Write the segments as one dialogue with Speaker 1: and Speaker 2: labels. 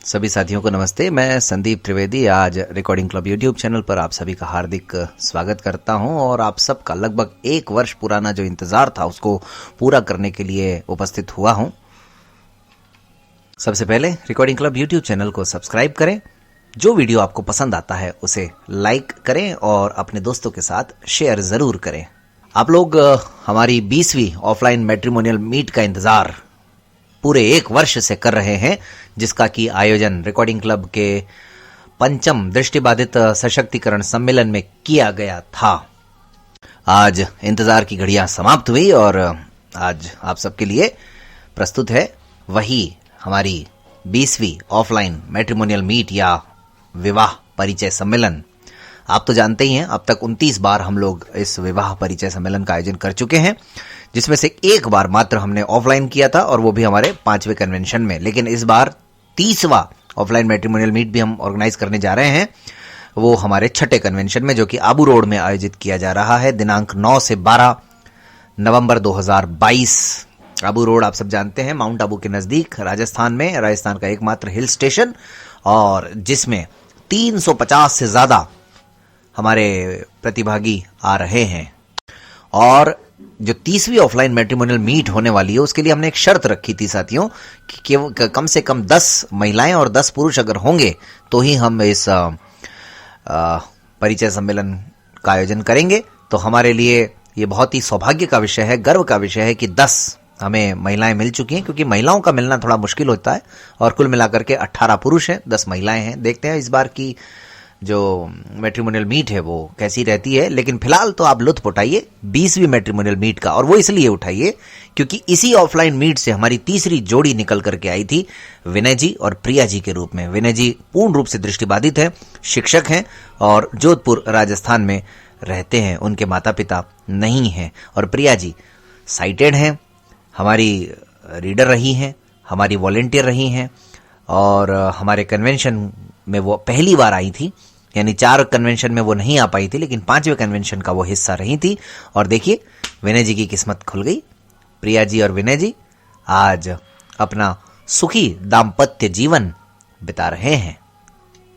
Speaker 1: सभी साथियों को नमस्ते। मैं संदीप त्रिवेदी आज रिकॉर्डिंग क्लब यूट्यूब चैनल पर आप सभी का हार्दिक स्वागत करता हूं और आप सबका लगभग 1 वर्ष पुराना जो इंतजार था उसको पूरा करने के लिए उपस्थित हुआ हूं। सबसे पहले रिकॉर्डिंग क्लब यूट्यूब चैनल को सब्सक्राइब करें, जो वीडियो आपको पसंद आता है उसे लाइक करें और अपने दोस्तों के साथ शेयर जरूर करें। आप लोग हमारी 20वीं ऑफलाइन मैट्रिमोनियल मीट का इंतजार पूरे 1 वर्ष से कर रहे हैं, जिसका कि आयोजन रिकॉर्डिंग क्लब के 5म दृष्टिबाधित सशक्तिकरण सम्मेलन में किया गया था। आज इंतजार की घड़ियां समाप्त हुई और आज आप सबके लिए प्रस्तुत है वही हमारी 20वीं ऑफलाइन मैट्रिमोनियल मीट या विवाह परिचय सम्मेलन। आप तो जानते ही हैं, अब तक 29 बार हम लोग इस विवाह परिचय सम्मेलन का आयोजन कर चुके हैं, जिसमें से 1 बार मात्र हमने ऑफलाइन किया था और वो भी हमारे 5वें कन्वेंशन में। लेकिन इस बार 30वां ऑफलाइन मैट्रिमोनियल मीट भी हम ऑर्गेनाइज करने जा रहे हैं, वो हमारे 6ठे कन्वेंशन में, जो कि आबू रोड में आयोजित किया जा रहा है दिनांक 9 से 12 नवंबर 2022। आबू रोड आप सब जानते हैं, माउंट आबू के नजदीक राजस्थान में, राजस्थान का एकमात्र हिल स्टेशन, और जिसमें 350 से ज्यादा हमारे प्रतिभागी आ रहे हैं। और जो 30वीं ऑफलाइन मैट्रिमोनियल मीट होने वाली है उसके लिए हमने एक शर्त रखी थी साथियों कि कम से कम 10 महिलाएं और 10 पुरुष अगर होंगे तो ही हम इस परिचय सम्मेलन का आयोजन करेंगे। तो हमारे लिए ये बहुत ही सौभाग्य का विषय है, गर्व का विषय है कि 10 हमें महिलाएं मिल चुकी हैं, क्योंकि महिलाओं का मिलना थोड़ा मुश्किल होता है। और कुल मिलाकर के 18 पुरुष हैं, 10 महिलाएं हैं। देखते हैं इस बार की जो मैट्रिमोनियल मीट है वो कैसी रहती है। लेकिन फिलहाल तो आप लुत्फ उठाइए 20वीं मैट्रिमोनियल मीट का, और वो इसलिए उठाइए क्योंकि इसी ऑफलाइन मीट से हमारी तीसरी जोड़ी निकल करके आई थी, विनय जी और प्रिया जी के रूप में। विनय जी पूर्ण रूप से दृष्टिबाधित हैं, शिक्षक हैं और जोधपुर राजस्थान में रहते हैं, उनके माता पिता नहीं हैं। और प्रिया जी साइटेड हैं, हमारी रीडर रही हैं, हमारी वॉलेंटियर रही हैं और हमारे कन्वेंशन में वो पहली बार आई थी। यानी 4 कन्वेंशन में वो नहीं आ पाई थी, लेकिन 5वें कन्वेंशन का वो हिस्सा रही थी। और देखिए विनय जी की किस्मत खुल गई। प्रिया जी और विनय जी आज अपना सुखी दाम्पत्य जीवन बिता रहे हैं।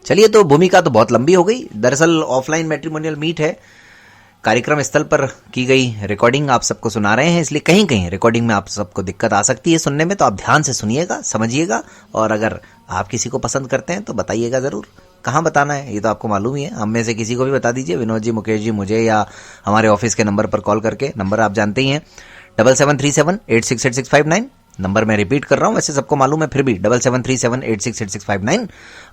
Speaker 1: चलिए, तो भूमिका तो बहुत लंबी हो गई। दरअसल ऑफलाइन मैट्रिमोनियल मीट है, कार्यक्रम स्थल पर की गई रिकॉर्डिंग आप सबको सुना रहे हैं, इसलिए कहीं कहीं रिकॉर्डिंग में आप सबको दिक्कत आ सकती है सुनने में। तो आप ध्यान से सुनिएगा, समझिएगा, और अगर आप किसी को पसंद करते हैं तो बताइएगा जरूर। कहाँ बताना है ये तो आपको मालूम ही है, हम में से किसी को भी बता दीजिए, विनोद जी, मुकेश जी, मुझे, या हमारे ऑफिस के नंबर पर कॉल करके। नंबर आप जानते ही हैं 7737868659। नंबर मैं रिपीट कर रहा हूं, वैसे सबको मालूम है, फिर भी 7737868659।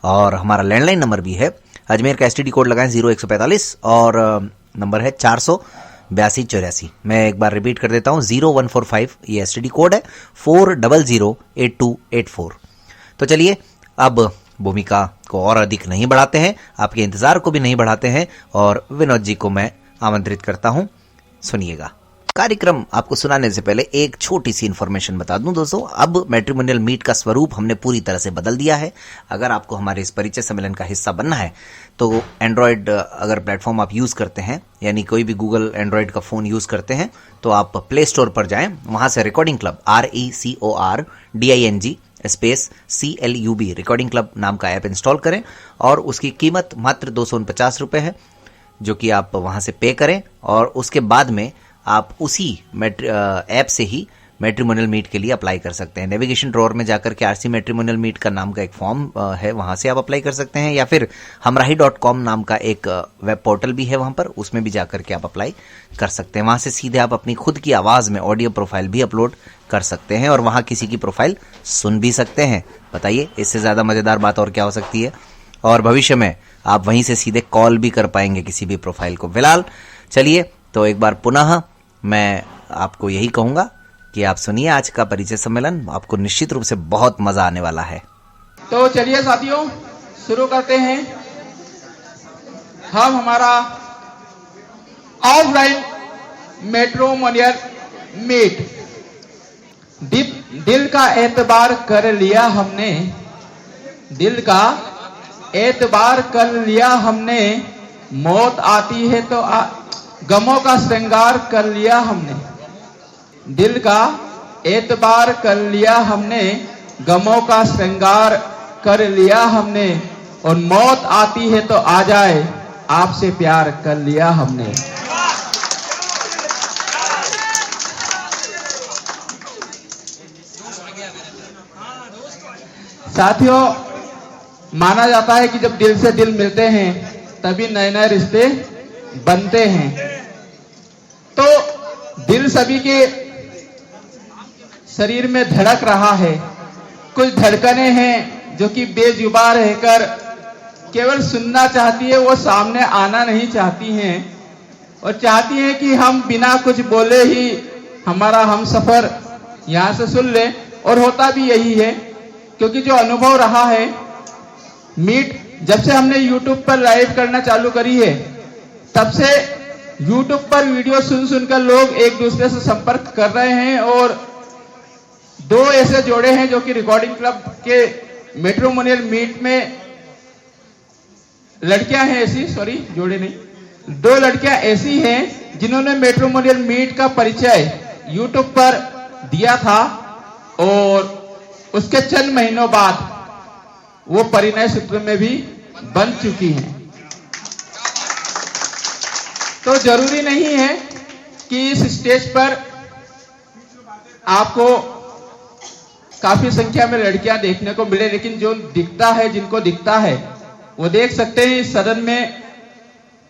Speaker 1: और हमारा लैंडलाइन नंबर भी है, अजमेर का STD कोड लगाएं 0145 और नंबर है 482-84। मैं एक बार रिपीट कर देता हूं, 0145 ये STD कोड है, 4008284। तो चलिए अब भूमिका को और अधिक नहीं बढ़ाते हैं, आपके इंतजार को भी नहीं बढ़ाते हैं, और विनोद जी को मैं आमंत्रित करता हूं, सुनिएगा। कार्यक्रम आपको सुनाने से पहले एक छोटी सी इंफॉर्मेशन बता दूं दोस्तों, अब मैट्रिमोनियल मीट का स्वरूप हमने पूरी तरह से बदल दिया है। अगर आपको हमारे इस परिचय सम्मेलन का हिस्सा बनना है तो एंड्रॉयड अगर प्लेटफॉर्म आप यूज करते हैं, यानी कोई भी गूगल एंड्रॉयड का फोन यूज करते हैं, तो आप प्ले स्टोर पर जाएं, वहां से recording club RECORDING space CLUB recording club नाम का ऐप इंस्टॉल करें, और उसकी कीमत मात्र 249 रुपए है, जो कि आप वहां से पे करें। और उसके बाद में आप उसी ऐप से ही मैट्रिमोनियल मीट के लिए अप्लाई कर सकते हैं। नेविगेशन ड्रॉअर में जाकर के RC मैट्रिमोनियल मीट का नाम का एक फॉर्म है, वहां से आप अप्लाई कर सकते हैं, या फिर हमराही.com नाम का एक वेब पोर्टल भी है वहां पर, उसमें भी जाकर के आप अप्लाई कर सकते हैं। वहां से सीधे आप अपनी खुद की आवाज में ऑडियो प्रोफाइल भी अपलोड कर सकते हैं और वहां किसी की प्रोफाइल सुन भी सकते हैं। बताइए, इससे ज्यादा मजेदार बात और क्या हो सकती है। और भविष्य में आप वहीं से सीधे कॉल भी कर पाएंगे किसी भी प्रोफाइल को। फिलहाल चलिए, तो एक बार पुनः मैं आपको यही कहूंगा कि आप सुनिए आज का परिचय सम्मेलन, आपको निश्चित रूप से बहुत मजा आने वाला है।
Speaker 2: तो चलिए साथियों, शुरू करते हैं हम हमारा ऑफलाइन मैट्रिमोनियल मीट। दिल का एतबार कर लिया हमने, दिल का एतबार कर लिया हमने, मौत आती है तो गमों का श्रृंगार कर लिया हमने। दिल का एतबार कर लिया हमने, गमों का श्रृंगार कर लिया हमने, और मौत आती है तो आ जाए, आपसे प्यार कर लिया हमने। साथियों, माना जाता है कि जब दिल से दिल मिलते हैं तभी नए नए रिश्ते बनते हैं। तो दिल सभी के शरीर में धड़क रहा है। कुछ धड़कनें हैं जो कि बेजुबान रहकर केवल सुनना चाहती है, वो सामने आना नहीं चाहती हैं, और चाहती हैं कि हम बिना कुछ बोले ही हमारा हम सफर यहां से सुन ले। और होता भी यही है, क्योंकि जो अनुभव रहा है मीट, जब से हमने YouTube पर लाइव करना चालू करी है तब से YouTube पर वीडियो सुन सुनकर लोग एक दूसरे से संपर्क कर रहे हैं। और दो ऐसे जोड़े हैं जो कि रिकॉर्डिंग क्लब के मैट्रिमोनियल मीट में लड़कियां हैं ऐसी, सॉरी जोड़े नहीं, दो लड़कियां ऐसी हैं जिन्होंने मैट्रिमोनियल मीट का परिचय YouTube पर दिया था, और उसके चंद महीनों बाद वो परिणय सूत्र में भी बन चुकी हैं। तो जरूरी नहीं है कि इस स्टेज पर आपको काफी संख्या में लड़कियां देखने को मिले, लेकिन जो दिखता है, जिनको दिखता है वो देख सकते हैं। इस सदन में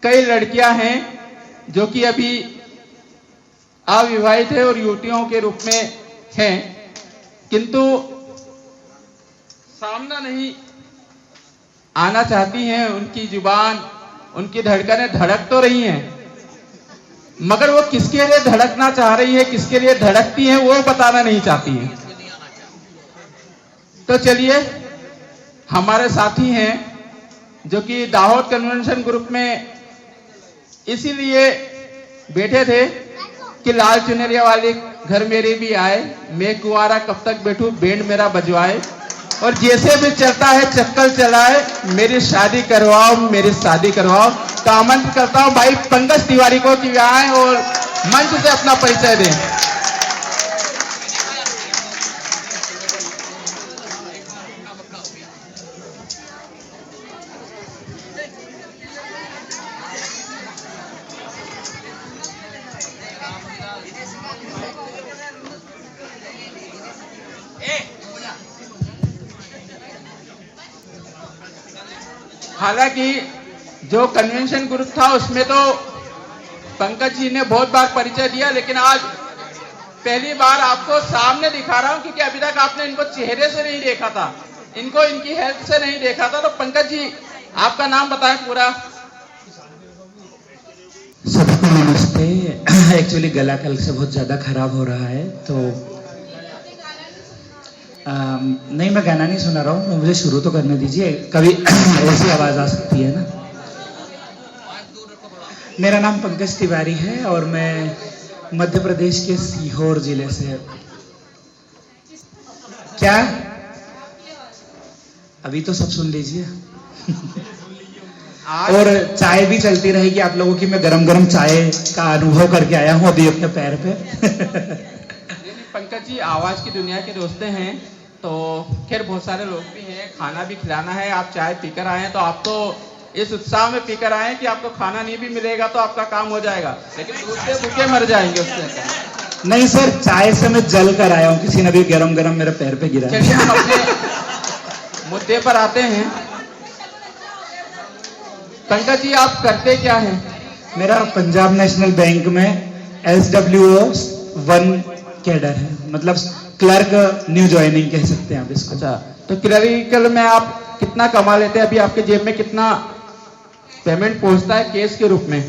Speaker 2: कई लड़कियां हैं जो कि अभी अविवाहित है और युवतियों के रूप में हैं, किंतु सामना नहीं आना चाहती हैं। उनकी जुबान, उनकी धड़कनें धड़क तो रही हैं, मगर वो किसके लिए धड़कना चाह रही है, किसके लिए धड़कती हैं, वो बताना नहीं चाहती हैं। तो चलिए, हमारे साथी हैं जो कि दाहोद कन्वेंशन ग्रुप में इसीलिए बैठे थे कि लाल चुनरिया वाले घर मेरे भी आए, मैं कुंवारा कब तक बैठूं, बैंड मेरा बजवाए, और जैसे भी चलता है चक्कर चलाए, मेरी शादी करवाओ, मेरी शादी करवाओ। तो आमंत्रित करता हूं भाई पंकज तिवारी को कि आए और मंच से अपना परिचय दें। हालांकि जो कन्वेंशन ग्रुप था उसमें तो पंकज जी ने बहुत बार परिचय दिया, लेकिन आज पहली बार आपको सामने दिखा रहा हूं, क्योंकि अभी तक आपने इनको चेहरे से नहीं देखा था, इनको इनकी हेल्थ से नहीं देखा था। तो पंकज जी, आपका नाम बताएं पूरा।
Speaker 3: सबको नमस्ते। एक्चुअली गला कल से बहुत ज़्यादा खराब हो रहा है, तो नहीं, मैं गाना नहीं सुना रहा हूँ, मुझे शुरू तो करने दीजिए, कभी ऐसी आवाज़ आ सकती है ना। मेरा नाम पंकज तिवारी है और मैं मध्य प्रदेश के सीहोर जिले से। क्या? अभी तो सब सुन लीजिए। और चाय भी चलती रहेगी आप लोगों की। मैं गरम गरम चाय का अनुभव करके आया हूँ अभी अपने पैर पे।
Speaker 2: पंकज जी, आवाज की दुनिया के दोस्ते हैं, तो खैर बहुत सारे लोग भी हैं, खाना भी खिलाना है। आप चाय पीकर आए हैं तो आप तो इस उत्साह में पीकर आए हैं कि आपको खाना नहीं भी मिलेगा तो आपका काम हो जाएगा, लेकिन दूसरे भूखे मर जाएंगे उससे।
Speaker 3: नहीं सर, चाय से मैं जल कर आया हूँ, किसी ने भी गरम गरम मेरे पैर पे गिरा।
Speaker 2: चलिए हम अपने मुद्दे पर आते हैं। पंकज जी, आप करते क्या हैं?
Speaker 3: मेरा पंजाब नेशनल बैंक में SWO 1 कैडर है, मतलब क्लर्क न्यू ज्वाइनिंग कह सकते हैं आप इसको।
Speaker 2: अच्छा, तो क्लरिकल में आप कितना कमा लेते हैं? अभी आपके जेब में कितना पेमेंट पहुंचता है केस के रूप में?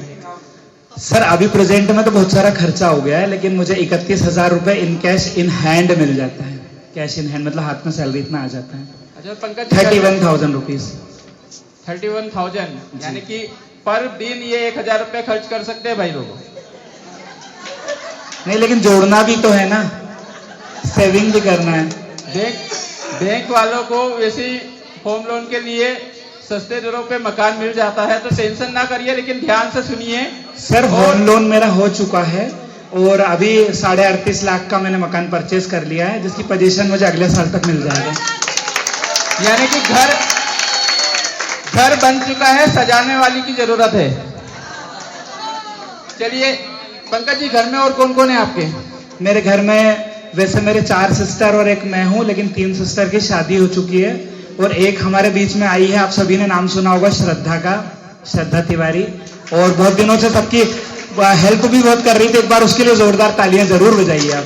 Speaker 3: सर अभी प्रेजेंट में तो बहुत सारा खर्चा हो गया है, लेकिन मुझे 31,000 रुपए इन कैश इन हैंड मिल जाता है। कैश इन हैंड मतलब हाथ में सैलरी इतना आ जाता है।
Speaker 2: अच्छा पंकज,
Speaker 3: 31,000 रुपीज।
Speaker 2: 31,000 यानी कि पर दिन ये 1,000 रुपए खर्च कर सकते हैं भाई लोग।
Speaker 3: नहीं, लेकिन जोड़ना भी तो है ना, सेविंग भी करना है।
Speaker 2: बैंक वालों को वैसे ही होम लोन के लिए सस्ते दरों पे मकान मिल जाता है, तो टेंशन ना करिए, लेकिन ध्यान से सुनिए।
Speaker 3: सर होम लोन मेरा हो चुका है और अभी 38.5 लाख का मैंने मकान परचेज कर लिया है, जिसकी पोजीशन मुझे अगले साल तक मिल जाएगा।
Speaker 2: यानी कि घर बन चुका है, सजाने वाली की जरूरत है। चलिए पंकज जी, घर में और कौन कौन है आपके?
Speaker 3: मेरे घर में वैसे मेरे 4 सिस्टर और एक मैं हूँ, लेकिन 3 सिस्टर की शादी हो चुकी है और एक हमारे बीच में आई है, आप सभी ने नाम सुना होगा, श्रद्धा तिवारी। और बहुत दिनों से सबकी हेल्प भी बहुत कर रही थी, एक बार उसके लिए जोरदार तालियां जरूर बजाइए आप।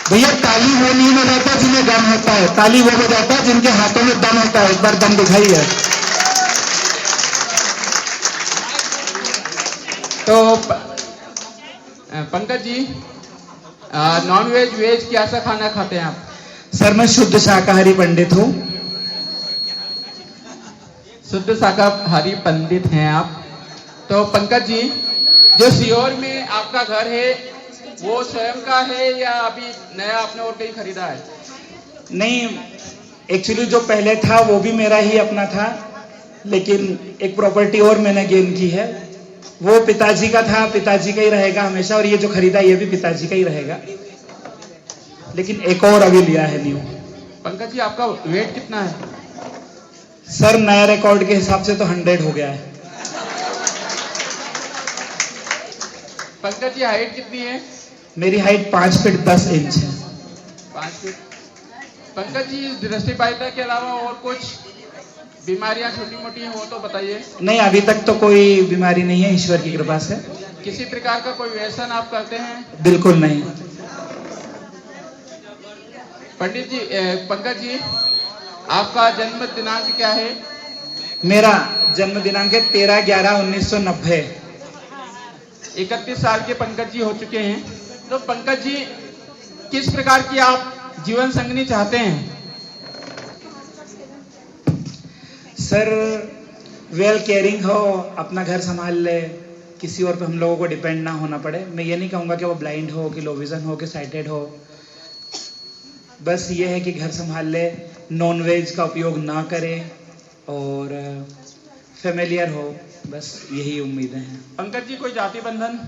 Speaker 3: भैया ताली वो नहीं बजाता जिन्हें दम होता है, ताली वो बजाता है जिनके हाथों में दम होता है। एक बार दम दिखाइए।
Speaker 2: तो Pankaj ji, non veg veg क्या सा खाना खाते हैं आप?
Speaker 3: सर मैं शुद्ध शाकाहारी पंडित हूँ।
Speaker 2: शुद्ध शाकाहारी पंडित हैं आप। तो पंकज जी, जो सीहोर में आपका घर है वो स्वयं का है या अभी नया आपने और कहीं खरीदा है?
Speaker 3: नहीं, एक्चुअली जो पहले था वो भी मेरा ही अपना था, लेकिन एक प्रॉपर्टी और मैंने गेन की है, वो पिताजी का था, पिताजी का ही रहेगा हमेशा, और ये जो खरीदा ये भी पिताजी का ही रहेगा, लेकिन एक और अभी लिया है न्यू।
Speaker 2: पंकज जी, आपका वेट कितना है?
Speaker 3: सर नया रिकॉर्ड के हिसाब से तो 100 हो गया है।
Speaker 2: पंकज जी, हाइट कितनी है?
Speaker 3: मेरी हाइट 5 फीट 10 इंच है।
Speaker 2: 5 फीट। पंकज जी, दृष्टिबाधिता के अलावा और कुछ बीमारियां छोटी मोटी हो तो बताइए।
Speaker 3: नहीं, अभी तक तो कोई बीमारी नहीं है, ईश्वर की कृपा से।
Speaker 2: किसी प्रकार का कोई व्यसन आप करते हैं?
Speaker 3: बिल्कुल नहीं।
Speaker 2: पंडित जी, पंकज जी, आपका जन्म दिनांक क्या है?
Speaker 3: मेरा जन्म दिनांक है 13/11/1990।
Speaker 2: 31 साल के पंकज जी हो चुके हैं। तो पंकज जी, किस प्रकार की आप जीवन संगनी चाहते हैं?
Speaker 3: सर वेल केयरिंग हो, अपना घर संभाल ले, किसी और पे हम लोगों को डिपेंड ना होना पड़े। मैं ये नहीं कहूँगा कि वो ब्लाइंड हो, कि लो विजन हो, कि साइटेड हो, बस ये है कि घर संभाल ले, नॉन वेज का उपयोग ना करे और फेमिलियर हो, बस यही उम्मीदें हैं।
Speaker 2: पंकज जी, कोई जाति बंधन?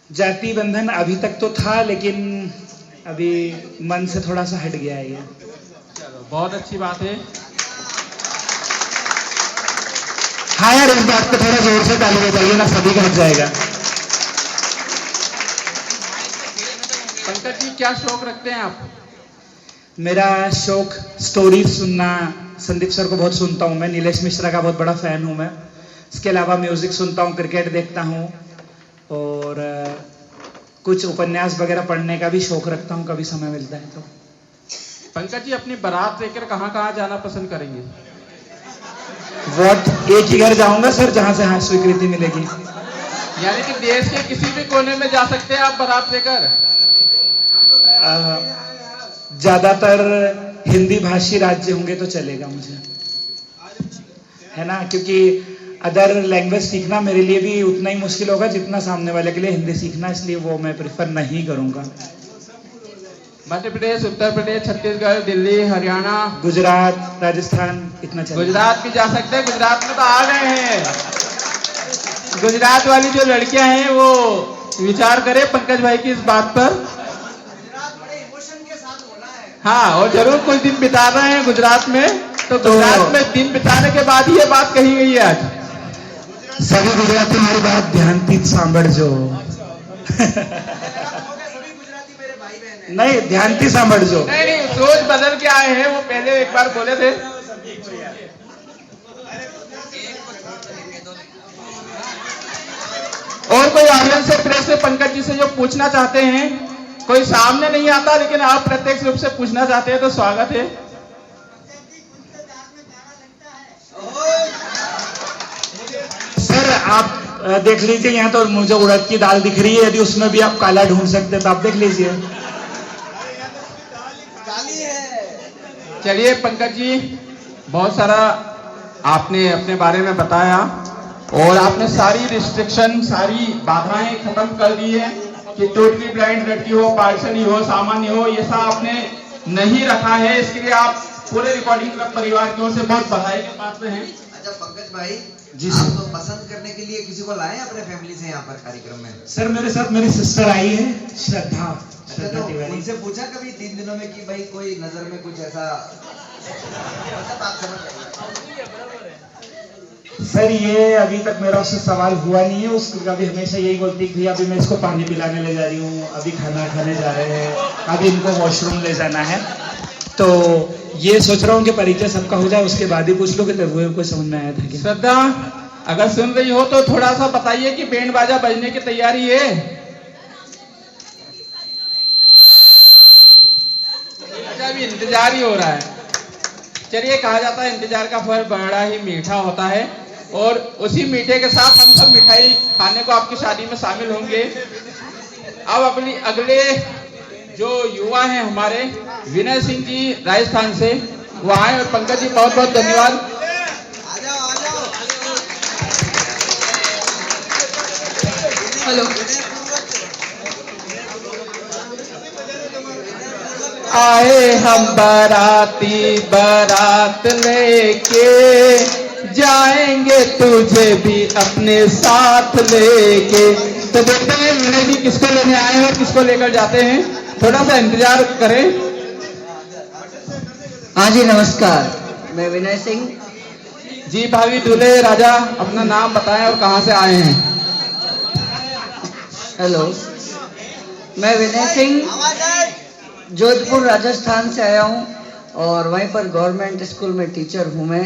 Speaker 3: जाति बंधन अभी तक तो था, लेकिन अभी मन से थोड़ा सा हट गया है ये।
Speaker 2: चलो, बहुत अच्छी बात है।
Speaker 3: हाँ यार, इस बात पे थोड़ा जोर से ताली बजाइए ना, सभी का हट जाएगा।
Speaker 2: पंकज जी, क्या शौक रखते हैं आप?
Speaker 3: मेरा शौक स्टोरी सुनना, संदीप सर को बहुत सुनता हूँ मैं, नीलेश मिश्रा का बहुत बड़ा फैन हूँ मैं। इसके अलावा म्यूजिक सुनता हूँ, क्रिकेट देखता हूँ और कुछ उपन्यास वगैरह पढ़ने का भी शौक रखता हूँ, कभी समय मिलता है तो।
Speaker 2: पंकज जी, अपनी बारात लेकर कहाँ कहाँ जाना पसंद करेंगे?
Speaker 3: वोट एक ही घर जाऊंगा सर, जहां से हाँ स्वीकृति मिलेगी।
Speaker 2: यानी कि देश के किसी भी कोने में जा सकते हैं आप बारात लेकर?
Speaker 3: ज्यादातर हिंदी भाषी राज्य होंगे तो चलेगा मुझे, है ना, क्योंकि अदर लैंग्वेज सीखना मेरे लिए भी उतना ही मुश्किल होगा जितना सामने वाले के लिए हिंदी सीखना, इसलिए वो मैं प्रेफर नहीं करूंगा।
Speaker 2: मध्य प्रदेश, उत्तर प्रदेश, छत्तीसगढ़, दिल्ली, हरियाणा,
Speaker 3: गुजरात, राजस्थान, इतना चलेगा।
Speaker 2: गुजरात भी जा सकते हैं। गुजरात में तो आ गए हैं। गुजरात वाली जो लड़कियां हैं वो विचार करें पंकज भाई की इस बात पर। हाँ, और जरूर कुछ दिन बिता रहे हैं गुजरात में, तो गुजरात में दिन बिताने के बाद ही ये बात कही गई है आज।
Speaker 3: सभी गुजराती हमारी बात ध्यानतीत सांभळजो। नहीं, ध्यानती सांभळजो।
Speaker 2: नहीं, सोच बदल के आए हैं, वो पहले एक बार बोले थे। और कोई ऑडियंस से, प्रेस से पंकज जी से जो पूछना चाहते हैं, कोई सामने नहीं आता लेकिन आप प्रत्यक्ष रूप से पूछना चाहते हैं तो स्वागत है।
Speaker 3: सर आप देख लीजिए, यहाँ तो मुझे उड़द की दाल दिख रही है, यदि उसमें भी आप काला ढूंढ सकते हैं तो आप देख लीजिए।
Speaker 2: चलिए पंकज जी, बहुत सारा आपने अपने बारे में बताया और आपने सारी रिस्ट्रिक्शन, सारी बाधाएं खत्म कर दी है कि टोटली ब्लाइंड लड़की हो, पार्षणी हो, सामान्य हो, ये सब आपने नहीं रखा है। इसके लिए आप पूरे रिकॉर्डिंग क्लब परिवार की ओर से बहुत बधाई के पात्र हैं।
Speaker 1: अच्छा पंकज भाई
Speaker 3: जी
Speaker 1: आप
Speaker 3: सर।
Speaker 1: तो पसंद करने के लिए किसी को लाए अपने फैमिली से यहाँ पर कार्यक्रम में?
Speaker 3: सर मेरे साथ मेरी सिस्टर आई है, श्रद्धा
Speaker 1: अच्छा तो
Speaker 3: तिवारी।
Speaker 1: उनसे पूछा कभी 3 दिनों में कि भाई कोई नजर में कुछ ऐसा मतलब आप समझ जाइए।
Speaker 3: सर ये अभी तक मेरा उससे सवाल हुआ नहीं है। उसको कभी हमेशा यही बोलती है कि अभी मैं इसको पानी पिलाने ले जा रही हूँ, अभी खाना खाने जा रहे हैं, अभी इनको वॉशरूम ले जाना है। तो ये सोच रहा हूँ कि परिचय सबका हो जाए, उसके बाद ही पूछ लो कि तब वो कोई समझ में आया था कि
Speaker 2: श्रद्धा अगर सुन रही हो तो थोड़ा सा बताइए कि बैंड बाजा बजने की तैयारी है? अच्छा अभी इंतजार ही हो रहा है। चलिए कहा जाता है इंतजार का फल बड़ा ही मीठा होता है और उसी मीठे के साथ हम सब मिठाई खाने को आपकी शादी में शामिल होंगे। अब अपनी अगले जो युवा हैं हमारे विनय सिंह जी राजस्थान से वो आए और पंकज जी बहुत बहुत धन्यवाद।
Speaker 4: हेलो।
Speaker 2: आए हम बाराती बारात लेके जाएंगे तुझे भी अपने साथ लेके। तो देखते हैं विनय जी किसको लेने आए हैं और किसको लेकर जाते हैं, थोड़ा सा इंतजार करें।
Speaker 4: हाँ जी नमस्कार, मैं विनय सिंह।
Speaker 2: जी भावी दूल्हे राजा अपना नाम बताएं और कहां से आए हैं?
Speaker 4: हेलो, मैं विनय सिंह जोधपुर राजस्थान से आया हूँ और वहीं पर गवर्नमेंट स्कूल में टीचर हूँ मैं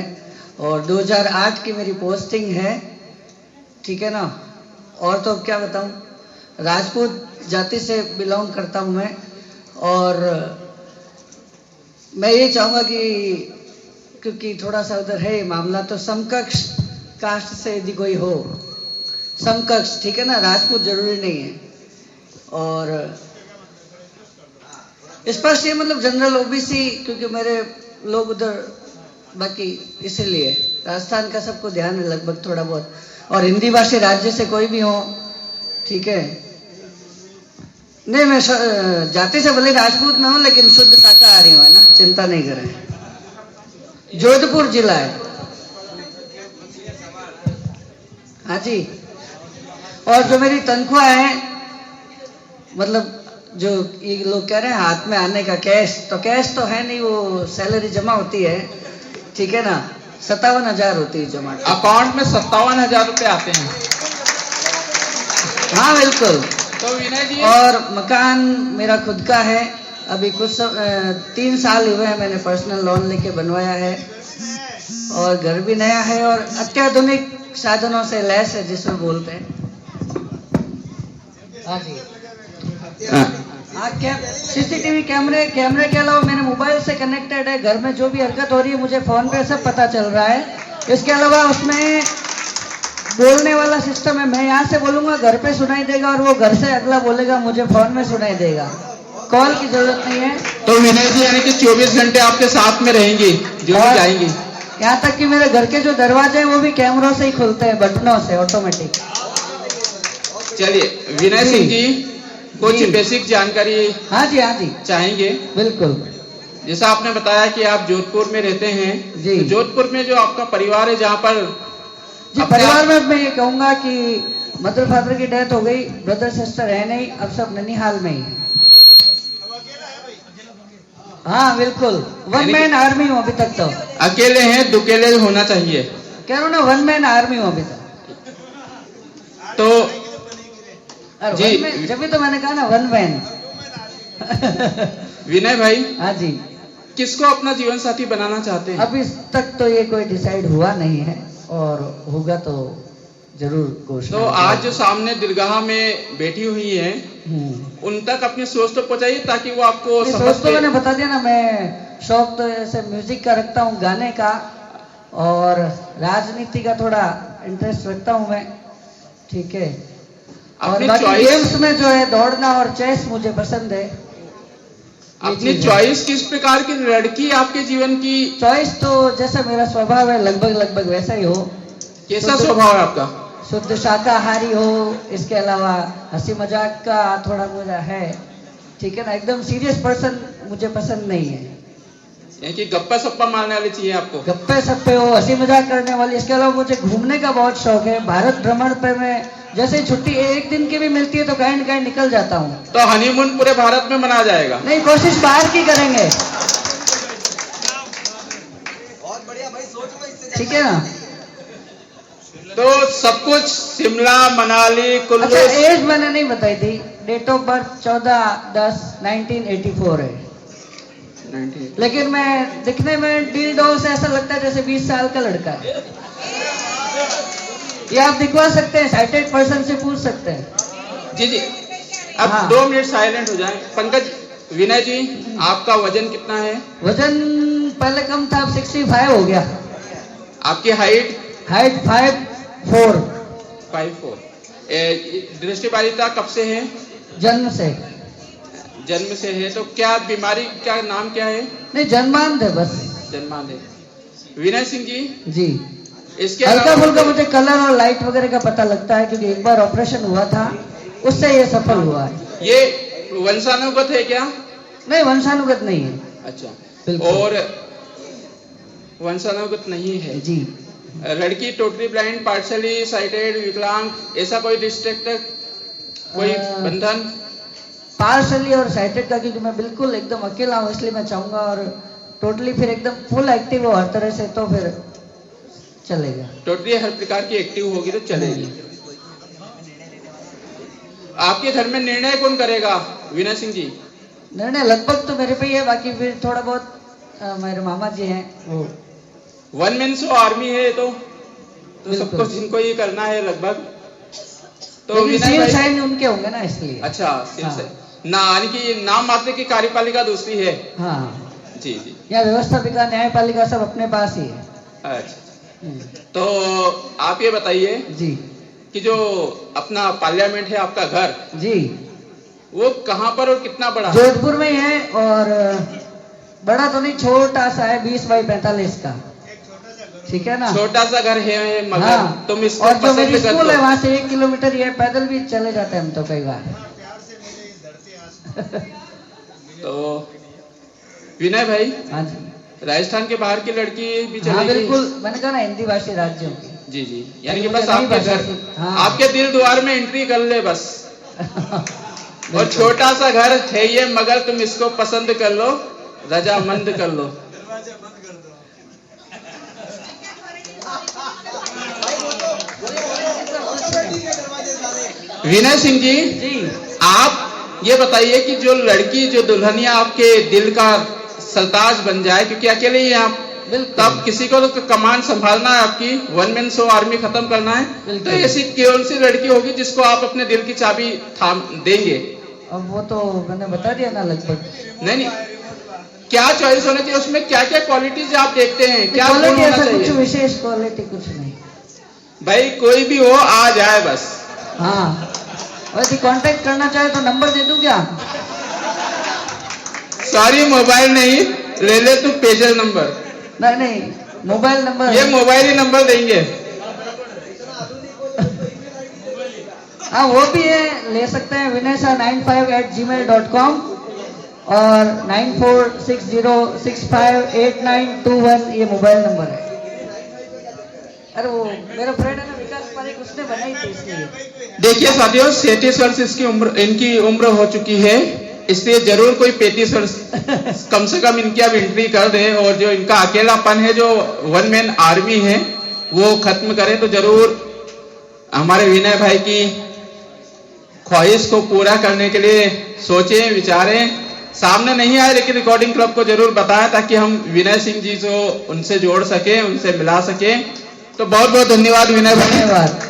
Speaker 4: और 2008 की मेरी पोस्टिंग है, ठीक है ना। और तो क्या बताऊँ, राजपूत जाति से बिलोंग करता हूँ मैं और मैं ये चाहूँगा कि क्योंकि थोड़ा सा उधर है मामला, तो समकक्ष कास्ट से यदि कोई हो, समकक्ष, ठीक है ना, राजपूत जरूरी नहीं है। और स्पष्ट ये मतलब जनरल ओबीसी, क्योंकि मेरे लोग उधर बाकी इसीलिए राजस्थान का सबको ध्यान है लगभग थोड़ा बहुत, और हिंदी भाषी राज्य से कोई भी हो, ठीक है। नहीं मैं जाति से भले राजपूत ना हूं लेकिन शुद्ध शाकाहारी हूं, है ना, चिंता नहीं करें। जोधपुर जिला है। हाँ जी। और जो मेरी तनख्वाह है, मतलब जो ये लोग कह रहे हैं हाथ में आने का कैश, तो कैश तो है नहीं, वो सैलरी जमा होती है, ठीक है ना, 57,000 होती है जमा।
Speaker 2: अकाउंट में 57,000 रुपए आते हैं।
Speaker 4: हाँ बिल्कुल।
Speaker 2: तो विनय जी
Speaker 4: और मकान मेरा खुद का है, अभी कुछ 3 साल हुए हैं मैंने पर्सनल लोन लेके बनवाया है और घर भी नया है और अत्याधुनिक साधनों से लैस है जिसमें बोलते हैं। हाँ जी। हाँ, सीसीटीवी कैमरे के अलावा मेरे मोबाइल से कनेक्टेड है, घर में जो भी हरकत हो रही है मुझे फोन पे सब पता चल रहा है। इसके अलावा उसमें बोलने वाला सिस्टम है, मैं यहाँ से बोलूंगा घर पे सुनाई देगा और वो घर से अगला बोलेगा मुझे फोन में सुनाई देगा, कॉल की जरूरत नहीं है।
Speaker 2: तो विनय जी यानी कि 24 घंटे आपके साथ में रहेंगी, जो भी जाएंगी।
Speaker 4: यहाँ तक कि मेरे घर के जो दरवाजे हैं वो भी कैमरों से ही खुलते हैं, बटनों से, ऑटोमेटिक।
Speaker 2: चलिए विनय सिंह जी कुछ बेसिक जानकारी
Speaker 4: हाँ जी
Speaker 2: चाहेंगे।
Speaker 4: बिल्कुल।
Speaker 2: जैसा आपने बताया कि आप जोधपुर में रहते हैं
Speaker 4: जी।
Speaker 2: तो जोधपुर में जो आपका परिवार है, जहाँ पर
Speaker 4: जी परिवार में मैं ये कहूंगा कि मदर फादर की डेथ हो गई, ब्रदर सिस्टर है नहीं, अब सब ननिहाल में ही है। हाँ बिल्कुल, वन मैन आर्मी हूँ अभी तक। तो
Speaker 2: अकेले हैं, दुकेले होना चाहिए।
Speaker 4: कह रहा हूँ ना, वन मैन आर्मी हूँ अभी तक।
Speaker 2: तो
Speaker 4: जी जब भी तो मैंने कहा ना वन मैन।
Speaker 2: विनय भाई
Speaker 4: हाँ जी।
Speaker 2: किसको अपना जीवन साथी बनाना चाहते हैं?
Speaker 4: अभी तक तो ये कोई डिसाइड हुआ नहीं है और होगा तो जरूर घोषणा।
Speaker 2: तो आज जो सामने दिलगाह में बैठी हुई है उन तक अपनी सोच तो पहुंचाइए ताकि वो आपको समझ
Speaker 4: सोच तो मैंने बता दिया ना, मैं शौक तो ऐसे म्यूजिक का रखता हूँ, गाने का, और राजनीति का थोड़ा इंटरेस्ट रखता हूँ मैं, ठीक है। और बाकी गेम्स में जो है दौड़ना और चेस मुझे पसंद है।
Speaker 2: अपनी चॉइस किस प्रकार की लड़की आपके जीवन की?
Speaker 4: चॉइस तो जैसा मेरा स्वभाव है लगभग वैसा ही हो।
Speaker 2: कैसा स्वभाव है आपका?
Speaker 4: शुद्ध शाकाहारी हो, इसके अलावा हंसी मजाक का थोड़ा मुझे है, ठीक है ना, एकदम सीरियस पर्सन मुझे पसंद नहीं है।
Speaker 2: यानी कि गप्पा सप्पा मारने वाली चाहिए आपको।
Speaker 4: गप्पे सप्पे हो, हंसी मजाक करने वाली। इसके अलावा मुझे घूमने का बहुत शौक है। भारत भ्रमण पे मैं जैसे ही छुट्टी एक दिन की भी मिलती है तो कहीं न कहीं निकल जाता हूँ।
Speaker 2: तो हनीमून पूरे भारत में मनाया जाएगा?
Speaker 4: नहीं, कोशिश बाहर की करेंगे। ठीक है ना?
Speaker 2: तो सब कुछ शिमला, मनाली, कुल्लू।
Speaker 4: अच्छा, एज मैंने नहीं बताई थी। डेट ऑफ बर्थ 14/10/1984 है।
Speaker 2: 98।
Speaker 4: लेकिन मैं दिखने में डील डॉल से ऐसा लगता है जैसे 20 साल का लड़का है। ये आप दिखवा सकते हैं, साइटेड पर्सन से पूछ सकते हैं।
Speaker 2: जी जी, अब
Speaker 4: हाँ।
Speaker 2: 2 मिनट साइलेंट हो जाएं। पंकज, विनय जी, आपका वजन कितना है?
Speaker 4: वजन पहले कम था, अब 65 हो गया।
Speaker 2: आपकी हाइट?
Speaker 4: हाइट 5'4".
Speaker 2: 5'4". दृष्टिबाधिता कब से है?
Speaker 4: जन्म से।
Speaker 2: जन्म से है। तो क्या बीमारी, क्या नाम क्या है?
Speaker 4: नहीं, जन्मांध है बस।
Speaker 2: जन्मांध है। विनय सिंह जी,
Speaker 4: जी।
Speaker 2: इसके
Speaker 4: हल्का
Speaker 2: अलावा
Speaker 4: फुल्का मुझे कलर और लाइट वगैरह का पता लगता है, क्योंकि एक बार ऑपरेशन हुआ था, उससे ये सफल हुआ है।
Speaker 2: ये वंशानुगत है क्या?
Speaker 4: नहीं, वंशानुगत नहीं है।
Speaker 2: अच्छा,
Speaker 4: बिल्कुल।
Speaker 2: और वंशानुगत नहीं है
Speaker 4: जी।
Speaker 2: लड़की टोटली ब्लाइंड, पार्शियली साइटेड, विकलांग, ऐसा कोई डिस्ट्रिक्ट, कोई बंधन?
Speaker 4: पार्शली और साइटेड का, क्योंकि मैं बिल्कुल एकदम अकेला हूँ, इसलिए मैं चाहूंगा। और टोटली फिर एकदम फुल एक्टिव हो हर तरह से, तो फिर चलेगा।
Speaker 2: टोटली हर प्रकार की एक्टिव होगी तो चलेगी। आपके घर में निर्णय कौन करेगा विनय सिंह जी?
Speaker 4: निर्णय लगभग तो मेरे पे ही है, बाकी फिर थोड़ा बहुत मेरे मामा जी हैं वो।
Speaker 2: 1 मैन शो आर्मी है तो सब कुछ इनको ही करना है लगभग। तो विनय
Speaker 4: सील
Speaker 2: भाई,
Speaker 4: साइन उनके होंगे ना, इसलिए।
Speaker 2: अच्छा, सील
Speaker 4: हाँ।
Speaker 2: साइन ना, यानी कि नाम मात्र की कार्यपालिका दूसरी है।
Speaker 4: हाँ,
Speaker 2: जी जी,
Speaker 4: या व्यवस्थापिका, न्यायपालिका सब अपने पास ही है।
Speaker 2: अच्छा। तो आप ये बताइए
Speaker 4: जी
Speaker 2: कि जो अपना पार्लियामेंट है, आपका घर,
Speaker 4: जी,
Speaker 2: वो कहाँ पर और कितना बड़ा?
Speaker 4: जोधपुर में ही है। और बड़ा तो नहीं, छोटा सा है, 20x45 का। ठीक है ना?
Speaker 2: छोटा सा घर है, मगर
Speaker 4: हाँ।
Speaker 2: तुम इसको
Speaker 4: और जो मेरी
Speaker 2: पसंद कर
Speaker 4: स्कूल
Speaker 2: दो।
Speaker 4: है वहां से 1 किलोमीटर ही है, पैदल भी चले जाते हैं हम तो कई बार।
Speaker 2: तो विनय भाई,
Speaker 4: हाँ जी,
Speaker 2: राजस्थान के बाहर की लड़की भी
Speaker 4: हाँ
Speaker 2: चलेगी?
Speaker 4: बिल्कुल, मैंने कहा ना, हिंदी भाषी राज्यों की।
Speaker 2: जी जी, यानी कि
Speaker 4: मुझे
Speaker 2: बस
Speaker 4: नहीं
Speaker 2: आपके
Speaker 4: भाषा
Speaker 2: घर,
Speaker 4: हाँ।
Speaker 2: आपके दिल द्वार में एंट्री कर ले बस। और छोटा सा घर है ये, मगर तुम इसको पसंद कर लो, रजामंद कर लो। विनय सिंह जी, आप ये बताइए कि जो लड़की, जो दुल्हनिया आपके दिल का सरताज बन जाए, क्योंकि अकेले ही आप, तब किसी को तो कमान संभालना है, आपकी 1 मैन शो आर्मी खत्म करना है, तो ऐसी कौन सी लड़की होगी जिसको आप अपने दिल की चाबी थाम देंगे?
Speaker 4: अब वो तो मैंने बता दिया ना लगभग।
Speaker 2: नहीं नहीं, क्या चॉइस होना चाहिए उसमें? क्या क्या क्वालिटीज आप देखते हैं? क्या गुण
Speaker 4: क्वालिटी
Speaker 2: होना
Speaker 4: ऐसा कुछ
Speaker 2: चाहिए?
Speaker 4: विशेष क्वालिटी कुछ नहीं।
Speaker 2: भाई कोई भी हो, आ जाए बस।
Speaker 4: हाँ, और यदि कांटेक्ट करना चाहे तो नंबर दे दूं क्या?
Speaker 2: सॉरी, मोबाइल नहीं, ले ले तू पेजर नंबर।
Speaker 4: नहीं नहीं, मोबाइल नंबर।
Speaker 2: ये मोबाइल ही नंबर देंगे।
Speaker 4: हाँ, वो भी है, ले सकते हैं। vinaysa95@gmail.com और 9460658921 ये मोबाइल नंबर है। अरे वो मेरा फ्रेंड है ना, विकास पारिक, उसने बनाई थी इसलिए।
Speaker 2: देखिए साथियों, 37 वर्ष इनकी उम्र हो चुकी है, इसलिए जरूर कोई 35 वर्ष कम से कम इनकी अब एंट्री कर दें, और जो इनका अकेलापन है, जो 1 मैन आर्मी है, वो खत्म करें। तो जरूर हमारे विनय भाई की ख्वाहिश को पूरा करने के लिए सोचें, विचारें। सामने नहीं आए लेकिन रिकॉर्डिंग क्लब को जरूर बताएं, ताकि हम विनय सिंह जी को उनसे जोड़ सके, उनसे मिला सके। तो बहुत बहुत धन्यवाद विनय भाई।
Speaker 4: धन्यवाद।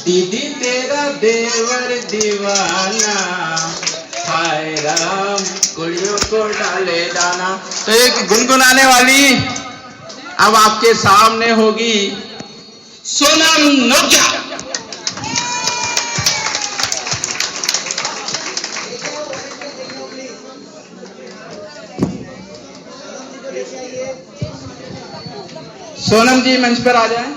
Speaker 2: दीदी तेरा देवर दीवाना, हाय राम कुड़ियों को डाले दाना। तो एक गुनगुनाने वाली अब आपके सामने होगी सोनम नोकिया। सोनम जी मंच पर आ जाएं।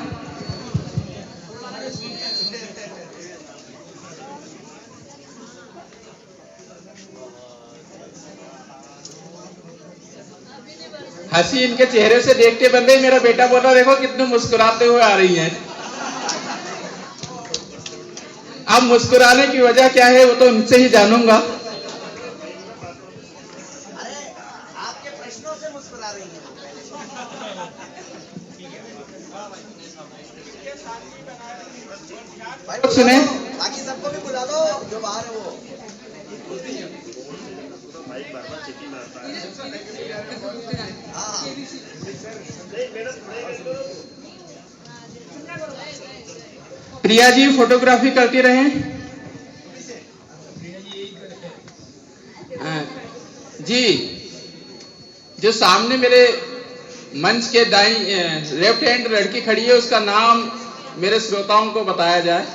Speaker 2: हंसी इनके चेहरे से देखते बंदे मेरा बेटा बोल रहा देखो कितने मुस्कुराते हुए आ रही हैं। अब मुस्कुराने की वजह क्या है वो तो उनसे ही जानूंगा।
Speaker 5: आपके प्रश्नों से मुस्कुरा रही हैं।
Speaker 2: सुने
Speaker 5: बाकी सबको भी बुला दो जो बाहर है वो।
Speaker 2: प्रिया जी फोटोग्राफी करती रहें। जी जो सामने मेरे मंच के दाईं लेफ्ट हैंड लड़की खड़ी है उसका नाम मेरे श्रोताओं को बताया जाए।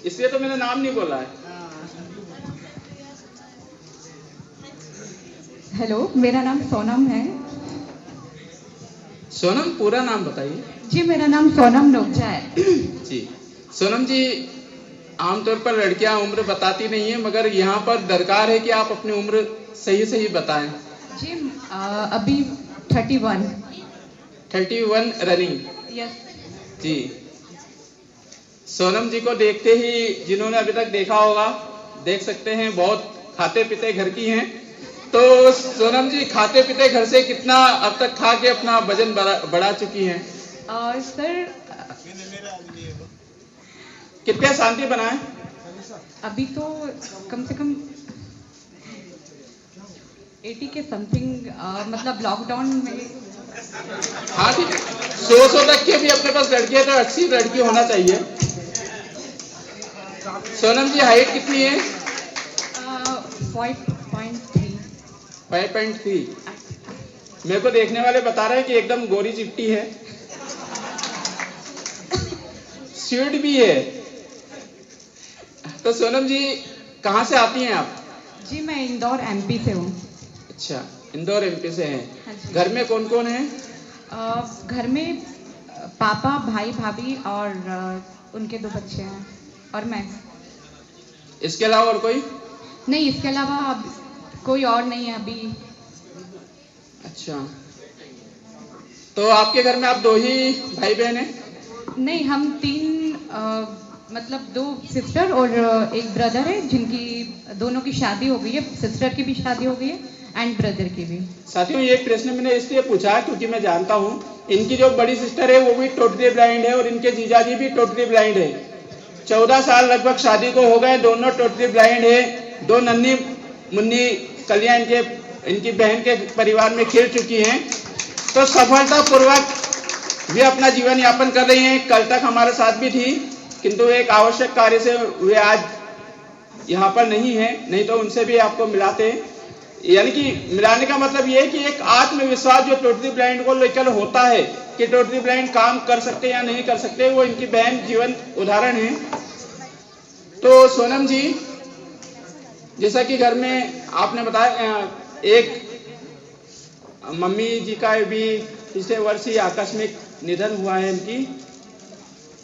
Speaker 2: इसलिए तो मैंने नाम नहीं बोला है।
Speaker 6: हेलो, मेरा नाम सोनम है।
Speaker 2: सोनम पूरा नाम बताइए।
Speaker 6: जी मेरा नाम सोनम नोकजा है।
Speaker 2: जी सोनम जी आमतौर पर लड़कियां उम्र बताती नहीं है मगर यहाँ पर दरकार है कि आप अपनी उम्र सही सही बताएं।
Speaker 6: जी अभी
Speaker 2: 31 रनिंग।
Speaker 6: यस।
Speaker 2: जी सोनम जी को देखते ही जिन्होंने अभी तक देखा होगा देख सकते हैं बहुत खाते पीते घर की हैं। तो सोनम जी खाते पीते घर से कितना अब तक खा के अपना वजन बढ़ा चुकी हैं?
Speaker 6: सर
Speaker 2: कितने शांति बनाए?
Speaker 6: अभी तो कम से कम 80 के समथिंग, मतलब लॉकडाउन में।
Speaker 2: हाँ ठीक है, 100 तक के भी अपने पास लड़की है तो 80 लड़की होना चाहिए। सोनम जी हाइट कितनी है? 5.3। मेरे को देखने वाले बता रहे हैं कि एकदम गोरी चिट्टी है, स्वीट भी है। तो सोनम जी कहाँ से आती हैं आप?
Speaker 6: जी मैं इंदौर एमपी से हूँ।
Speaker 2: अच्छा इंदौर एमपी से हैं।
Speaker 6: हाँ जी।
Speaker 2: घर में कौन कौन है?
Speaker 6: घर में पापा भाई भाभी और उनके 2 बच्चे हैं और मैं।
Speaker 2: इसके अलावा और कोई?
Speaker 6: नहीं, इसके अलावा अब कोई और नहीं है अभी।
Speaker 2: अच्छा तो आपके घर में आप 2 ही भाई बहन हैं?
Speaker 6: नहीं, हम 3 मतलब 2 सिस्टर और एक ब्रदर है जिनकी दोनों की शादी हो गई है। सिस्टर की भी शादी हो गई है एंड ब्रदर की भी।
Speaker 2: साथियों ये प्रश्न मैंने इसलिए पूछा क्योंकि मैं जानता हूँ इनकी जो बड़ी सिस्टर है वो भी टोटली ब्लाइंड है और इनके जीजाजी भी टोटली ब्लाइंड है। 14 साल लगभग शादी को हो गए, दोनों टोटली ब्लाइंड है। 2 नन्ही मुन्नी कलियां इनकी बहन के परिवार में खिल चुकी हैं। तो सफलता पूर्वक वे अपना जीवन यापन कर रही हैं। कल तक हमारे साथ भी थी किंतु एक आवश्यक कार्य से वे आज यहाँ पर नहीं है, नहीं तो उनसे भी आपको मिलाते। यानी कि मिलाने का मतलब ये है कि एक आत्मविश्वास जो टोटली ब्लाइंड को लेकर होता है कि टोटली ब्लाइंड काम कर सकते या नहीं कर सकते, वो इनकी बहन जीवन उदाहरण है। तो सोनम जी जैसा कि घर में आपने बताया एक मम्मी जी का भी पिछले वर्ष ही आकस्मिक निधन हुआ है इनकी।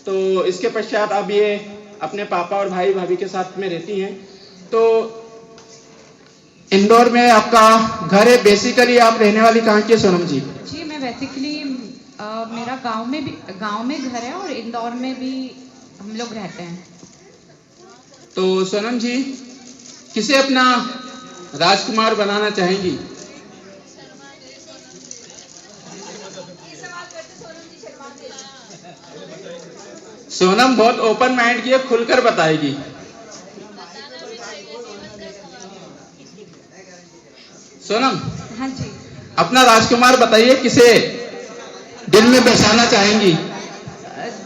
Speaker 2: तो इसके पश्चात अब ये अपने पापा और भाई भाभी के साथ में रहती हैं। तो इंदौर में आपका घर है, बेसिकली आप रहने वाली कहाँ की है सोनम जी?
Speaker 6: जी मैं बेसिकली मेरा गांव में घर है और इंदौर में भी हम लोग रहते हैं।
Speaker 2: तो सोनम जी किसे अपना राजकुमार बनाना चाहेंगी? सोनम बहुत ओपन माइंड की है, खुलकर बताएगी। सोनम
Speaker 6: हाँ जी।
Speaker 2: अपना राजकुमार बताइए, किसे दिल में बसाना चाहेंगी?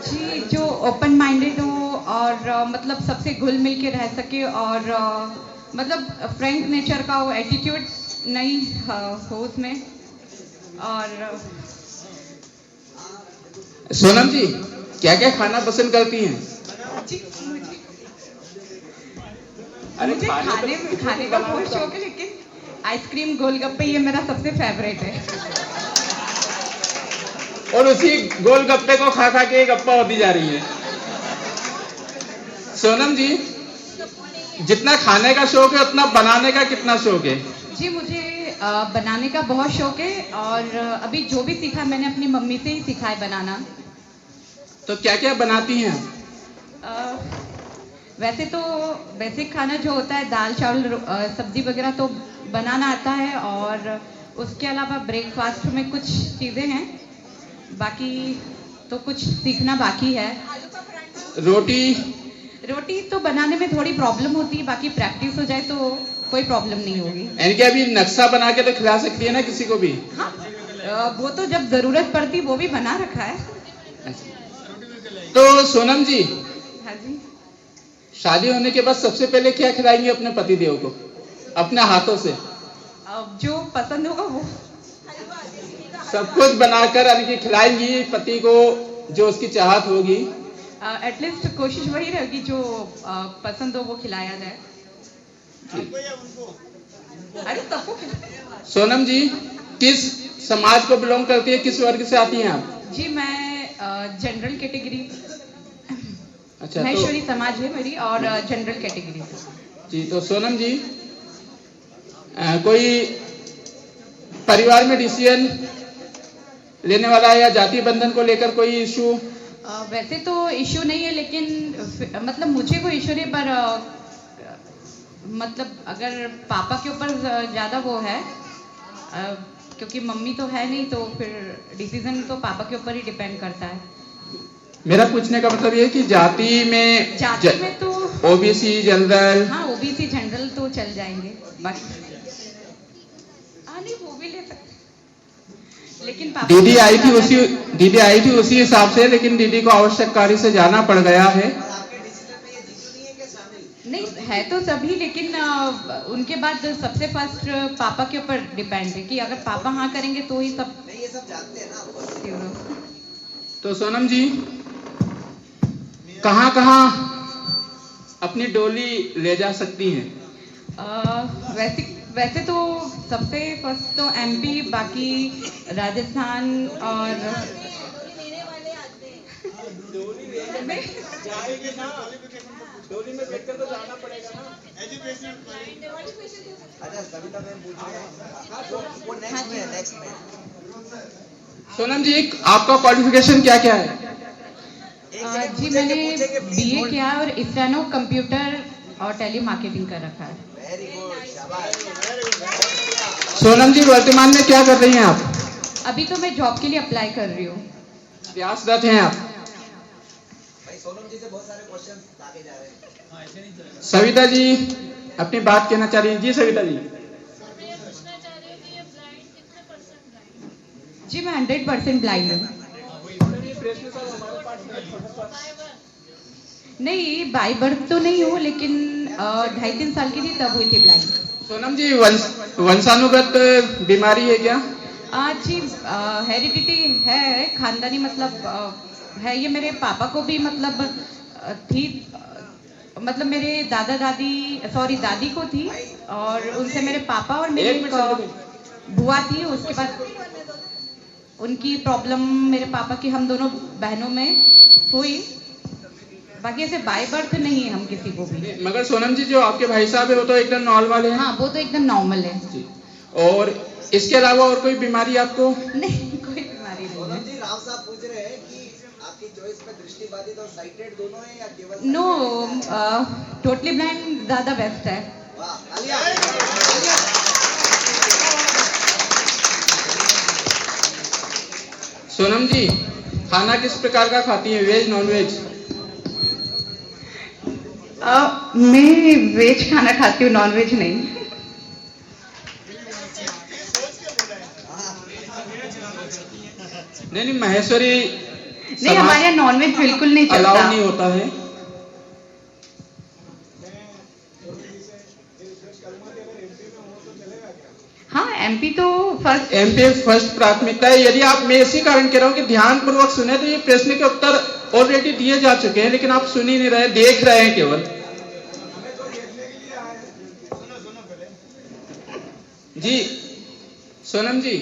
Speaker 6: जी जो ओपन माइंडेड हो और मतलब सबसे घुल मिल के रह सके और मतलब फ्रैंक नेचर का वो एटीट्यूड नहीं हो उसमें। और
Speaker 2: सोनम जी क्या क्या खाना पसंद करती हैं? अरे
Speaker 6: मुझे खाने का बहुत शौक है, लेकिन आइसक्रीम गोलगप्पे ये मेरा सबसे फेवरेट है।
Speaker 2: और उसी गोलगप्पे को खा खा के गप्पा होती जा रही है। सोनम जी जितना खाने का शौक है उतना बनाने का कितना शौक है?
Speaker 6: जी मुझे बनाने का बहुत शौक है और अभी जो भी सीखा मैंने अपनी मम्मी से ही सीखा है बनाना।
Speaker 2: तो क्या क्या बनाती हैं?
Speaker 6: वैसे तो बेसिक खाना जो होता है दाल चावल सब्जी वगैरह तो बनाना आता है, और उसके अलावा ब्रेकफास्ट में कुछ चीज़ें हैं, बाकी तो कुछ सीखना बाकी है। रोटी तो बनाने में थोड़ी प्रॉब्लम होती है, बाकी प्रैक्टिस हो जाए तो कोई प्रॉब्लम नहीं होगी।
Speaker 2: यानी कि अभी नक्शा बना के तो खिला सकती है ना किसी को भी?
Speaker 6: हाँ वो तो जब जरूरत पड़ती वो भी बना रखा है।
Speaker 2: तो सोनम जी
Speaker 6: हाँ जी।
Speaker 2: शादी होने के बाद सबसे पहले क्या खिलाएंगे अपने पति देव को अपने हाथों से?
Speaker 6: अब जो पसंद होगा वो
Speaker 2: सब कुछ बनाकर यानी कि खिलाएंगी पति को जो उसकी चाहत होगी।
Speaker 6: एटलीस्ट कोशिश वही रहेगी जो पसंद हो वो खिलाया जाए। अरे सबको
Speaker 2: सोनम जी किस समाज को बिलोंग करती है, किस वर्ग से आती हैं आप?
Speaker 6: जी मैं जनरल कैटेगरी,
Speaker 2: अच्छा
Speaker 6: महेश्वरी समाज है मेरी और जनरल कैटेगरी
Speaker 2: जी। तो सोनम जी कोई परिवार में डिसीजन लेने वाला है या जाति बंधन को लेकर कोई इशू?
Speaker 6: वैसे तो इशू नहीं है, लेकिन मतलब मुझे कोई इशू नहीं, पर मतलब अगर पापा के ऊपर ज़्यादा वो है, क्योंकि मम्मी तो है नहीं, तो फिर डिसीजन तो पापा के ऊपर ही डिपेंड करता है।
Speaker 2: मेरा पूछने का मतलब ये है कि जाति में
Speaker 6: तो
Speaker 2: ओबीसी जनरल।
Speaker 6: हाँ ओबीसी जनरल तो चल जाएंगे, बाकी नहीं वो भी ले सकते, लेकिन
Speaker 2: दीदी आई थी उसी हिसाब से, लेकिन दीदी को आवश्यक कार्य से जाना पड़ गया है।
Speaker 6: नहीं है तो सभी, लेकिन उनके बाद सबसे फर्स्ट पापा के ऊपर डिपेंड है कि अगर पापा हाँ करेंगे तो ही सब।
Speaker 5: नहीं ये सब जानते हैं ना।
Speaker 2: तो सोनम जी कहाँ कहाँ अपनी डोली ले जा सकती हैं?
Speaker 6: वैसे तो सबसे फर्स्ट तो एमपी, बाकी राजस्थान और
Speaker 2: डोली में बैठकर तो जाना पड़ेगा ना।
Speaker 5: अच्छा सविता मैम पूछ रहे हैं वो नेक्स्ट में।
Speaker 2: सोनम जी आपका क्वालिफिकेशन क्या क्या है?
Speaker 6: जी मैंने बीए किया और स्टेनो कंप्यूटर और टेली मार्केटिंग कर रखा है।
Speaker 5: वेरी गुड शाबाश।
Speaker 2: सोनम जी वर्तमान में क्या कर रही हैं आप?
Speaker 6: अभी तो मैं जॉब के लिए अप्लाई कर रही हूँ।
Speaker 2: प्रयासरत हैं आप?
Speaker 5: भाई सोनम जी से बहुत सारे क्वेश्चन आगे जा रहे हैं।
Speaker 2: सविता जी अपनी बात कहना चाह रही हैं। जी सविता जी।
Speaker 6: जी मैं 100% ब्लाइंड हूँ। नहीं बाई बर्थ तो नहीं हूँ, लेकिन 2.5-3 साल की थी तब हुई थी ब्लाइंड।
Speaker 2: सोनम जी वंशानुगत बीमारी है क्या?
Speaker 6: जी हेरिडिटी है, खानदानी मतलब है। ये मेरे पापा को भी मतलब थी, मतलब मेरे दादी को थी, और उनसे मेरे पापा और मेरी एक बुआ थी। उसके बाद उनकी प्रॉब्लम मेरे पापा की हम दोनों बहनों में हुई। बाकी ऐसे बाय बर्थ नहीं है हम किसी को भी।
Speaker 2: मगर सोनम जी जो आपके भाई साहब है वो तो एकदम नॉर्मल है।
Speaker 6: हाँ वो तो एकदम नॉर्मल है
Speaker 2: जी। और इसके अलावा और कोई बीमारी आपको?
Speaker 6: नहीं कोई बीमारी नहीं
Speaker 5: सोनम
Speaker 6: है।
Speaker 5: जी राव साहब पूछ रहे हैं कि आपकी चॉइस में दृष्टिबाधित और साइटेड दोनों है या केवल?
Speaker 6: नो टोटली ब्लाइंड ज़्यादा बेस्ट है।
Speaker 5: वाह तालियां।
Speaker 2: सोनम जी खाना किस प्रकार का खाती है, वेज नॉन वेज?
Speaker 6: मैं वेज खाना खाती हूँ, नॉन वेज नहीं।
Speaker 2: नहीं महेश्वरी
Speaker 6: नहीं हमारे यहाँ नॉन वेज बिल्कुल नहीं
Speaker 2: अलाउ
Speaker 6: चलता।
Speaker 2: नहीं होता है। एमपीए फर्स्ट प्राथमिकता है। यदि आप, मैं इसी कारण कह रहा हूँ कि ध्यान पूर्वक सुने, तो ये प्रश्न के उत्तर ऑलरेडी दिए जा चुके हैं, लेकिन आप सुन ही नहीं रहे, देख रहे हैं केवल। जी सोनम जी,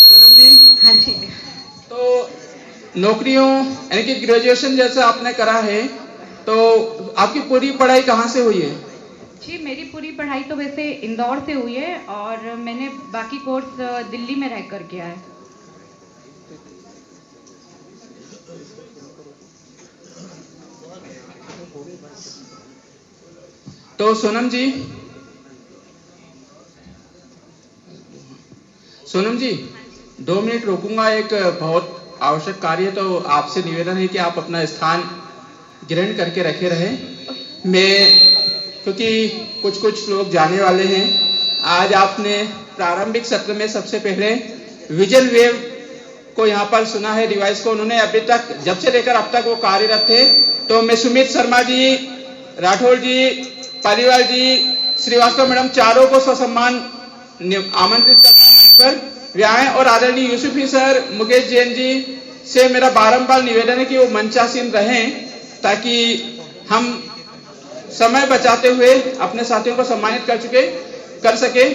Speaker 2: सोनम जी,
Speaker 6: हाँ जी।
Speaker 2: तो नौकरियों यानी कि ग्रेजुएशन जैसा आपने करा है, तो आपकी पूरी पढ़ाई कहाँ से हुई है?
Speaker 6: जी मेरी पूरी पढ़ाई तो वैसे इंदौर से हुई है और मैंने बाकी कोर्स दिल्ली में रहकर किया है।
Speaker 2: तो सोनम जी, सोनम जी 2 मिनट रोकूंगा, एक बहुत आवश्यक कार्य, तो आपसे निवेदन है कि आप अपना स्थान ग्रहण करके रखे रहे। मैं, क्योंकि कुछ लोग जाने वाले हैं, आज आपने प्रारंभिक सत्र में सबसे पहले विजन वेव को यहाँ पर सुना है, डिवाइस को। उन्होंने अभी तक, जब से लेकर अब तक वो कार्यरत थे। तो मैं सुमित शर्मा जी, राठौर जी, पालीवाल जी, श्रीवास्तव मैडम, चारों को ससम्मान आमंत्रित करता हूं मंच पर वे आए। और आदरणीय यूसुफी सर, मुकेश जैन जी से मेरा बारंबार निवेदन है कि वो मंचासीन रहें, ताकि हम समय बचाते हुए अपने साथियों को सम्मानित कर सके।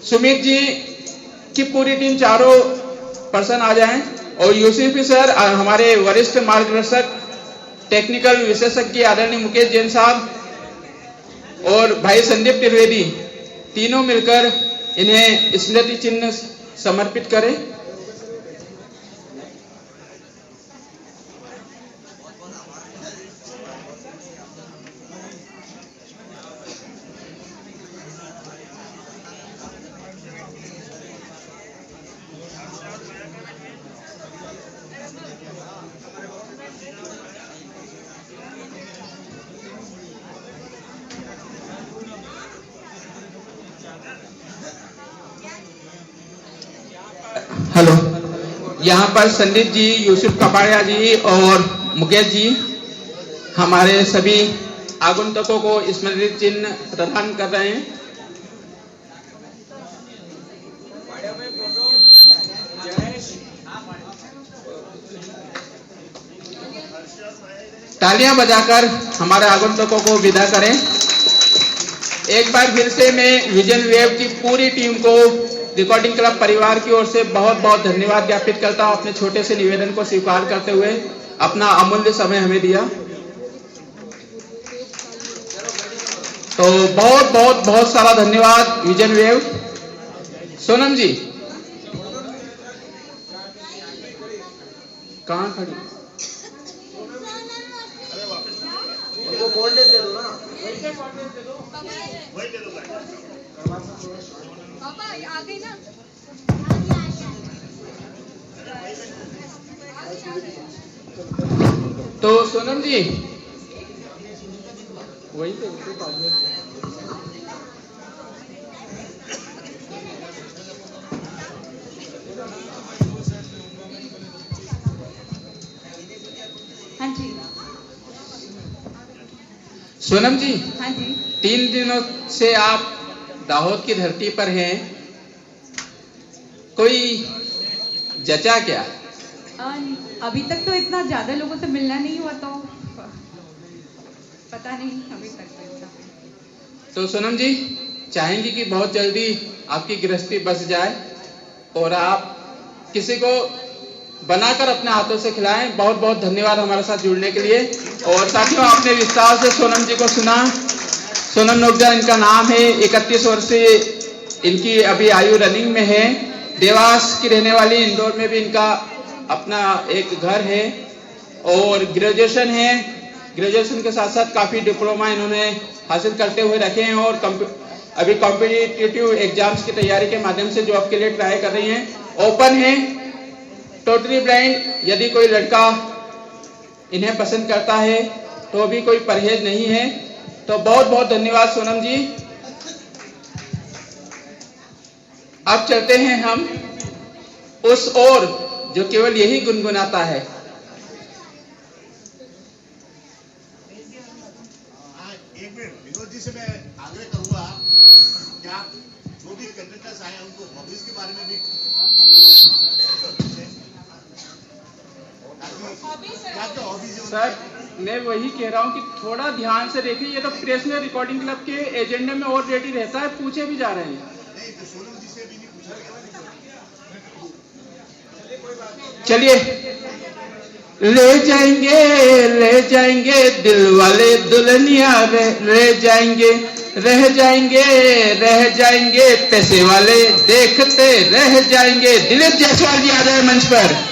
Speaker 2: सुमित जी की पूरी टीम, चारों पर्सन आ जाएं। और यूसुफी सर, हमारे वरिष्ठ मार्गदर्शक टेक्निकल विशेषज्ञ आदरणीय मुकेश जैन साहब और भाई संदीप त्रिवेदी, तीनों मिलकर इन्हें स्मृति चिन्ह समर्पित करें। हेलो, यहाँ पर संदीप जी, यूसुफ कपाड़िया जी और मुकेश जी हमारे सभी आगंतुकों को स्मृति चिन्ह प्रदान कर रहे हैं। तालियां बजाकर हमारे आगंतुकों को विदा करें। एक बार फिर से मैं विजन वेव की पूरी टीम को रिकॉर्डिंग क्लब परिवार की ओर से बहुत बहुत धन्यवाद ज्ञापित करता हूं, अपने छोटे से निवेदन को स्वीकार करते हुए अपना अमूल्य समय हमें दिया। तो बहुत बहुत बहुत सारा धन्यवाद विजन वेव। सोनम जी कहां खड़ी?
Speaker 5: वोल्टेज दे दो ना,
Speaker 7: पापा आ गई ना।
Speaker 2: तो सोनम जी वही तो
Speaker 6: हाँ जी।
Speaker 2: सोनम जी,
Speaker 6: हाँ जी।
Speaker 2: 3 दिनों से आप दाहोद की धरती पर हैं, कोई जचा क्या?
Speaker 6: अभी तक तो इतना ज्यादा लोगों से मिलना नहीं हुआ, तो पता नहीं अभी तक तो इतना।
Speaker 2: तो सोनम जी चाहेंगी कि बहुत जल्दी आपकी गृहस्थी बस जाए और आप किसी को बनाकर अपने हाथों से खिलाएं। बहुत बहुत धन्यवाद हमारे साथ जुड़ने के लिए। और साथियों, आपने विस्तार से सोनम जी को सुना। सोनम नोगजा इनका नाम है, 31 वर्षीय इनकी अभी आयु रनिंग में है। देवास की रहने वाली, इंदौर में भी इनका अपना एक घर है और ग्रेजुएशन है। ग्रेजुएशन के साथ साथ काफी डिप्लोमा इन्होंने हासिल करते हुए रखे हैं और अभी कॉम्पिटिटिव एग्जाम्स की तैयारी के माध्यम से जॉब के लिए ट्राई कर रही हैं। ओपन है, टोटली ब्लाइंड। यदि कोई लड़का इन्हें पसंद करता है तो भी कोई परहेज नहीं है। तो बहुत बहुत धन्यवाद सोनम जी। अब चलते हैं हम उस ओर जो केवल यही गुनगुनाता है।
Speaker 5: एक मिनट
Speaker 8: जी से मैं आग्रह करूंगा कि आप जो भी कैंडिडेट्स आए हैं उनको हॉबीज के बारे में भी क्या क्या हॉबीज है
Speaker 2: सर मैं वही कह रहा हूँ कि थोड़ा ध्यान से देखिए, ये तो प्रेस में रिकॉर्डिंग क्लब के एजेंडे में ऑलरेडी रहता है, पूछे भी जा रहे हैं।
Speaker 8: नहीं तो सोनम जी से भी नहीं पूछा गया।
Speaker 2: चलिए ले जाएंगे दिल वाले दुल्हनिया रह जाएंगे, रह जाएंगे पैसे वाले देखते रह जाएंगे। दिलीप जायसवाल जी आ रहे हैं मंच पर।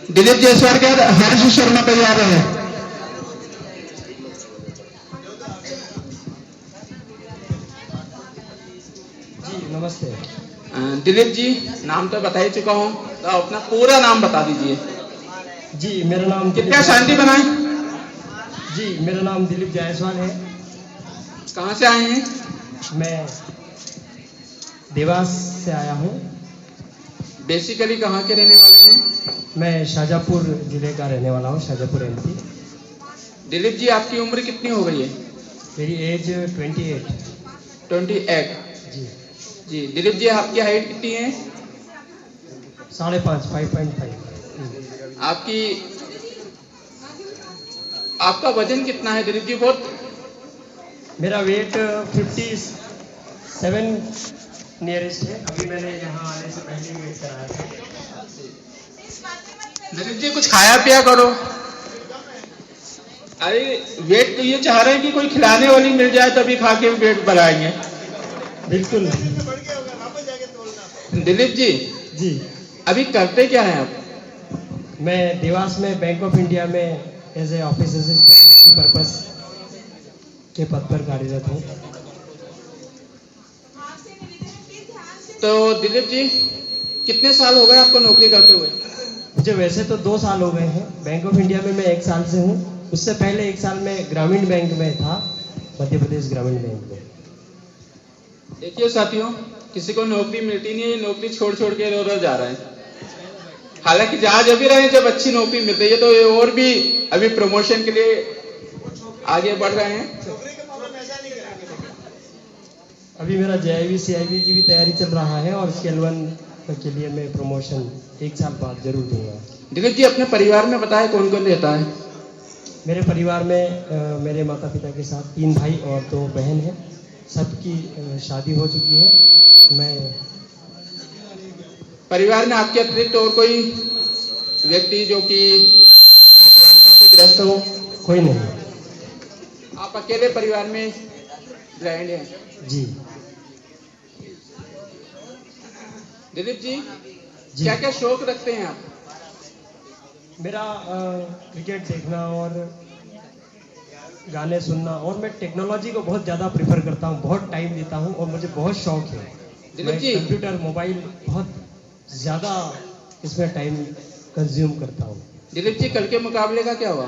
Speaker 2: दिलीप जायसवाल के बाद हर्ष शर्मा तैयार है।
Speaker 9: जी नमस्ते।
Speaker 2: दिलीप जी नाम तो बता ही चुका हूँ, तो अपना पूरा नाम बता दीजिए।
Speaker 9: जी मेरा नाम
Speaker 2: कृपया शांति बनाए।
Speaker 9: जी मेरा नाम दिलीप जायसवाल है।
Speaker 2: कहाँ से आए हैं?
Speaker 9: मैं देवास से आया हूँ।
Speaker 2: बेसिकली कहाँ के रहने वाले हैं?
Speaker 9: मैं शाजापुर जिले का रहने वाला हूँ, शाजापुर एमपी।
Speaker 2: दिलीप जी आपकी उम्र कितनी हो गई है?
Speaker 9: मेरी एज 28।
Speaker 2: 28।
Speaker 9: जी
Speaker 2: जी दिलीप जी आपकी हाइट कितनी है?
Speaker 9: 5.5
Speaker 2: आपका वजन कितना है दिलीप जी? बहुत
Speaker 9: मेरा वेट 57 नियरेस्ट है। अभी मैंने यहाँ आने से पहले वेट कराया था।
Speaker 2: दिलीप जी कुछ खाया पिया करो। अरे वेट तो ये चाह रहे हैं कि कोई खिलाने वाली मिल जाए तभी खा के वेट बढ़ाएंगे।
Speaker 9: बिल्कुल।
Speaker 2: दिलीप जी
Speaker 9: जी
Speaker 2: अभी करते क्या हैं आप?
Speaker 9: मैं देवास में बैंक ऑफ इंडिया में as a office assistant multipurpose के पद पर कार्यरत हूँ।
Speaker 2: तो दिलीप जी कितने साल हो गए आपको नौकरी करते हुए?
Speaker 9: मुझे वैसे तो 2 साल हो गए हैं। बैंक ऑफ इंडिया में मैं 1 साल से हूँ। उससे पहले 1 साल में ग्रामीण बैंक में था, मध्य प्रदेश ग्रामीण बैंक में।
Speaker 2: देखिए साथियों, किसी को नौकरी मिलती नहीं है, नौकरी छोड़ छोड़ के रो जा रहा है। हालांकि जहां जब भी रहे जब अच्छी नौकरी मिल रही है तो ये और भी अभी प्रमोशन के लिए आगे बढ़ रहे हैं।
Speaker 9: अभी मेरा JIB CIB की भी तैयारी चल रहा है और Scale 1 के लिए मैं प्रमोशन 1 साल बाद जरूर दूंगा।
Speaker 2: दिलीप जी अपने परिवार में बताएं कौन कौन रहता है?
Speaker 9: मेरे परिवार में मेरे माता पिता के साथ 3 भाई और 2 बहन हैं। सबकी शादी हो चुकी है। मैं
Speaker 2: परिवार में आपके अतिरिक्त और कोई व्यक्ति जो कि विकलांगता से ग्रस्त हो?
Speaker 9: कोई नहीं।
Speaker 2: आप अकेले परिवार में ब्लाइंड हैं?
Speaker 9: जी
Speaker 2: दिलीप जी क्या क्या शौक रखते हैं आप?
Speaker 9: मेरा क्रिकेट देखना और गाने सुनना, और मैं टेक्नोलॉजी को बहुत ज़्यादा प्रेफर करता हूँ, बहुत टाइम देता हूँ और मुझे बहुत शौक है। मैं कंप्यूटर मोबाइल बहुत ज़्यादा इसमें टाइम कंज्यूम करता हूँ।
Speaker 2: दिलीप जी कल के मुकाबले का क्या हुआ?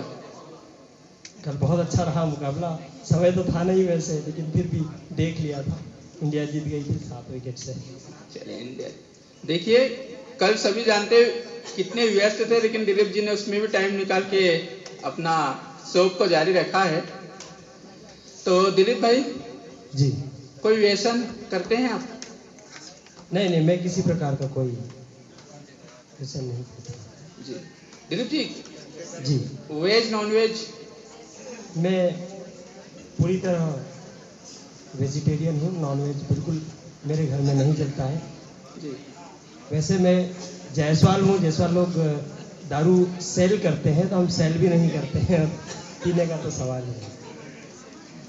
Speaker 9: कल बहुत अच्छा रहा मुकाबला। समय तो था नहीं वैसे, लेकिन फिर भी देख लिया था। इंडिया जीत गई थी 7 विकेट से।
Speaker 2: चलिए इंडिया देखिए, कल सभी जानते कितने व्यस्त थे, लेकिन दिलीप जी ने उसमें भी टाइम निकाल के अपना शौक को जारी रखा है। तो दिलीप भाई
Speaker 9: जी
Speaker 2: कोई व्यसन करते हैं आप?
Speaker 9: नहीं, मैं किसी प्रकार का कोई व्यसन नहीं करता।
Speaker 2: जी दिलीप जी
Speaker 9: जी
Speaker 2: वेज नॉन वेज?
Speaker 9: मैं पूरी तरह वेजिटेरियन हूँ। नॉन वेज बिल्कुल मेरे घर में नहीं चलता है।
Speaker 2: जी
Speaker 9: वैसे मैं जायसवाल हूँ। जायसवाल लोग दारू सेल करते हैं, तो हम सेल भी नहीं करते हैं। पीने का तो सवाल है।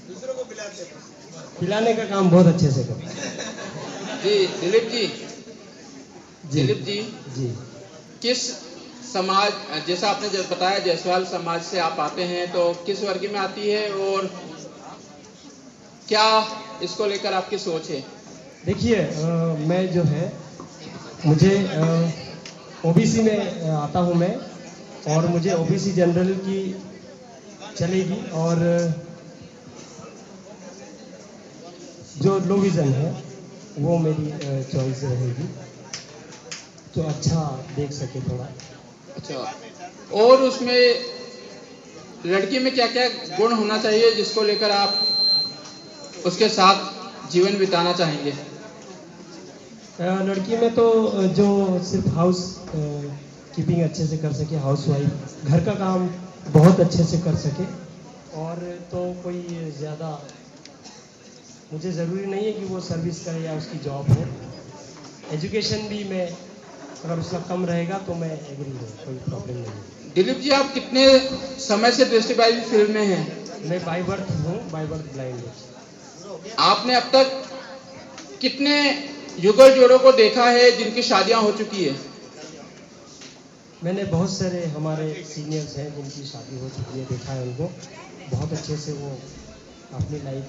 Speaker 8: दूसरों को
Speaker 9: पिलाने का काम बहुत अच्छे से करते हैं।
Speaker 2: जी दिलीप जी दिलीप जी
Speaker 9: जी
Speaker 2: किस समाज, जैसा आपने बताया जायसवाल समाज से आप आते हैं, तो किस वर्ग में आती है और क्या इसको लेकर आपकी सोच है?
Speaker 9: देखिए मैं जो है मुझे ओबीसी में आता हूँ मैं, और मुझे ओबीसी जनरल की चलेगी, और जो लो विज़न है वो मेरी चॉइस रहेगी, तो अच्छा देख सके थोड़ा।
Speaker 2: अच्छा, और उसमें लड़की में क्या क्या गुण होना चाहिए जिसको लेकर आप उसके साथ जीवन बिताना चाहेंगे?
Speaker 9: लड़की में तो जो सिर्फ हाउस कीपिंग अच्छे से कर सके, हाउस वाइफ, घर का काम बहुत अच्छे से कर सके, और तो कोई ज़्यादा मुझे ज़रूरी नहीं है कि वो सर्विस करे या उसकी जॉब हो। एजुकेशन भी मैं अगर उसका कम रहेगा तो मैं एग्री हूँ, कोई प्रॉब्लम नहीं है।
Speaker 2: दिलीप जी, आप कितने समय से दृष्टिबाधित फील्ड में हैं?
Speaker 9: मैं बाय बर्थ हूँ, बाय बर्थ ब्लाइंड हूँ।
Speaker 2: आपने अब तक कितने युगल जोड़ों को देखा है जिनकी शादियां हो चुकी है?
Speaker 9: मैंने बहुत सारे हमारे सीनियर्स हैं जिनकी शादी हो चुकी है, देखा है उनको, बहुत अच्छे से वो अपनी लाइफ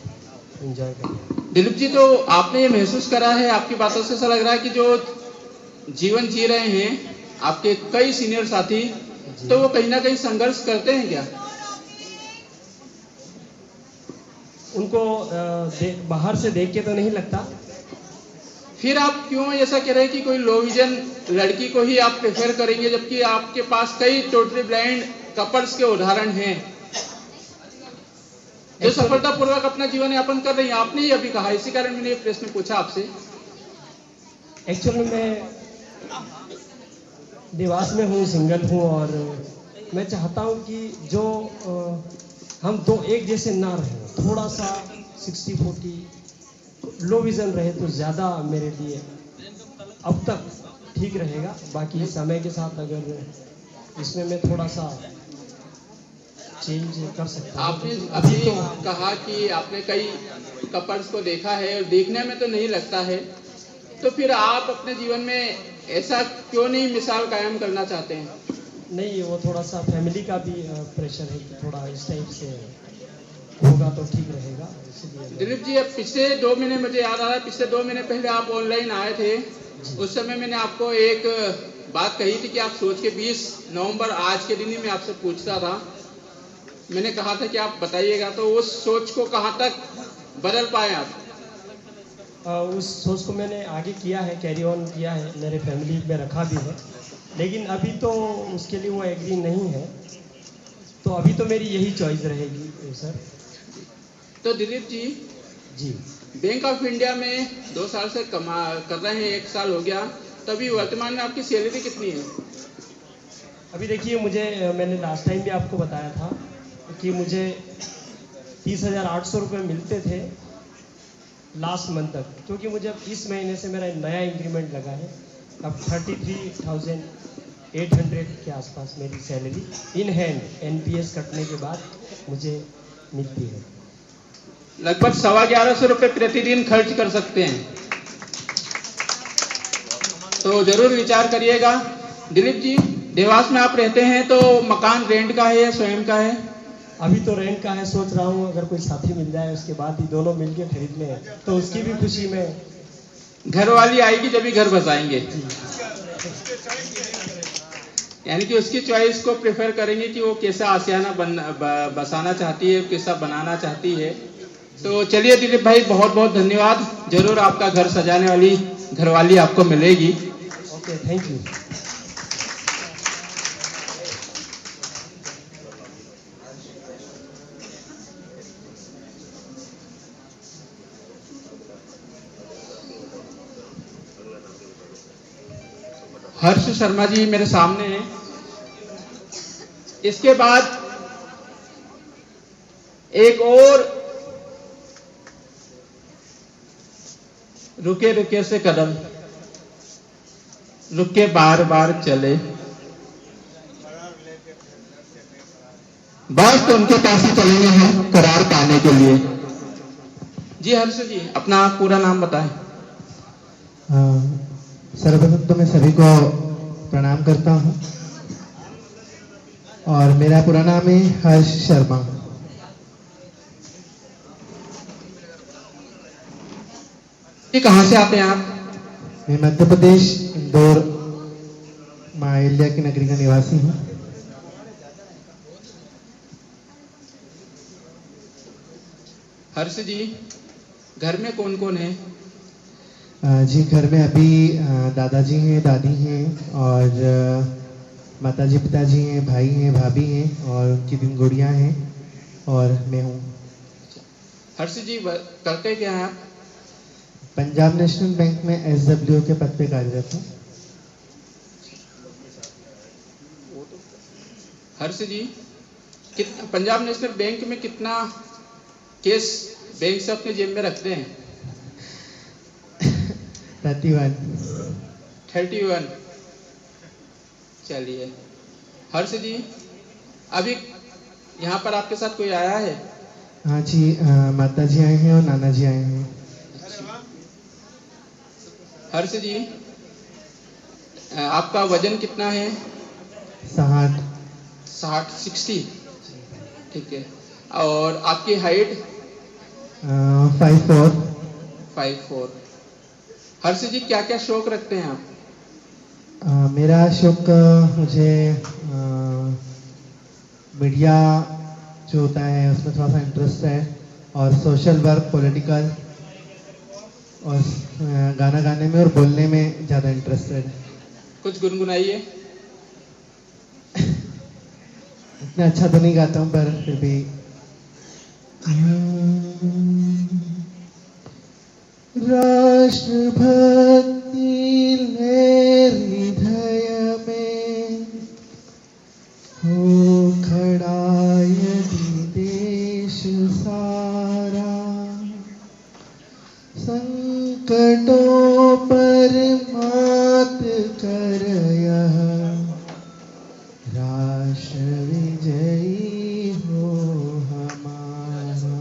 Speaker 9: एंजॉय कर रहे हैं।
Speaker 2: दिलीप जी, तो आपने ये महसूस करा है, आपकी बातों से ऐसा लग रहा है कि जो जीवन जी रहे हैं आपके कई सीनियर साथी, तो वो कहीं ना कहीं संघर्ष करते हैं क्या?
Speaker 9: उनको बाहर से देख के तो नहीं लगता।
Speaker 2: फिर आप क्यों ऐसा कह रहे हैं कि कोई लो विजन लड़की को ही आप प्रेफर करेंगे, जबकि आपके पास कई टोटली ब्लाइंड कपल्स के उदाहरण हैं जो सफलतापूर्वक अपना जीवन यापन कर रही हैं? आपने ही अभी कहा, इसी कारण मैंने ये प्रश्न पूछा आपसे।
Speaker 9: एक्चुअली मैं देवास में हूँ, सिंगल हूँ, और मैं चाहता हूँ कि जो हम दो एक जैसे ना रहें, थोड़ा सा 60-40 लो विज़न रहे तो ज़्यादा मेरे लिए अब तक ठीक रहेगा। बाकी समय के साथ अगर इसमें मैं थोड़ा सा चेंज कर सकता हूँ।
Speaker 2: आपने अभी तो कहा कि आपने कई कपल्स को देखा है और देखने में तो नहीं लगता है, तो फिर आप अपने जीवन में ऐसा क्यों नहीं मिसाल कायम करना चाहते हैं?
Speaker 9: नहीं, वो थोड़ा सा फैमिली का भी प्रेशर है कि थोड़ा इस टाइप से होगा तो ठीक रहेगा, इसलिए।
Speaker 2: दिलीप जी, अब पिछले 2 महीने, मुझे याद आ रहा है, पिछले 2 महीने पहले आप ऑनलाइन आए थे, उस समय मैंने आपको एक बात कही थी कि आप सोच के 20 नवंबर आज के दिन ही मैं आपसे पूछता था, मैंने कहा था कि आप बताइएगा, तो उस सोच को कहाँ तक बदल पाए आप?
Speaker 9: उस सोच को मैंने आगे किया है, कैरी ऑन किया है, मेरे फैमिली में रखा भी है, लेकिन अभी तो उसके लिए वो एग्री नहीं है, तो अभी तो मेरी यही चॉइस रहेगी सर।
Speaker 2: तो Dilip ji, bank of India में 2 साल से कर रहे हैं, 1 साल हो गया, तो अभी वर्तमान में आपकी सैलरी कितनी है?
Speaker 9: अभी देखिए, मैंने लास्ट टाइम भी आपको बताया था कि मुझे 30,800 रुपये मिलते थे लास्ट मंथ तक, क्योंकि मुझे अब इस महीने से मेरा नया इंक्रीमेंट लगा है, अब 33,800 के आसपास मेरी सैलरी इन हैंड NPS कटने के बाद मुझे मिलती है।
Speaker 2: लगभग 1150 रुपये प्रतिदिन खर्च कर सकते हैं, तो जरूर विचार करिएगा। दिलीप जी, देवास में आप रहते हैं, तो मकान रेंट का है या स्वयं का है?
Speaker 9: अभी तो रेंट का है, सोच रहा हूँ अगर कोई साथी मिल जाए उसके बाद ही दोनों मिलके खरीद लें, तो उसकी भी खुशी में।
Speaker 2: घर वाली आएगी जब भी घर बसाएंगे, यानी कि उसकी चॉइस को प्रेफर करेंगे कि वो कैसा आशियाना बसाना चाहती है, कैसा बनाना चाहती है। तो चलिए दिलीप भाई, बहुत बहुत धन्यवाद, जरूर आपका घर सजाने वाली घरवाली आपको मिलेगी।
Speaker 9: Okay, thank you.
Speaker 2: Harsh Sharma ji मेरे सामने हैं। इसके बाद एक और रुके रुके से कदम, रुक के बार बार चले, बस तो उनके पास ही चलेंगे हम करार पाने के लिए। जी हर्ष जी, अपना पूरा नाम बताएं।
Speaker 10: सर्वप्रथम तो मैं सभी को प्रणाम करता हूं, और मेरा पूरा नाम है हर्ष शर्मा।
Speaker 2: ये कहाँ से आते हैं आप?
Speaker 10: मैं मध्य प्रदेश इंदौर माँ अहिल्या की नगरी का निवासी हूँ।
Speaker 2: हर्ष जी, घर में कौन कौन है?
Speaker 10: जी घर में अभी दादाजी हैं, दादी हैं और माताजी पिताजी हैं, भाई हैं, भाभी हैं और उनकी 3 गुड़ियाँ हैं और मैं हूँ।
Speaker 2: हर्ष जी करते क्या हैं आप?
Speaker 10: पंजाब नेशनल बैंक में SWO के पद पे कार्यरत हूँ।
Speaker 2: हर्ष जी, पंजाब नेशनल बैंक में कितना केस बैंक से अपने जेब में रखते हैं? 31। चलिए हर्ष जी, अभी यहाँ पर आपके साथ कोई आया है?
Speaker 10: हाँ जी, माता जी आए हैं और नाना जी आए हैं।
Speaker 2: हर्ष जी, आपका वजन कितना है? 60 ठीक है। और आपकी हाइट? 5'4". हर्ष जी, क्या क्या शौक रखते हैं आप?
Speaker 10: मेरा शौक मुझे मीडिया जो होता है उसमें थोड़ा सा इंटरेस्ट है और सोशल वर्क, पॉलिटिकल और गाना गाने में और बोलने में ज़्यादा इंटरेस्टेड है।
Speaker 2: कुछ गुनगुनाइए।
Speaker 10: इतना अच्छा तो नहीं गाता हूँ पर फिर भी। राष्ट्रभक्ति लहर हृदय में हो खड़ा यदि देश सारा, संकटों पर मात कर यह राष्ट्र विजयी हो हमारा।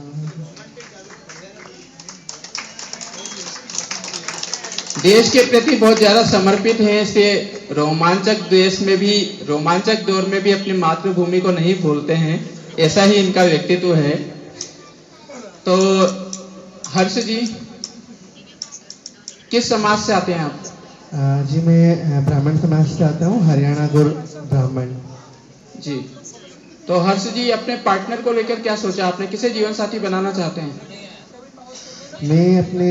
Speaker 2: देश के प्रति बहुत ज्यादा समर्पित हैं, इससे रोमांचक दौर में भी अपनी मातृभूमि को नहीं भूलते हैं, ऐसा ही इनका व्यक्तित्व है। तो हर्ष जी, किस समाज से आते हैं आप?
Speaker 10: जी मैं ब्राह्मण समाज से आता हूँ, हरियाणा गुर ब्राह्मण।
Speaker 2: जी, तो हर्ष जी, अपने पार्टनर को लेकर क्या सोचा आपने? किसे जीवन साथी बनाना चाहते हैं?
Speaker 10: मैं अपने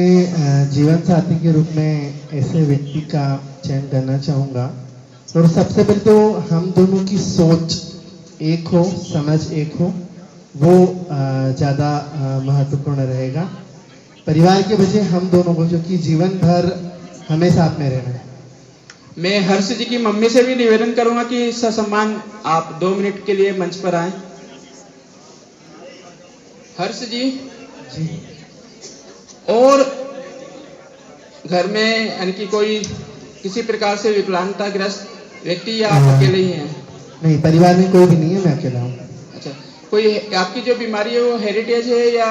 Speaker 10: जीवन साथी के रूप में ऐसे व्यक्ति का चयन करना चाहूँगा और सबसे पहले तो हम दोनों की सोच एक हो, समझ एक हो, वो ज़्यादा महत्वपूर्ण रहेगा। परिवार के बजाय हम दोनों को जो कि जीवन भर हमें साथ में रहना है।
Speaker 2: मैं हर्ष जी की मम्मी से भी निवेदन करूंगा कि ससम्मान आप 2 मिनट के लिए मंच पर आए। हर्ष जी, और घर में यानी कि कोई किसी प्रकार से विकलांगताग्रस्त व्यक्ति या आप अकेले ही हैं?
Speaker 10: नहीं, परिवार में कोई भी नहीं है, मैं अकेला हूँ।
Speaker 2: अच्छा, कोई आपकी जो बीमारी है वो हेरिटेज है या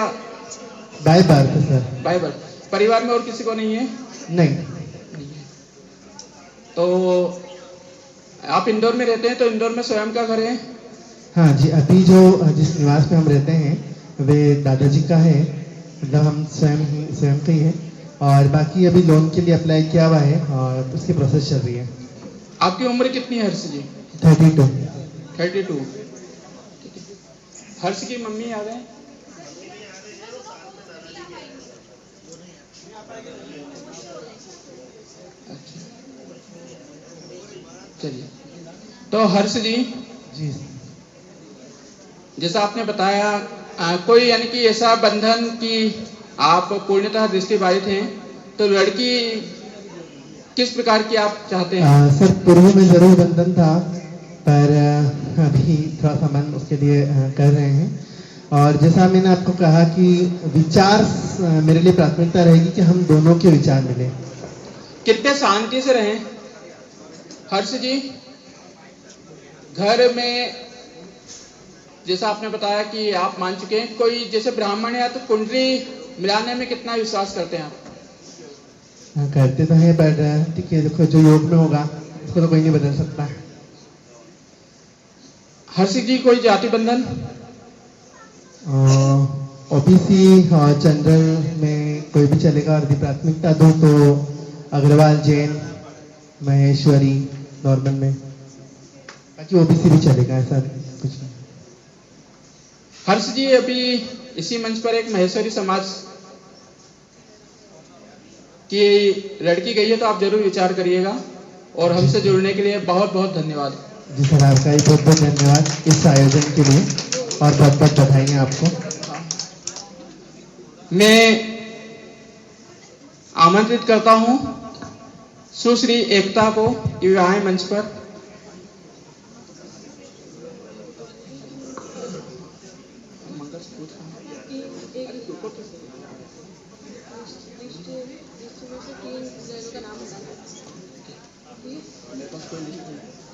Speaker 10: बाय बर्थ है सर?
Speaker 2: By birth. परिवार में और किसी को नहीं है?
Speaker 10: नहीं।
Speaker 2: तो आप इंदौर में रहते हैं, तो इंदौर में स्वयं का घर है?
Speaker 10: हाँ जी, अभी जो जिस निवास में हम रहते हैं वे दादाजी का है, मतलब हम स्वयं का ही है और बाकी अभी लोन के लिए अप्लाई किया हुआ है और उसकी प्रोसेस चल रही है।
Speaker 2: आपकी उम्र कितनी है हर्ष जी?
Speaker 10: 32।
Speaker 2: हर्ष की मम्मी आ गए। चलिए, तो हर्ष जी, जैसा आपने बताया कोई यानी कि ऐसा बंधन कि आप पूर्णतः दृष्टिबाधित हैं, तो लड़की किस प्रकार की आप चाहते हैं?
Speaker 10: सर, पूर्व में जरूर बंधन था पर अभी थोड़ा सा मन उसके लिए कर रहे हैं और जैसा मैंने आपको कहा कि विचार मेरे लिए प्राथमिकता रहेगी कि हम दोनों के विचार मिले।
Speaker 2: कितने शांति से रहें हर्ष जी। घर में जैसा आपने बताया कि आप मान चुके हैं, कोई जैसे ब्राह्मण है तो कुंडली मिलाने में कितना विश्वास करते हैं आप?
Speaker 10: करते तो हैं पर ठीक है, देखो जो योग में होगा उसको तो कोई नहीं बदल सकता।
Speaker 2: हर्ष जी, कोई जाति बंधन?
Speaker 10: ओबीसी जनरल में कोई भी चलेगा, और यदि प्राथमिकता दूं तो अग्रवाल, जैन, महेश्वरी नॉर्मल में, बाकी ओबीसी भी चलेगा, ऐसा कुछ नहीं।
Speaker 2: हर्ष जी, अभी इसी मंच पर एक महेश्वरी समाज की लड़की गई है, तो आप जरूर विचार करिएगा, और हमसे जुड़ने के लिए बहुत बहुत धन्यवाद।
Speaker 10: जी सर, आपका ही बहुत बहुत धन्यवाद इस आयोजन के लिए, और बहुत बहुत बधाई है आपको।
Speaker 2: मैं आमंत्रित करता हूं सुश्री एकता को विवाह मंच पर।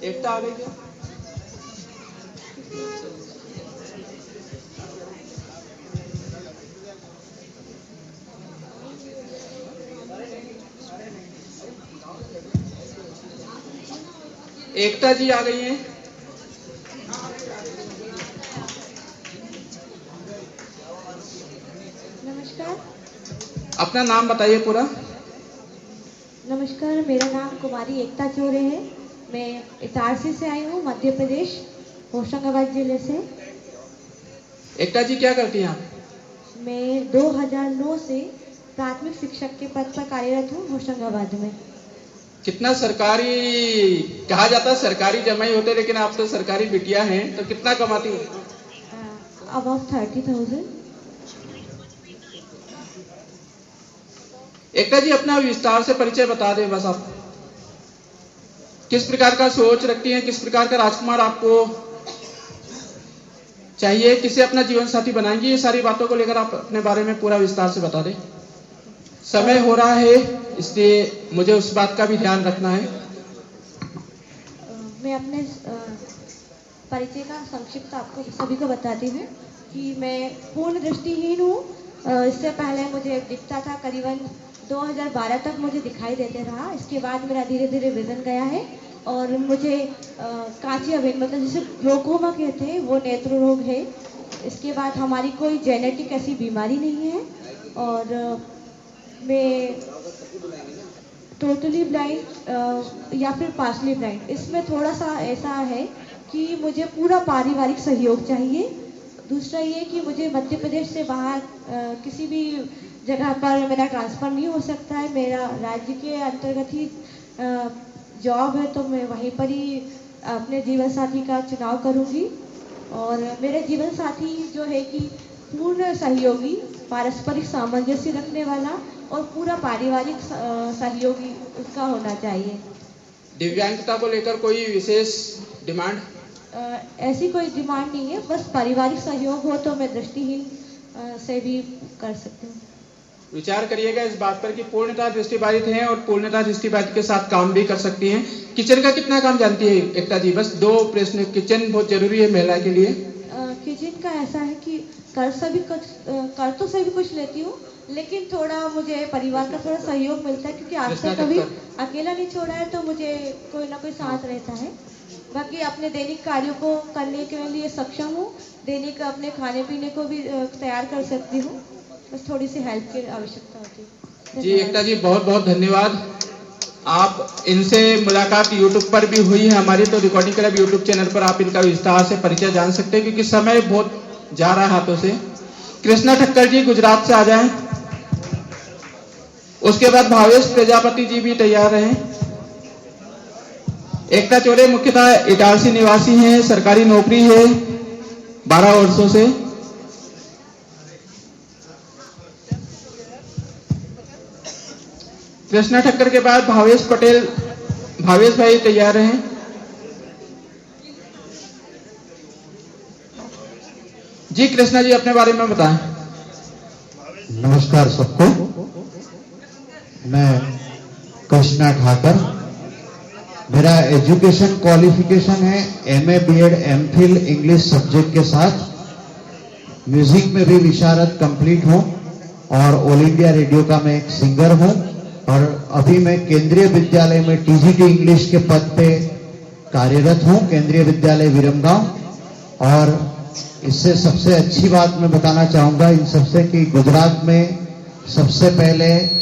Speaker 2: एकता आ गई क्या? एकता जी आ गई हैं।
Speaker 11: नमस्कार।
Speaker 2: अपना नाम बताइए पूरा।
Speaker 11: नमस्कार, मेरा नाम कुमारी एकता चौरे है। मैं इटारसी से आई हूँ, मध्य प्रदेश, होशंगाबाद जिले से।
Speaker 2: एकता जी क्या करती हैं आप?
Speaker 11: मैं 2009 से प्राथमिक शिक्षक के पद पर कार्यरत हूँ होशंगाबाद में।
Speaker 2: कितना सरकारी, कहा जाता है सरकारी जमाई होते, लेकिन आप तो सरकारी बिटिया हैं, तो कितना कमाती हैं?
Speaker 11: अबाउट 30,000।
Speaker 2: एकता जी, अपना विस्तार से परिचय बता दें बस। आप किस प्रकार का सोच रखती हैं, किस प्रकार का राजकुमार आपको चाहिए, किसे अपना जीवन साथी बनाएंगी, ये सारी बातों को लेकर आप अपने बारे में पूरा विस्तार से बता दें। समय हो रहा है, इसलिए मुझे उस बात का भी ध्यान रखना है।
Speaker 11: मैं अपने परिचय का संक्षिप्त आपको सभी को बताती हूँ कि मैं पूर्ण दृष्टिहीन हूँ। इससे पहले मुझे दिखता था, करीबन 2012 तक मुझे दिखाई देते रहा। इसके बाद मेरा धीरे धीरे विजन गया है, और मुझे कांची अभिन, मतलब जिसे ग्लोकोमा कहते हैं, वो नेत्र रोग है। इसके बाद हमारी कोई जेनेटिक ऐसी बीमारी नहीं है, और मैं टोटली ब्लाइंड या फिर पार्शली ब्लाइंड। इसमें थोड़ा सा ऐसा है कि मुझे पूरा पारिवारिक सहयोग चाहिए। दूसरा ये कि मुझे मध्य प्रदेश से बाहर किसी भी जगह पर मेरा ट्रांसफ़र नहीं हो सकता है। मेरा राज्य के अंतर्गत ही जॉब है, तो मैं वहीं पर ही अपने जीवन साथी का चुनाव करूंगी। और मेरे जीवन साथी जो है कि पूर्ण सहयोगी, पारस्परिक सामंजस्य रखने वाला और पूरा पारिवारिक सहयोगी उसका होना चाहिए।
Speaker 2: दिव्यांगता को लेकर कोई विशेष डिमांड?
Speaker 11: ऐसी कोई डिमांड नहीं है, बस पारिवारिक सहयोग हो तो मैं दृष्टिहीन से भी कर सकती हूँ।
Speaker 2: विचार करिएगा इस बात पर कि पूर्णतः दृष्टिबाधित हैं और पूर्णतः दृष्टिबाधित के साथ काम भी कर सकती हैं। किचन का कितना काम जानती है एकता जी? बस 2 प्रश्न। किचन बहुत जरूरी है महिला के लिए।
Speaker 11: किचन का ऐसा है कि कर तो सभी कुछ लेती हूँ, लेकिन थोड़ा मुझे परिवार का थोड़ा सहयोग मिलता है, क्योंकि आज तक कभी अकेला नहीं छोड़ा है, तो मुझे कोई ना कोई साथ रहता है। बाकी अपने दैनिक कार्यों को करने के लिए सक्षम हूँ। दैनिक अपने खाने पीने को भी तैयार कर सकती हूँ, बस थोड़ी सी हेल्प की आवश्यकता होती है।
Speaker 2: जी एकता जी, बहुत बहुत धन्यवाद। आप इनसे मुलाकात यूट्यूब पर भी हुई है हमारी, तो रिकॉर्डिंग क्लब यूट्यूब चैनल पर आप इनका विस्तार से परिचय जान सकते हैं, क्योंकि समय बहुत जा रहा है हाथों से। कृष्णा ठक्कर जी गुजरात से आ जाएं। उसके बाद भावेश प्रजापति जी भी तैयार हैं। एकता चौरे मुख्यतः इटारसी निवासी हैं, सरकारी नौकरी है 12 वर्षों से। कृष्णा ठक्कर के बाद भावेश पटेल, भावेश भाई तैयार हैं। जी कृष्णा जी, अपने बारे में बताएं।
Speaker 10: नमस्कार सबको, मैं कृष्णा ठाकर। मेरा एजुकेशन क्वालिफिकेशन है MA BEd MPhil English subject के साथ। म्यूजिक में भी विशारद कंप्लीट हूँ, और ऑल इंडिया रेडियो का मैं एक सिंगर हूँ। और अभी मैं केंद्रीय विद्यालय में TGT इंग्लिश के पद पे कार्यरत हूँ, केंद्रीय विद्यालय विरमगांव। और इससे सबसे अच्छी बात मैं बताना चाहूंगा इन सबसे कि गुजरात में सबसे पहले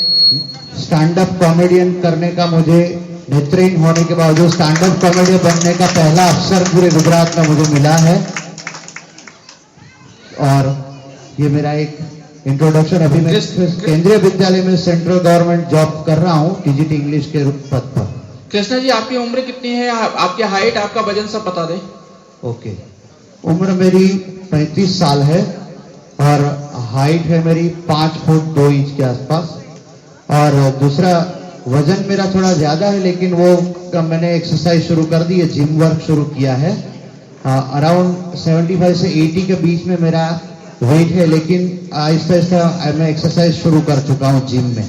Speaker 10: स्टैंड अप कॉमेडियन करने का मुझे नेत्रहीन होने के बावजूद स्टैंड अप कॉमेडियन बनने का पहला अवसर पूरे गुजरात में मुझे मिला है। और ये मेरा एक इंट्रोडक्शन। अभी मैं केंद्रीय विद्यालय में सेंट्रल गवर्नमेंट जॉब कर रहा हूँ टीजीटी इंग्लिश के पद पर।
Speaker 2: कृष्णा जी आपकी उम्र कितनी है, आपकी हाइट, आपका वजन सब बता दें।
Speaker 10: ओके, उम्र मेरी 35 साल है और हाइट है मेरी 5 फुट 2 इंच के आसपास। और दूसरा वजन मेरा थोड़ा ज्यादा है, लेकिन वो मैंने एक्सरसाइज शुरू कर दी है, जिम वर्क शुरू किया है। अराउंड 75 से 80 के बीच में मेरा वेट है, लेकिन आहिस्ता आहिस्ता मैं एक्सरसाइज शुरू कर चुका हूँ जिम में,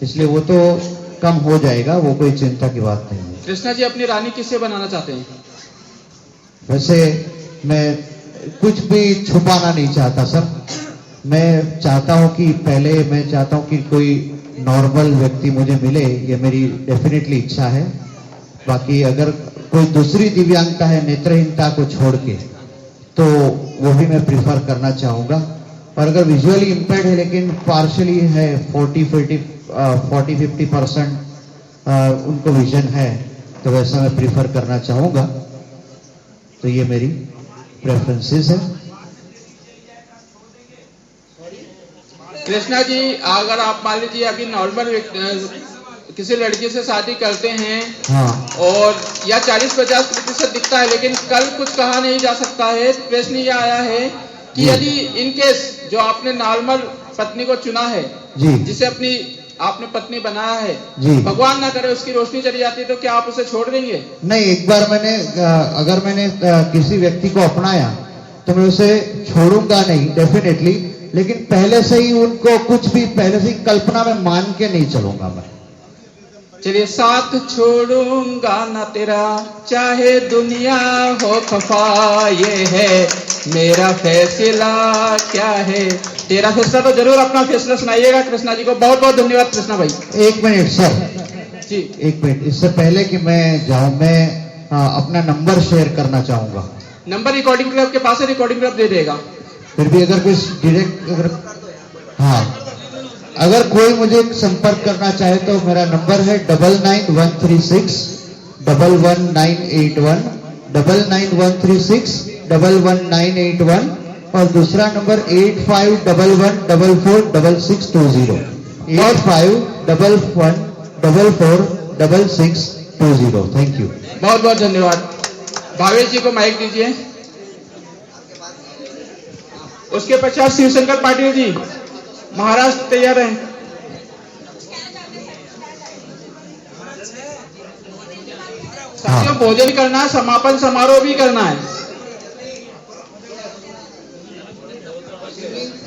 Speaker 10: इसलिए वो तो कम हो जाएगा, वो कोई चिंता की बात नहीं है।
Speaker 2: कृष्णा जी अपनी रानी किससे बनाना चाहते हैं?
Speaker 10: वैसे मैं कुछ भी छुपाना नहीं चाहता सर। मैं चाहता हूं कि पहले मैं चाहता हूं कि कोई नॉर्मल व्यक्ति मुझे मिले, ये मेरी डेफिनेटली इच्छा है। बाकी अगर कोई दूसरी दिव्यांगता है नेत्रहीनता को छोड़ के, तो वो भी मैं प्रिफर करना चाहूंगा। और अगर विजुअली इम्पेयर्ड है लेकिन पार्शली है, 40-50% उनको विजन है, तो वैसा मैं प्रिफर करना चाहूंगा। तो ये मेरी प्रेफरेंसेस है।
Speaker 2: कृष्णा जी अगर आप मान लीजिए अभी नॉर्मल किसी लड़की से शादी करते हैं,
Speaker 10: हाँ,
Speaker 2: और या 40-50% दिखता है, लेकिन कल कुछ कहा नहीं जा सकता है, प्रश्न ये आया है कि यदि इनकेस जो आपने नॉर्मल पत्नी को चुना है
Speaker 10: जी,
Speaker 2: जिसे अपनी आपने पत्नी बनाया है
Speaker 10: जी,
Speaker 2: भगवान ना करे उसकी रोशनी चली जाती है, तो क्या आप उसे छोड़ देंगे?
Speaker 10: नहीं, एक बार मैंने अगर मैंने किसी व्यक्ति को अपनाया तो मैं उसे छोड़ूंगा नहीं डेफिनेटली, लेकिन पहले से ही उनको कुछ भी पहले से ही कल्पना में मान के नहीं चलूंगा मैं।
Speaker 2: चलिए, साथ छोड़ूंगा ना तेरा चाहे दुनिया हो खफा, ये है मेरा फैसला क्या है तेरा फैसला। तो जरूर अपना फैसला सुनाइएगा कृष्णा जी को। बहुत बहुत धन्यवाद कृष्णा भाई।
Speaker 10: 1 मिनट सर
Speaker 2: जी,
Speaker 10: 1 मिनट, इससे पहले कि मैं जाऊं, मैं अपना नंबर शेयर करना चाहूंगा।
Speaker 2: नंबर रिकॉर्डिंग क्लब के पास है, रिकॉर्डिंग क्लब दे देगा।
Speaker 10: फिर भी अगर कोई डायरेक्ट हाँ, अगर कोई मुझे संपर्क करना चाहे तो मेरा नंबर है 99-136 11981, 99-136 11981, और दूसरा नंबर 8511446620, 8511446620। थैंक यू,
Speaker 2: बहुत बहुत धन्यवाद। भावेश जी को माइक दीजिए। उसके पश्चात शिवशंकर पाटिल जी महाराष्ट्र तैयार हैं। साथियों, भोजन करना है, समापन समारोह भी करना है।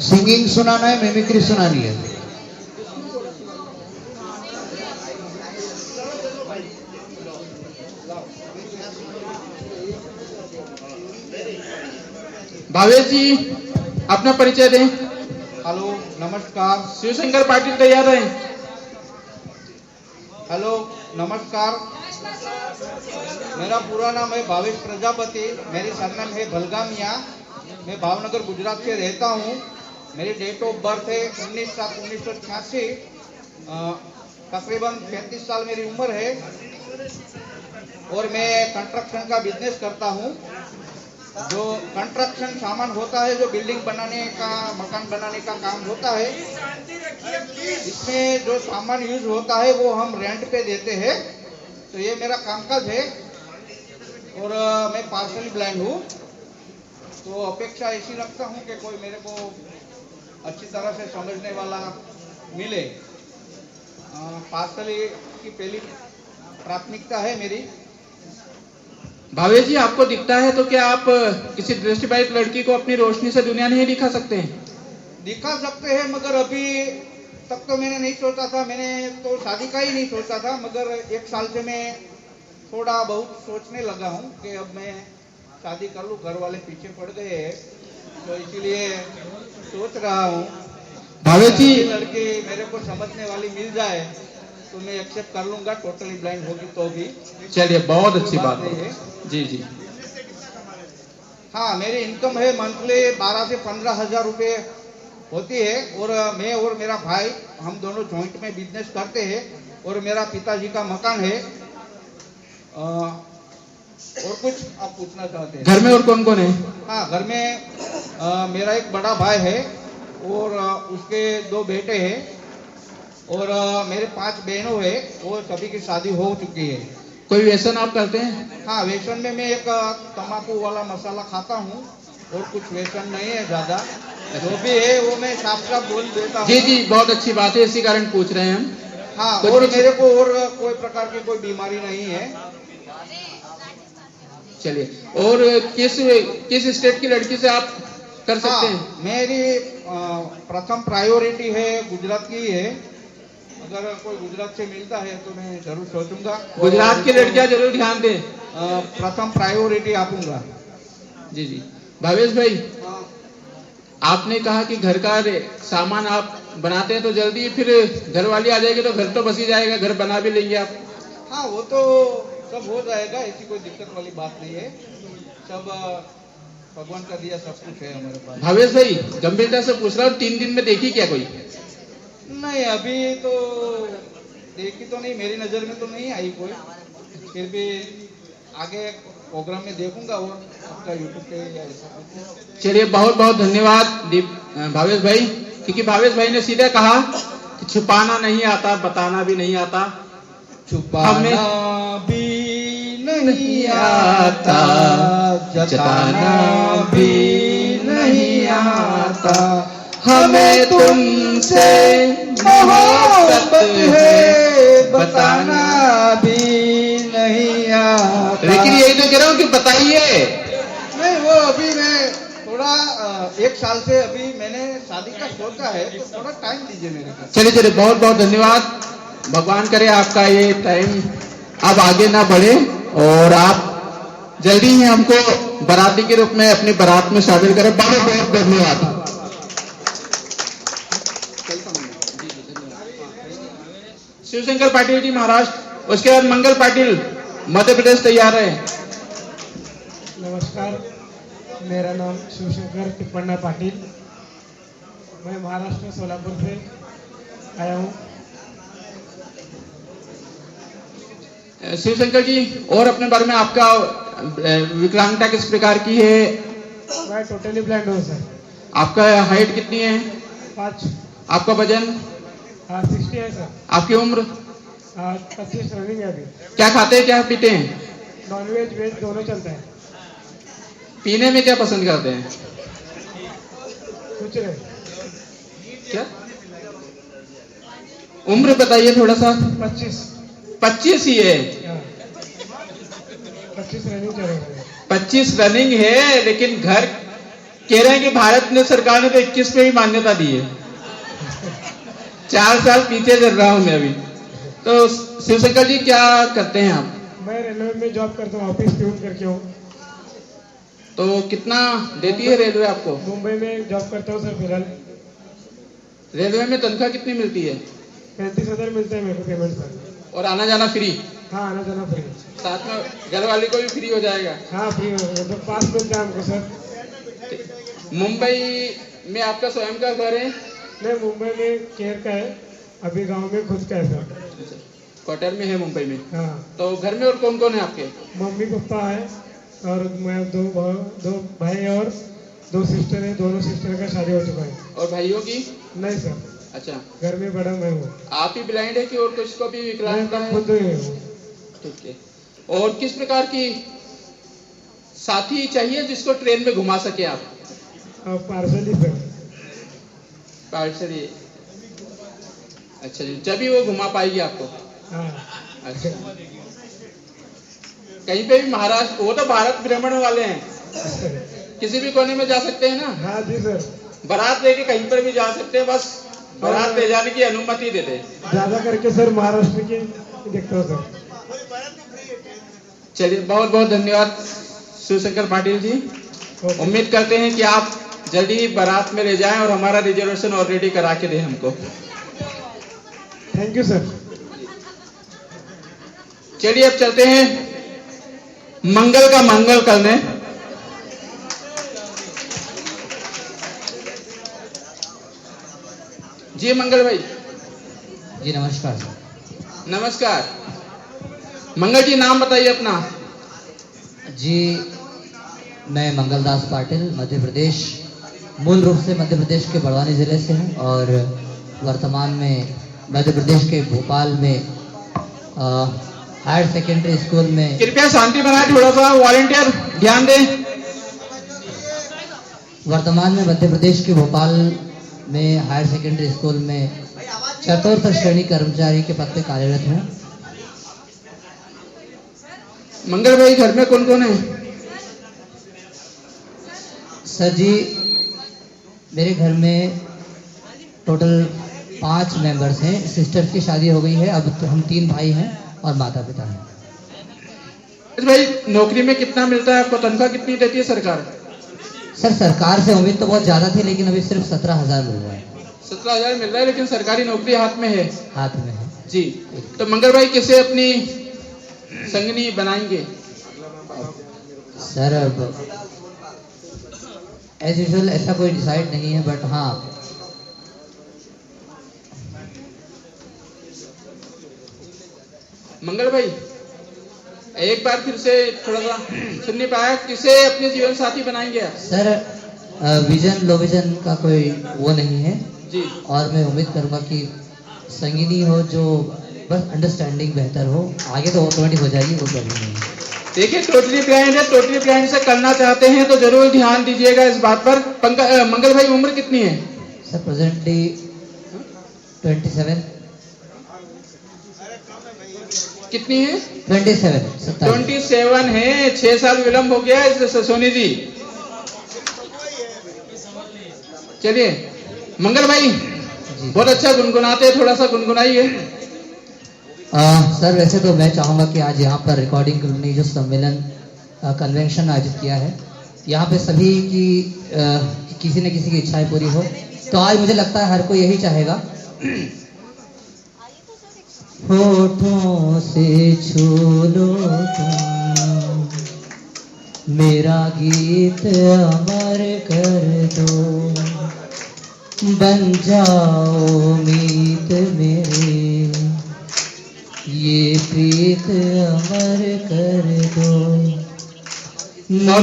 Speaker 10: सिंगिंग सुनाना है, मिमिक्री सुनानी है।
Speaker 2: भावेश जी अपना परिचय दें।
Speaker 12: हेलो, नमस्कार।
Speaker 2: शिवशंकर पाटिल तैयार हैं।
Speaker 12: हेलो, नमस्कार। मेरा पूरा नाम है भावेश प्रजापति, मेरी सरनेम है भलगामिया। मैं भावनगर गुजरात से रहता हूँ। मेरी डेट ऑफ बर्थ है 19/7/1988। तकरीबन 35 साल मेरी उम्र है और मैं कंस्ट्रक्शन का बिजनेस करता हूँ। जो कंस्ट्रक्शन सामान होता है, जो बिल्डिंग बनाने का, मकान बनाने का काम होता है, इसमें जो सामान यूज होता है वो हम रेंट पे देते हैं। तो ये मेरा कामकाज है और मैं पार्शली ब्लाइंड हूँ। तो अपेक्षा ऐसी रखता हूँ कि कोई मेरे को अच्छी तरह से समझने वाला मिले। पार्शली की पहली प्राथमिकता है मेरी।
Speaker 2: भावेश जी आपको दिखता है तो क्या आप किसी दृष्टिबाधित लड़की को अपनी रोशनी से दुनिया नहीं दिखा सकते हैं?
Speaker 12: दिखा सकते हैं, मगर अभी तक तो मैंने नहीं सोचा था। मैंने तो शादी का ही नहीं सोचा था, मगर 1 साल से मैं थोड़ा बहुत सोचने लगा हूँ कि अब मैं शादी कर लूँ। घर वाले पीछे पड़ गए हैं, तो इसीलिए सोच रहा हूँ।
Speaker 2: भावेश जी,
Speaker 12: लड़की मेरे को समझने वाली मिल जाए तो मैं एक्सेप्ट कर लूंगा, टोटली ब्लाइंड होगी तो भी।
Speaker 2: चलिए, बहुत अच्छी बात है। जी जी,
Speaker 12: हाँ, मेरी इनकम है मंथली 12 से 15 हजार रुपये होती है। और मैं और मेरा भाई हम दोनों जॉइंट में बिजनेस करते हैं। और मेरा पिताजी का मकान है। और कुछ आप पूछना चाहते हैं?
Speaker 2: घर में और कौन कौन है?
Speaker 12: हाँ, घर में मेरा एक बड़ा भाई है और उसके 2 बेटे हैं। और मेरे 5 बहनों है, वो सभी की शादी हो चुकी है।
Speaker 2: कोई व्यसन आप करते हैं?
Speaker 12: हाँ, व्यसन में मैं एक तम्बाकू वाला मसाला खाता हूँ और कुछ व्यसन नहीं है ज्यादा। जो भी है वो मैं साफ साफ बोल देता हूँ।
Speaker 2: जी जी, बहुत अच्छी बात है, इसी कारण पूछ रहे हैं हम।
Speaker 12: हाँ, और मेरे को और कोई प्रकार की कोई बीमारी नहीं है।
Speaker 2: चलिए, और किस स्टेट की लड़की से आप कर सकते हैं?
Speaker 12: मेरी प्रथम प्रायोरिटी है गुजरात की है। अगर कोई गुजरात से मिलता है तो मैं जरूर सोचूंगा।
Speaker 2: गुजरात की लड़कियां जरूर ध्यान दें।
Speaker 12: प्रथम प्रायोरिटी आपूंगा।
Speaker 2: जी जी। भावेश भाई, आपने कहा कि घर का सामान आप बनाते हैं तो जल्दी फिर घर वाली आ जाएगी तो घर तो बस ही जाएगा, घर बना भी लेंगे आप।
Speaker 12: हाँ, वो तो सब हो जाएगा, ऐसी कोई दिक्कत वाली बात नहीं है। सब भगवान का दिया सब कुछ है हमारे पास।
Speaker 2: भावेश भाई, गंभीरता से पूछ रहा हूँ, 3 दिन में देखी क्या कोई?
Speaker 12: नहीं, अभी तो देखी तो नहीं, मेरी नजर में तो नहीं आई कोई। फिर भी आगे प्रोग्राम में देखूंगा और आपका यूट्यूब पे या ऐसा।
Speaker 2: चलिए, बहुत बहुत धन्यवाद भावेश भाई, क्योंकि भावेश भाई ने सीधे कहा कि छुपाना नहीं आता, बताना भी नहीं आता,
Speaker 12: छुपाना भी नहीं आता, जताना भी नहीं आता, हमें तुमसे मोहब्बत है, बताना भी नहीं आता।
Speaker 2: लेकिन यही तो कह रहा हूँ कि बताइए।
Speaker 12: नहीं, वो अभी मैं थोड़ा 1 साल से अभी मैंने शादी का सोचा है, तो थोड़ा टाइम दीजिए मेरे को।
Speaker 2: चलिए चलिए, बहुत बहुत धन्यवाद। भगवान करे आपका ये टाइम अब आगे ना बढ़े और आप जल्दी ही हमको बाराती के रूप में अपनी बारात में शामिल करें। बहुत बहुत धन्यवाद। शिवशंकर पाटिल जी महाराष्ट्र, उसके बाद मंगल पाटिल मध्य प्रदेश तैयार है।
Speaker 9: नमस्कार, मेरा नाम शिवशंकर तिप्पण्णा पाटिल, मैं महाराष्ट्र सोलापुर से आया हूँ।
Speaker 2: शिवशंकर जी, और अपने बारे में, आपका विकलांगता किस प्रकार की है?
Speaker 9: मैं टोटली ब्लाइंड हूँ सर।
Speaker 2: आपका हाइट कितनी है?
Speaker 9: 5।
Speaker 2: आपका वजन?
Speaker 9: 60 है सर।
Speaker 2: आपकी उम्र?
Speaker 9: 25 रनिंग है अभी।
Speaker 2: क्या खाते हैं, क्या पीते हैं?
Speaker 9: नॉनवेज वेज दोनों चलता है।
Speaker 2: पीने में क्या पसंद करते हैं?
Speaker 9: कुछ नहीं।
Speaker 2: क्या उम्र बताइए थोड़ा सा? 25 ही है।
Speaker 9: 25 रनिंग चलेगा।
Speaker 2: 25 रनिंग है, लेकिन घर कह रहे हैं कि भारत ने, सरकार ने तो 21 पे ही मान्यता दी है। 4 साल पीछे चल रहा हूं मैं अभी। तो शिवशंकर जी, क्या करते हैं आप?
Speaker 9: मैं रेलवे में जॉब करता हूँ, ऑफिस ट्यून करके हूँ।
Speaker 2: तो कितना देती है रेलवे आपको?
Speaker 9: मुंबई में जॉब करता हूँ सर फिलहाल।
Speaker 2: रेलवे में तनख्वाह कितनी मिलती है?
Speaker 9: 35,000 मिलता है मेरे को पेमेंट सर।
Speaker 2: और आना जाना फ्री?
Speaker 9: हाँ, आना जाना फ्री।
Speaker 2: साथ में घर वाले को भी फ्री हो जाएगा?
Speaker 9: हाँ, फ्री हो जाएगा। तो पास मिलता है हमको सर।
Speaker 2: मुंबई में आपका स्वयं का घर है?
Speaker 9: नहीं, मुंबई में केयर का है, अभी गांव में खुद का है सर।
Speaker 2: क्वार्टर में है मुंबई में?
Speaker 9: हाँ।
Speaker 2: तो घर में और कौन कौन है आपके?
Speaker 9: मम्मी पापा है और मैं 2 भाई और 2 सिस्टर है। दोनों सिस्टर का शादी हो चुका है।
Speaker 2: और भाइयों की?
Speaker 9: नहीं सर।
Speaker 2: अच्छा,
Speaker 9: घर में बड़ा मैं हूँ।
Speaker 2: आप ही ब्लाइंड है कि और कुछ को भी विकलांगता है?
Speaker 9: खुद ही हूँ।
Speaker 2: ठीक है। और किस प्रकार की साथी चाहिए जिसको ट्रेन में घुमा सके आप?
Speaker 9: Partially sir.
Speaker 2: पार्सली, अच्छा जी, जब भी वो घुमा पाएगी आपको?
Speaker 9: हाँ।
Speaker 2: अच्छा, कहीं पे भी महाराष्ट्र, वो तो भारत भ्रमण वाले हैं, किसी भी कोने में जा सकते हैं ना?
Speaker 9: हाँ जी सर।
Speaker 2: बारात लेके कहीं पर भी जा सकते हैं, बस बारात ले जाने की अनुमति दे दे।
Speaker 9: ज्यादा करके सर महाराष्ट्र की देखता हूँ सर।
Speaker 2: चलिए, बहुत बहुत धन्यवाद शिवशंकर पाटिल जी। उम्मीद करते हैं कि आप जल्दी ही बारात में ले जाएं और हमारा रिजर्वेशन ऑलरेडी करा के दें हमको।
Speaker 9: Thank you sir.
Speaker 2: चलिए, अब चलते हैं मंगल का मंगल करने। जी मंगल भाई।
Speaker 13: जी नमस्कार सर।
Speaker 2: नमस्कार। मंगल जी नाम बताइए अपना।
Speaker 13: जी मैं मंगलदास पाटिल, मध्य प्रदेश, मूल रूप से मध्य प्रदेश के बड़वानी ज़िले से हूँ और वर्तमान में मध्य प्रदेश के भोपाल में हायर सेकेंडरी स्कूल में।
Speaker 2: कृपया शांति बनाए, थोड़ा सा वॉलंटियर ध्यान दें।
Speaker 13: वर्तमान में मध्य प्रदेश के भोपाल में हायर सेकेंडरी स्कूल में चतुर्थ श्रेणी कर्मचारी के पद पे कार्यरत हूँ।
Speaker 2: मंगल भाई घर में कौन कौन है?
Speaker 13: सर जी मेरे घर में टोटल 5 मेंबर्स हैं। सिस्टर्स की शादी हो गई है, अब तो हम 3 भाई हैं और माता पिता हैं।
Speaker 2: भाई नौकरी में कितना मिलता है आपको? तनख्वाह कितनी देती है सरकार?
Speaker 13: सर सरकार से उम्मीद तो बहुत ज़्यादा थी, लेकिन अभी सिर्फ 17,000 मिल रहा है।
Speaker 2: 17,000 मिल रहा है, लेकिन सरकारी नौकरी हाथ में है।
Speaker 13: हाथ में है
Speaker 2: जी। तो मंगल भाई किसे अपनी संगनी बनाएंगे?
Speaker 13: सर अब एज यूजुअल ऐसा कोई डिसाइड नहीं है, बट हाँ
Speaker 2: मंगल भाई एक बार फिर से थोड़ा सा सुन नहीं पाया, किसे अपने जीवन साथी बनाएंगे आप?
Speaker 13: सर विजन लो विजन का कोई वो नहीं है
Speaker 2: जी।
Speaker 13: और मैं उम्मीद करूँगा कि संगिनी हो जो बस अंडरस्टैंडिंग बेहतर हो, आगे तो ऑटोमेटिक हो जाएगी, वो प्रॉब्लम नहीं है।
Speaker 2: देखिए टोटली ब्लाइंड है, टोटली ब्लाइंड से करना चाहते हैं तो जरूर ध्यान दीजिएगा इस बात पर। मंगल भाई उम्र कितनी है?
Speaker 13: Sir presently 27।
Speaker 2: कितनी है?
Speaker 13: 27
Speaker 2: है। 6 साल विलंब हो गया है सोनी जी। चलिए मंगल भाई बहुत अच्छा गुनगुनाते हैं, थोड़ा सा गुनगुनाइए।
Speaker 13: सर वैसे तो मैं चाहूँगा कि आज यहाँ पर रिकॉर्डिंग क्लब ने जो सम्मेलन कन्वेंशन आयोजित किया है, यहाँ पे सभी की किसी न किसी की इच्छाएं पूरी हो, तो आज मुझे लगता है हर कोई यही चाहेगा। होठों से छू लो तुम, मेरा गीत अमर कर दो, बन जाओ मीत मेरे, ये प्रीत अमर कर दो।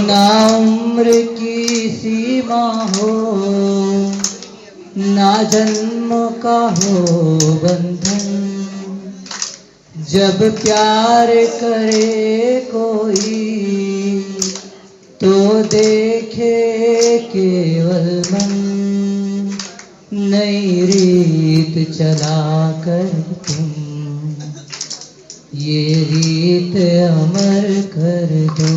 Speaker 13: ना उम्र की सीमा हो, ना जन्म का हो बंधन, जब प्यार करे कोई तो देखे केवल मन, नई रीत चला कर तुम, ये रीत अमर कर दो।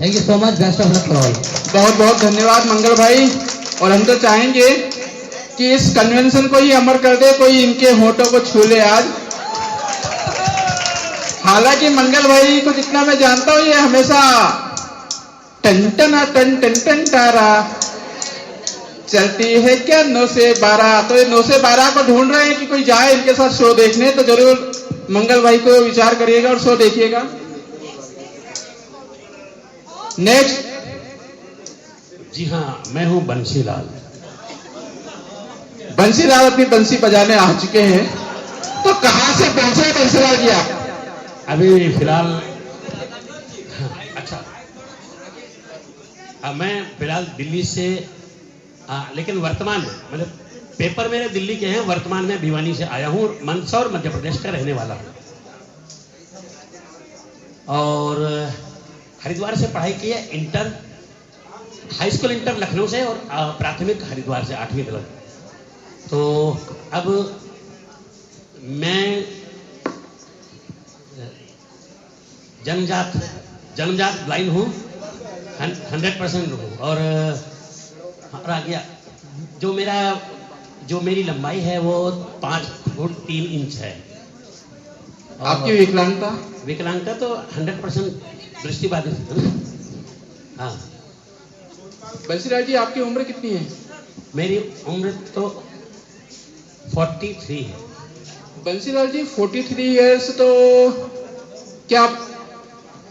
Speaker 13: Thank you so much, best of luck for all.
Speaker 2: बहुत बहुत धन्यवाद मंगल भाई। और हम तो चाहेंगे कि इस कन्वेंशन को ही अमर कर दे, कोई इनके होठों को छू ले आज। हालांकि मंगल भाई को जितना मैं जानता हूँ ये हमेशा टन टन टन टन टन तारा चलती है क्या 9 से 12। तो ये 9 से 12 को ढूंढ रहे हैं कि कोई जाए इनके साथ शो देखने, तो जरूर मंगल भाई को विचार करिएगा और शो देखिएगा। नेक्स्ट।
Speaker 14: जी हाँ, मैं हूं बंसीलाल।
Speaker 2: बंसीलाल अपनी बंसी बजाने आ चुके हैं, तो कहां से पहुंचे बंसीलाल जी आप?
Speaker 14: अभी फिलहाल अच्छा मैं फिलहाल दिल्ली से लेकिन वर्तमान में मतलब पेपर मेरे दिल्ली के हैं, वर्तमान में भिवानी से आया हूँ, मंदसौर मध्य प्रदेश का रहने वाला हूँ और हरिद्वार से पढ़ाई की है। Inter high school inter Lucknow से और प्राथमिक हरिद्वार से 8वीं तक। तो अब मैं जन्मजात ब्लाइंड हूँ, 100% हूँ और रह गया जो मेरी लंबाई है वो 5 फुट 3 इंच है।
Speaker 2: आपकी
Speaker 14: विकलांगता तो 100% दृष्टिबाधित है। हाँ
Speaker 2: बंसीलाल जी आपकी उम्र कितनी है?
Speaker 14: मेरी उम्र तो 43 है।
Speaker 2: बंसीलाल जी 43 इयर्स, तो क्या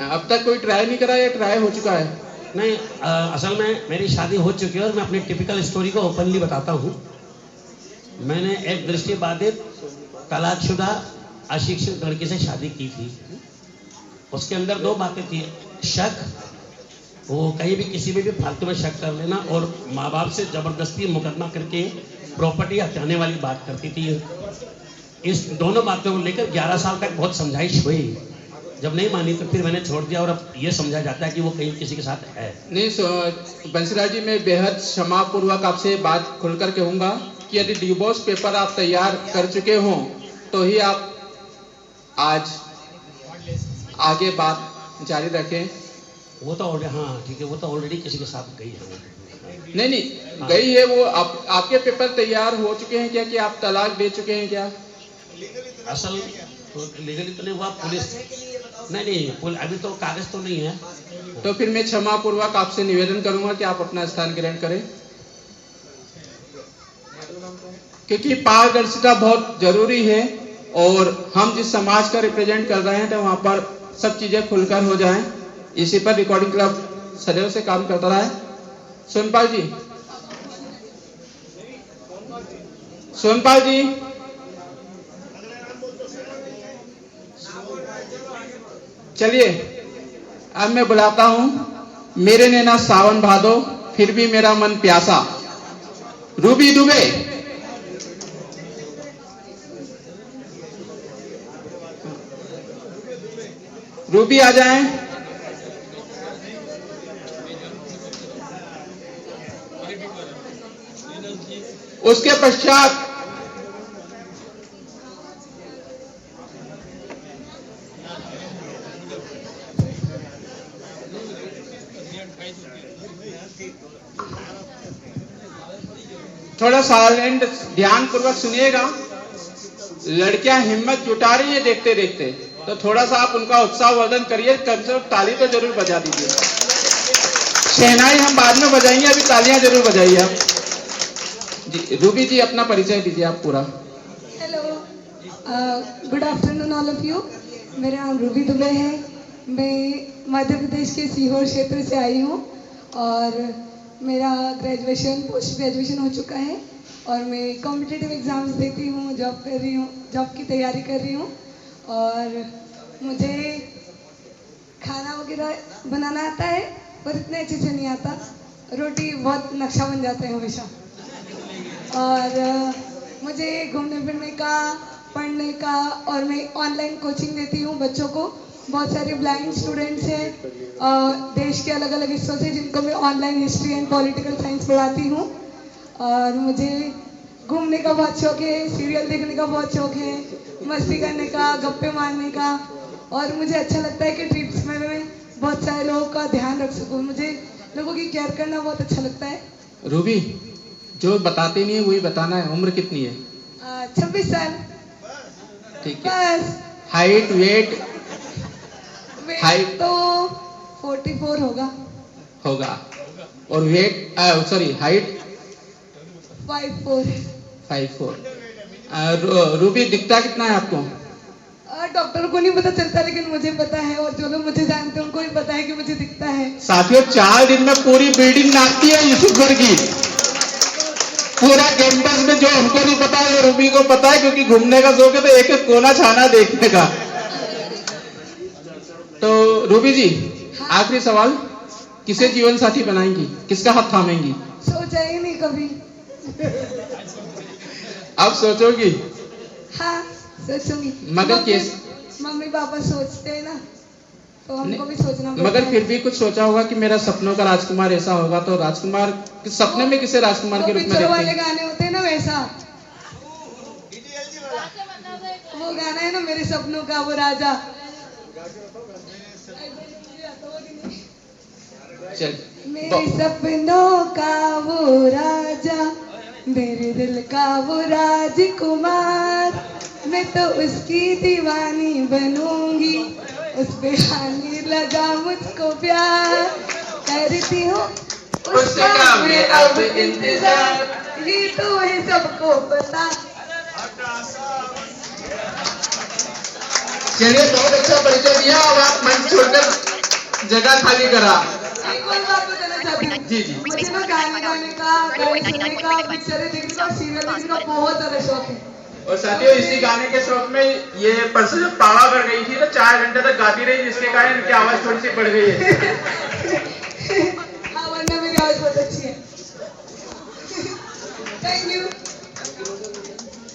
Speaker 2: अब तक कोई ट्राई नहीं करा या ट्राई हो चुका है?
Speaker 14: नहीं, असल में मेरी शादी हो चुकी है और मैं अपनी टिपिकल स्टोरी को ओपनली बताता हूँ। मैंने एक दृष्टिबाधित तलाकशुदा अशिक्षित लड़की से शादी की थी। उसके अंदर दो बातें थी, शक, वो कहीं भी किसी में भी फालतू में शक कर लेना, और माँ बाप से जबरदस्ती मुकदमा करके प्रॉपर्टी हटाने वाली बात करती थी। इस दोनों बातों को लेकर 11 साल तक बहुत समझाइश हुई। जब नहीं मानी तो फिर मैंने छोड़ दिया, और अब ये समझा जाता है कि वो कहीं किसी के साथ है।
Speaker 2: नहीं बंसीलाल जी, मैं बेहद क्षमापूर्वक आपसे बात खुलकर कहूँगा कि यदि डिवोर्स पेपर आप तैयार कर चुके हों तो ही आप आज आगे बात जारी रखें।
Speaker 14: वो तो हाँ ठीक है, वो तो ऑलरेडी किसी के साथ गई है।
Speaker 2: नहीं गई है वो। आपके पेपर तैयार हो चुके हैं क्या कि आप तलाक दे चुके हैं क्या?
Speaker 14: असल तो लीगली तो नहीं हुआ, पुलिस नहीं अभी तो कागज तो नहीं है।
Speaker 2: तो फिर मैं क्षमापूर्वक आपसे निवेदन करूंगा कि आप अपना स्थान ग्रहण करें, क्योंकि पारदर्शिता बहुत जरूरी है और हम जिस समाज का रिप्रेजेंट कर रहे हैं तो वहां पर सब चीजें खुलकर हो जाएं। इसी पर रिकॉर्डिंग क्लब सदैव से काम करता रहा है। सोनपाल जी, सोनपाल जी, चलिए अब मैं बुलाता हूं, मेरे नैना सावन भादो फिर भी मेरा मन प्यासा, रूबी दुबे। रूबी आ जाएं। उसके पश्चात थोड़ा साइलेंट ध्यान पूर्वक सुनिएगा। लड़कियां हिम्मत जुटा रही है देखते देखते, तो थोड़ा सा आप उनका उत्साह वर्धन करिए। कम से कम ताली तो जरूर बजा दीजिए। शहनाई हम बाद में बजाएंगे, अभी तालियां जरूर बजाइए आप। जी रूबी जी, अपना परिचय दीजिए आप पूरा।
Speaker 15: Hello, good afternoon all of you. मेरा नाम रूबी दुबे है। मैं मध्य प्रदेश के सीहोर क्षेत्र से आई हूँ और मेरा ग्रेजुएशन पोस्ट ग्रेजुएशन हो चुका है और मैं कॉम्पिटिटिव एग्ज़ाम्स देती हूँ, जॉब कर रही हूँ, जॉब की तैयारी कर रही हूँ। और मुझे खाना वगैरह बनाना आता है पर इतने अच्छे से नहीं आता। रोटी बहुत नक्शा बन जाता है हमेशा। और मुझे घूमने फिरने का, पढ़ने का, और मैं ऑनलाइन कोचिंग देती हूँ बच्चों को। बहुत सारे ब्लाइंड स्टूडेंट्स हैं देश के अलग अलग हिस्सों से, जिनको मैं online history and political science पढ़ाती हूँ। और मुझे घूमने का बहुत शौक है, सीरियल देखने का बहुत शौक है, मस्ती करने का, गप्पे मारने का। और मुझे अच्छा लगता है कि ट्रिप्स में मैं बहुत सारे लोगों का ध्यान रख सकूँ। मुझे लोगों की केयर करना बहुत अच्छा लगता है।
Speaker 2: रूबी, जो बताते नहीं है वही बताना है। उम्र कितनी है?
Speaker 15: 26 साल।
Speaker 2: ठीक है। हाइट, वेट
Speaker 15: तो 44 होगा। और वेट
Speaker 2: सॉरी हाइट
Speaker 15: 5'4".
Speaker 2: रूबी, दिखता कितना है आपको?
Speaker 15: डॉक्टर को नहीं पता चलता, लेकिन मुझे पता है और जो लोग मुझे जानते हैं उनको भी पता है कि मुझे दिखता है।
Speaker 2: साथियों, 4 दिन में पूरी बिल्डिंग नाचती है यूसुफगढ़ की। पूरा कैंपस में जो हमको नहीं पता है वो रूबी को पता है, क्योंकि घूमने का शौक है तो एक एक कोना छाना देखने का। तो रूबी जी, आखिरी सवाल, किसे जीवन साथी बनाएंगी, किसका हाथ थामेंगी?
Speaker 15: सोचा ही नहीं कभी।
Speaker 2: अब सोचोगी?
Speaker 15: हाँ सोचूंगी।
Speaker 2: मगर
Speaker 15: मम्मी पापा सोचते हैं ना, तो हमको भी सोचना पड़ता है।
Speaker 2: मगर फिर भी कुछ सोचा होगा कि मेरा सपनों का राजकुमार ऐसा होगा, तो राजकुमार सपने में किसे राजकुमार के रूप में देखते हैं?
Speaker 15: वाले गाने होते हैं ना वैसा, वो गाना है ना, मेरे सपनों का वो राजा। मेरे सपनों का वो राजा, मेरे दिल का वो राजकुमार, मैं तो उसकी दीवानी बनूंगी, उस पे आने लगा मुझको प्यार, करती हूँ उसका मैं अब इंतजार, ये तो है सबको पता।
Speaker 2: चलिए, बहुत अच्छा परिचय दिया और आप मंच छोड़कर जगह खाली करा।
Speaker 15: साथ ही
Speaker 2: जी जी
Speaker 15: मुझे ना गाने गाने का, गाने सुनने का, पिक्चरें देखने का, सीरियल देखने का बहुत ज्यादा शौक है।
Speaker 2: और साथियों इसी गाने के शौक में ये परसों जब पावा कर गई थी तो 4 घंटे तक गाती रही, जिसके कारण इनकी आवाज थोड़ी सी बढ़ गई है।
Speaker 15: हाँ, वरना मेरी आवाज बहुत अच्छी है। Thank you.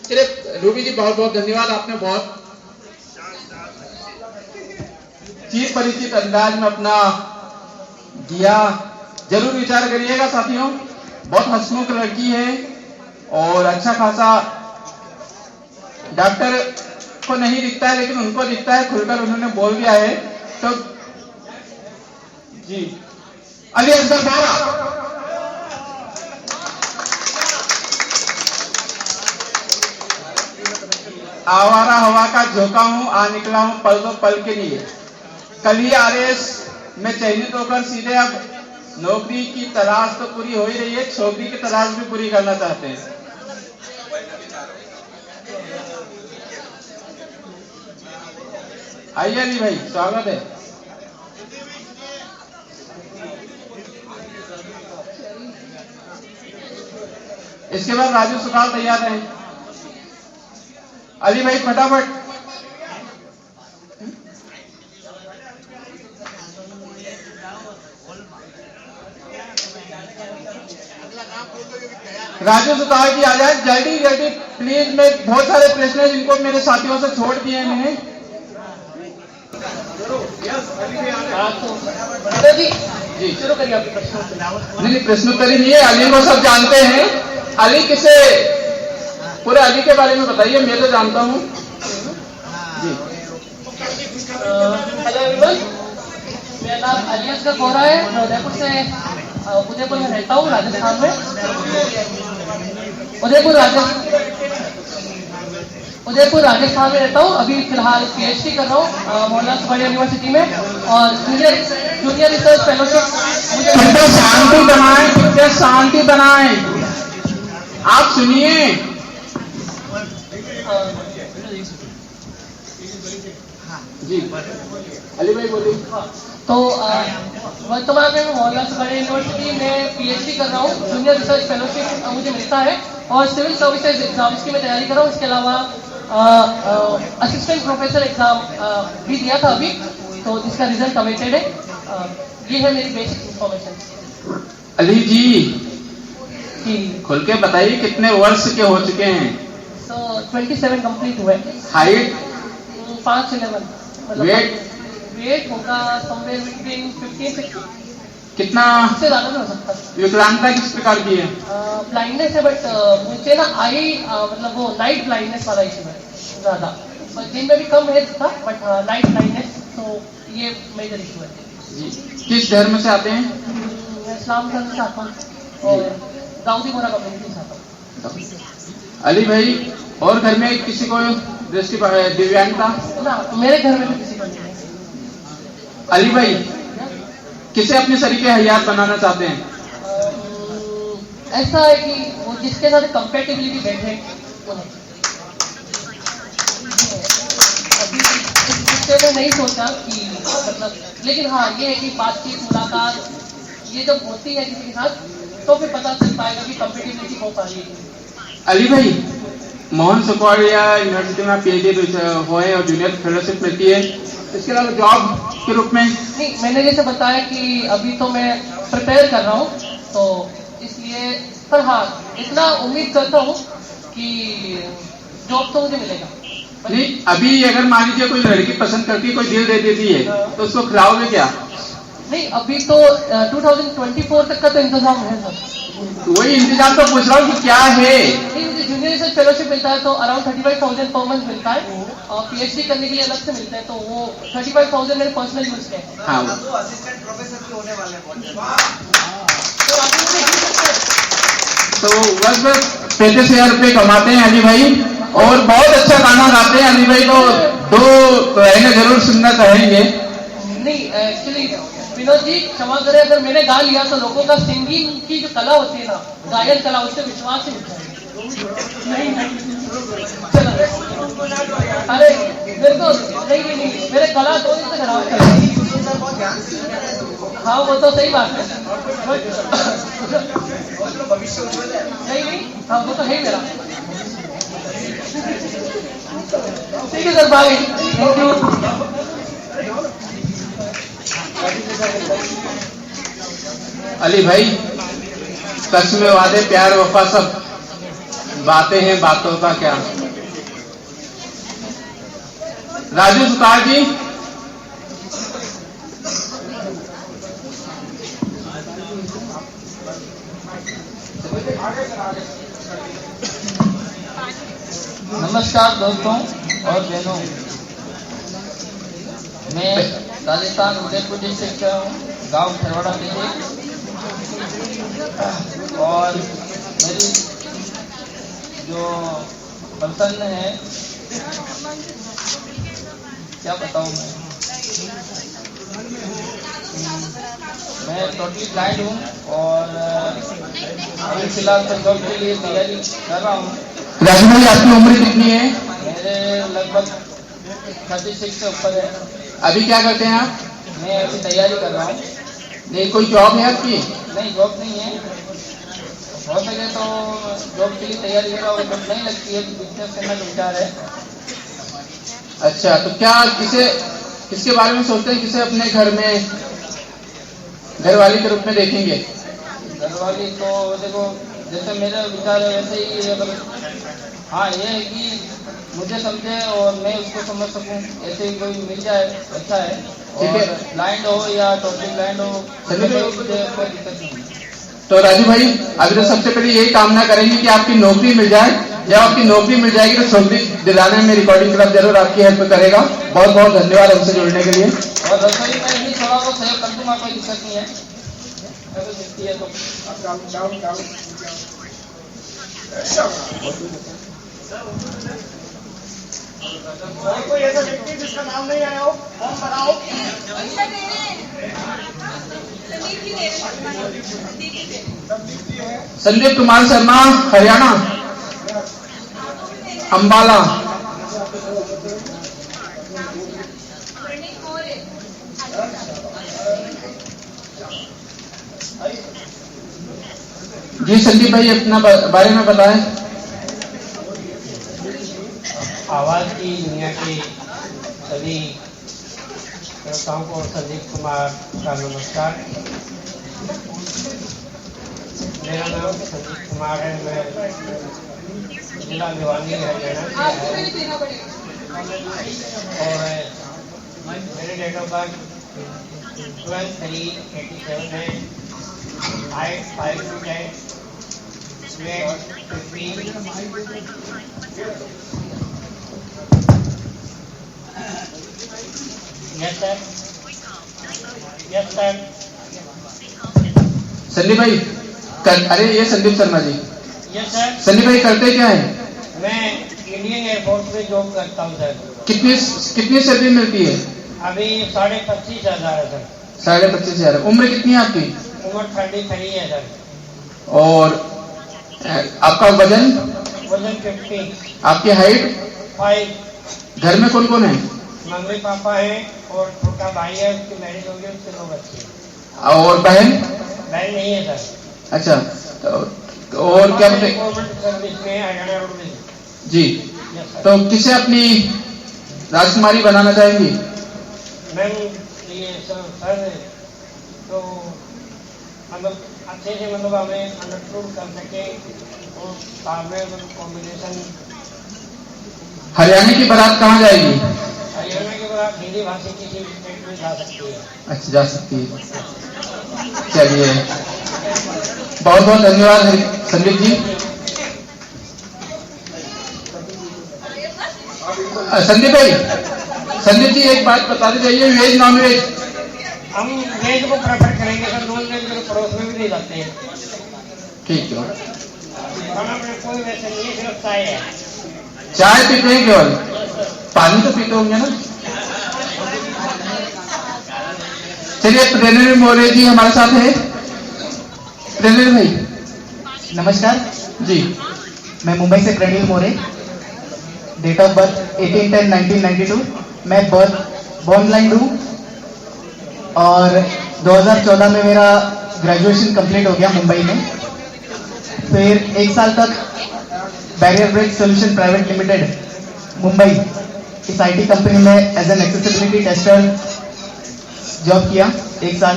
Speaker 2: चलिए रूबी जी बहुत बहुत धन्यवाद, आपने बहुत चीज परिचित अंदाज में अपना दिया। जरूर विचार करिएगा साथियों, बहुत हंसमुख लड़की है और अच्छा खासा डॉक्टर को नहीं दिखता है लेकिन उनको दिखता है, खुलकर उन्होंने बोल दिया है। तो जी अली असगर बाबा आवारा हवा का झोंका हूं, आ निकला हूं पल दो पल के लिए। कल ही आरएस में चयनित होकर सीधे अब नौकरी की तलाश तो पूरी हो ही रही है, छोकरी की तलाश भी पूरी करना चाहते हैं। आइए अली भाई, स्वागत है। इसके बाद राजू सुखाल तैयार है। अली भाई फटाफट। राजू सुखाल जी आ जाए जल्दी जल्दी प्लीज। मैं बहुत सारे प्रश्न हैं जिनको मेरे साथियों से छोड़ दिए हैं मैंने। जी शुरू करिए आपके प्रश्न। नहीं प्रश्नोत्तरी नहीं है, अली को सब जानते हैं। अली किसे, पूरे अली के बारे में बताइए, मैं तो जानता हूँ जी।
Speaker 16: हेलो एवरीवन, मेरा नाम अली असगर बोरा है। मैं उदयपुर में रहता हूँ, राजस्थान में। उदयपुर राजस्थान में रहता हूँ। अभी फिलहाल पीएचडी कर रहा हूँ मोहनलाल सुखाड़िया यूनिवर्सिटी में और जूनियर रिसर्च फेलोशिप। मुझे शांति बनाए,
Speaker 2: आप सुनिए। जी अली भाई बोलिए।
Speaker 16: तो वर्तमान में मैं मोहनलाल सुखाड़िया यूनिवर्सिटी में पीएचडी कर रहा हूँ। जूनियर रिसर्च फेलोशिप मुझे मिलता है और सिविल सर्विसेज एग्जाम्स की मैं तैयारी कर रहा हूँ। इसके अलावा असिस्टेंट प्रोफेसर एग्जाम भी दिया था अभी, तो जिसका रिजल्ट अवेटेड है। ये है मेरी बेसिक इंफॉर्मेशन।
Speaker 2: अली जी खुल के बताइए कितने वर्ष के हो चुके हैं?
Speaker 16: तो 27 कंप्लीट हुए।
Speaker 2: हाइट
Speaker 16: 5'11". वेट होगा समवेयर बिटवीन 15-16।
Speaker 2: कितना
Speaker 16: इससे ज्यादा नहीं हो सकता।
Speaker 2: विकलांगता किस प्रकार की है?
Speaker 16: ब्लाइंडनेस है, बट मुझे ना आई मतलब वो लाइट ब्लाइंडनेस वाला इशू है ज्यादा। दिन में भी कम है था, बट लाइट ब्लाइंडनेस, तो ये मेजर इशू है
Speaker 2: जी। किस धर्म से आते हैं?
Speaker 16: मैं इस्लाम धर्म से आता हूँ और दाऊदी बोरा कम्युनिटी से आता हूँ।
Speaker 2: अली भाई और घर में किसी को दृष्टि दिव्यांगता?
Speaker 16: ना, मेरे घर में भी किसी को नहीं है।
Speaker 2: अली भाई किसे अपने शरीके हयात बनाना चाहते हैं?
Speaker 16: ऐसा है कि वो जिसके साथ कंपेटेबिलिटी बैठे उन्हें। अभी मैंने नहीं सोचा कि मतलब, लेकिन हाँ ये है कि बातचीत मुलाकात ये जब होती है किसी के साथ तो फिर पता चल पाएगा कि कंपेटेबिलिटी हो पा रही है।
Speaker 2: अली भाई मोहन सुखाड़िया यूनिवर्सिटी में पीएचडी हुए और जूनियर फेलोशिप मिलती है, इसके अलावा जॉब के रूप में?
Speaker 16: नहीं, मैंने जैसे बताया कि अभी तो मैं प्रिपेयर कर रहा हूँ, तो इसलिए पर हाँ इतना उम्मीद करता हूँ कि जॉब तो मुझे मिलेगा।
Speaker 2: नहीं अभी अगर मान लीजिए कोई लड़की पसंद करती है, कोई दिल दे देती है तो उसको खिलाओगे क्या?
Speaker 16: नहीं अभी तो 2024 तक का तो इंतजाम है सर।
Speaker 2: वही इंतजाम तो पूछ रहा हूँ कि क्या है?
Speaker 16: नहीं मुझे जूनियर रिसर्च फेलोशिप मिलता है तो अराउंड 35,000 पर मंथ मिलता है और पीएचडी करने के लिए अलग से मिलता है, तो वो 35,000 मेरे पर्सनल यूज के हैं।
Speaker 2: हाँ
Speaker 5: असिस्टेंट प्रोफेसर भी होने वाले हैं।
Speaker 2: तो बस 35,000 रुपये कमाते हैं अली भाई और बहुत अच्छा गाना गाते हैं अली भाई, तो 2 लाइनें जरूर सुनना चाहेंगे।
Speaker 16: नहीं एक्चुअली विनोद जी क्षमा करें, अगर मैंने गा लिया तो लोगों का सिंगिंग की जो कला होती है ना, गायन कला, उससे विश्वास ही उठता है। नहीं चलो अरे मेरे को नहीं मेरे कला तो इससे खराब कर हाँ वो तो सही बात है। नहीं हाँ वो तो है मेरा। ठीक है sir, bye, thank you.
Speaker 2: Ali भाई, सच में वादे प्यार वफा सब बातें हैं, बातों का क्या। राजू सुतार जी,
Speaker 17: नमस्कार दोस्तों और बहनों, मैं राजस्थान उदयपुर डिस्ट्रिक्ट से हूँ, गांव खरवाड़ा डिस्ट्रिक्ट। और मेरी जो पसंद है, क्या बताऊँ मैं टोटली ब्लाइंड हूँ और अभी फिलहाल तो जॉब के लिए तैयारी कर रहा हूँ।
Speaker 2: राजू भाई आपकी उम्र कितनी है?
Speaker 17: मेरे लगभग 36 से ऊपर है।
Speaker 2: अभी क्या करते हैं आप?
Speaker 17: मैं अभी तैयारी कर रहा हूँ।
Speaker 2: नहीं, कोई जॉब है आपकी?
Speaker 17: नहीं, जॉब नहीं है। हो सके तो जॉब के लिए तैयारी कर रहा हूँ, जॉब नहीं लगती है तो बिजनेस करने का विचार है।
Speaker 2: अच्छा, तो क्या किसके बारे में सोचते हैं, किसे अपने घर में घरवाली के रूप में देखेंगे?
Speaker 17: घरवाली तो देखो, जैसे मेरा विचार है वैसे ही, अगर हाँ ये है कि मुझे समझे और मैं उसको समझ सकूं, ऐसे ही कोई मिल जाए अच्छा है। और ब्लाइंड हो या टोटली ब्लाइंड हो, मुझे कोई दिक्कत नहीं।
Speaker 2: तो राजू भाई, अभी तो सबसे पहले यही कामना करेंगे कि आपकी नौकरी मिल जाए। जब आपकी नौकरी मिल जाएगी तो छोकरी दिलाने में रिकॉर्डिंग क्लब जरूर आपकी हेल्प करेगा। बहुत बहुत धन्यवाद हमसे जुड़ने के लिए।
Speaker 17: और रसोई में ही थोड़ा बहुत सहयोग कर दूंगा, कोई दिक्कत नहीं है, अगर दिखती है तो।
Speaker 8: कोई ऐसा व्यक्ति जिसका नाम नहीं आया हो, फॉर्म बनाओ।
Speaker 2: संदीप कुमार शर्मा, हरियाणा, अंबाला। जी संदीप भाई, अपना बारे में बताएं।
Speaker 18: आवाज की दुनिया के सभी श्रोताओं को संदीप कुमार का नमस्कार। मेरा नाम संदीप कुमार है, मैं जिला भिवानी हरियाणा से है और मेरे डेट ऑफ बर्थ 12/3/87 है। हाइट 5 फीट है, weight 50। Yes sir, yes sir.
Speaker 2: Sandeep भाई अरे ये संदीप शर्मा जी।
Speaker 18: Yes sir.
Speaker 2: संदीप भाई करते क्या है?
Speaker 18: मैं इंडियन एयरफोर्स में जॉब करता हूँ सर।
Speaker 2: कितनी सैलरी मिलती है?
Speaker 18: अभी 25,500 है सर।
Speaker 2: 25,500। उम्र कितनी है आपकी?
Speaker 18: उम्र 33 है सर।
Speaker 2: और आपका वजन?
Speaker 18: वजन 50।
Speaker 2: आपकी हाइट?
Speaker 18: 5।
Speaker 2: घर में कौन कौन है?
Speaker 18: मम्मी पापा है और छोटा भाई है, उसकी मैरिज हो गई, उसके 2 बच्चे।
Speaker 2: और बहन?
Speaker 18: बहन नहीं है सर।
Speaker 2: अच्छा, तो और क्या बताए?
Speaker 18: गवर्नमेंट सर्विस में हरियाणा रोडवेज।
Speaker 2: जी, तो किसे अपनी राजकुमारी बनाना चाहेंगी?
Speaker 18: मैम ये सर तो मतलब अच्छे से मतलब हमें अंडरस्टूड कर सके और साथ में कॉम्बिनेशन।
Speaker 2: हरियाणा की बारात कहाँ जाएगी?
Speaker 18: हरियाणा के बाद हिंदी भाषी किसी भी स्टेट में जा सकती है।
Speaker 2: अच्छा, जा सकती है। चलिए, बहुत बहुत धन्यवाद संदीप जी। संदीप जी एक बात बता दीजिए, वेज नॉन वेज?
Speaker 18: हम वेज को प्रेफर करेंगे सर, नॉन वेज को पड़ोस में भी नहीं जाते हैं।
Speaker 2: ठीक है।
Speaker 18: खाना में कोई वैसे नहीं है, सिर्फ चाय है।
Speaker 2: चाय पीते हैं केवल? पानी तो पीते होंगे ना? चलिए, प्रेरणा मोरे जी हमारे साथ है। प्रेरणा भाई
Speaker 19: नमस्कार
Speaker 2: जी।
Speaker 19: मैं मुंबई से प्रणील मोरे, डेट ऑफ बर्थ 18/10/1992। मैं बॉर्न ब्लाइंड हूँ और 2014 में मेरा ग्रेजुएशन कंप्लीट हो गया मुंबई में। फिर 1 साल तक barrier break solution private limited Mumbai इस IT कंपनी में as an accessibility tester job किया 1 साल।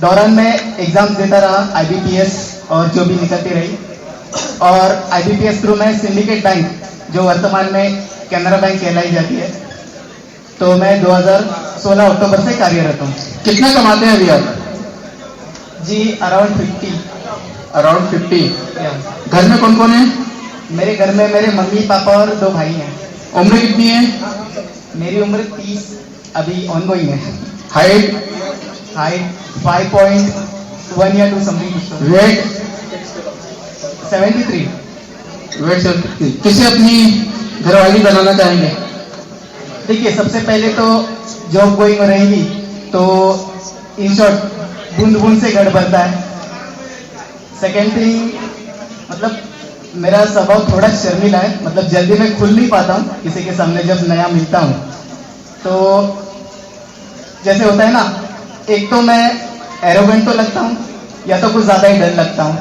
Speaker 19: दौरान में एग्जाम्स देता रहा IBPS और जो भी निकलती रही। और IBPS थ्रू में सिंडिकेट बैंक जो वर्तमान में कैनरा बैंक कहलाई जाती है, तो मैं 2016 अक्टूबर से कार्यरत हूँ।
Speaker 2: कितना कमाते हैं अभी आप?
Speaker 19: जी अराउंड 50।
Speaker 2: अराउंड 50। घर में कौन कौन है?
Speaker 19: मेरे घर में मेरे मम्मी पापा और 2 भाई हैं।
Speaker 2: उम्र कितनी है?
Speaker 19: मेरी उम्र 30 अभी ऑनगोइंग है।
Speaker 2: हाइट
Speaker 19: 5.1 या 2 समथिंग।
Speaker 2: वेट
Speaker 19: 73।
Speaker 2: वेट 73। किसे अपनी घरवाली बनाना चाहेंगे?
Speaker 19: देखिए, सबसे पहले तो जॉब गोइंग रहेगी तो इन शॉर्ट बूंद बूंद से घड़ भरता है। सेकेंड थिंग, मतलब मेरा स्वभाव थोड़ा शर्मीला है, मतलब जल्दी मैं खुल नहीं पाता हूँ किसी के सामने जब नया मिलता हूँ। तो जैसे होता है ना, एक तो मैं एरोगेंट तो लगता हूँ या तो कुछ ज़्यादा ही डर लगता हूँ,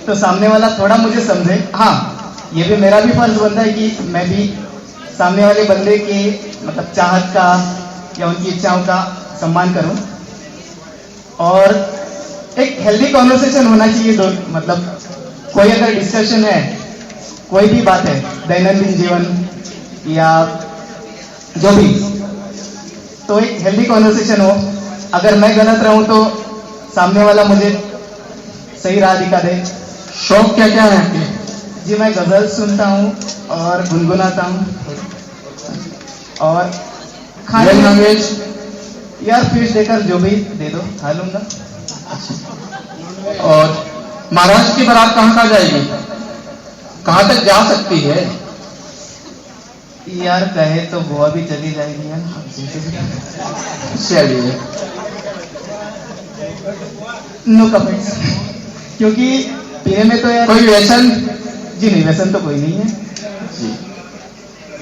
Speaker 19: तो सामने वाला थोड़ा मुझे समझे। हाँ, ये भी मेरा भी फर्ज बनता है कि मैं भी सामने वाले बंदे की मतलब चाहत का या उनकी इच्छाओं का सम्मान करूं। और एक हेल्दी कॉन्वर्सेशन होना चाहिए। मतलब कोई अगर डिस्कशन है, कोई भी बात है, दैनंदिन जीवन या जो भी, तो एक हेल्दी कॉन्वर्सेशन हो। अगर मैं गलत रहूं तो सामने वाला मुझे सही राह दिखा दे।
Speaker 2: शौक क्या क्या है आपके?
Speaker 19: जी, मैं गजल सुनता हूँ और गुनगुनाता हूँ। और खाने
Speaker 2: नॉनवेज
Speaker 19: यार फिश देकर जो भी दे दो खा लूंगा।
Speaker 2: और महाराष्ट्र की बारात कहाँ जाएगी? कहाँ तक जा सकती है?
Speaker 19: यार कहे तो गोवा भी चली जाएगी यार।
Speaker 2: चलिए,
Speaker 19: नो कमेंट्स। क्योंकि पीने में तो यार
Speaker 2: कोई व्यसन?
Speaker 19: जी नहीं, व्यसन तो कोई नहीं है
Speaker 2: जी।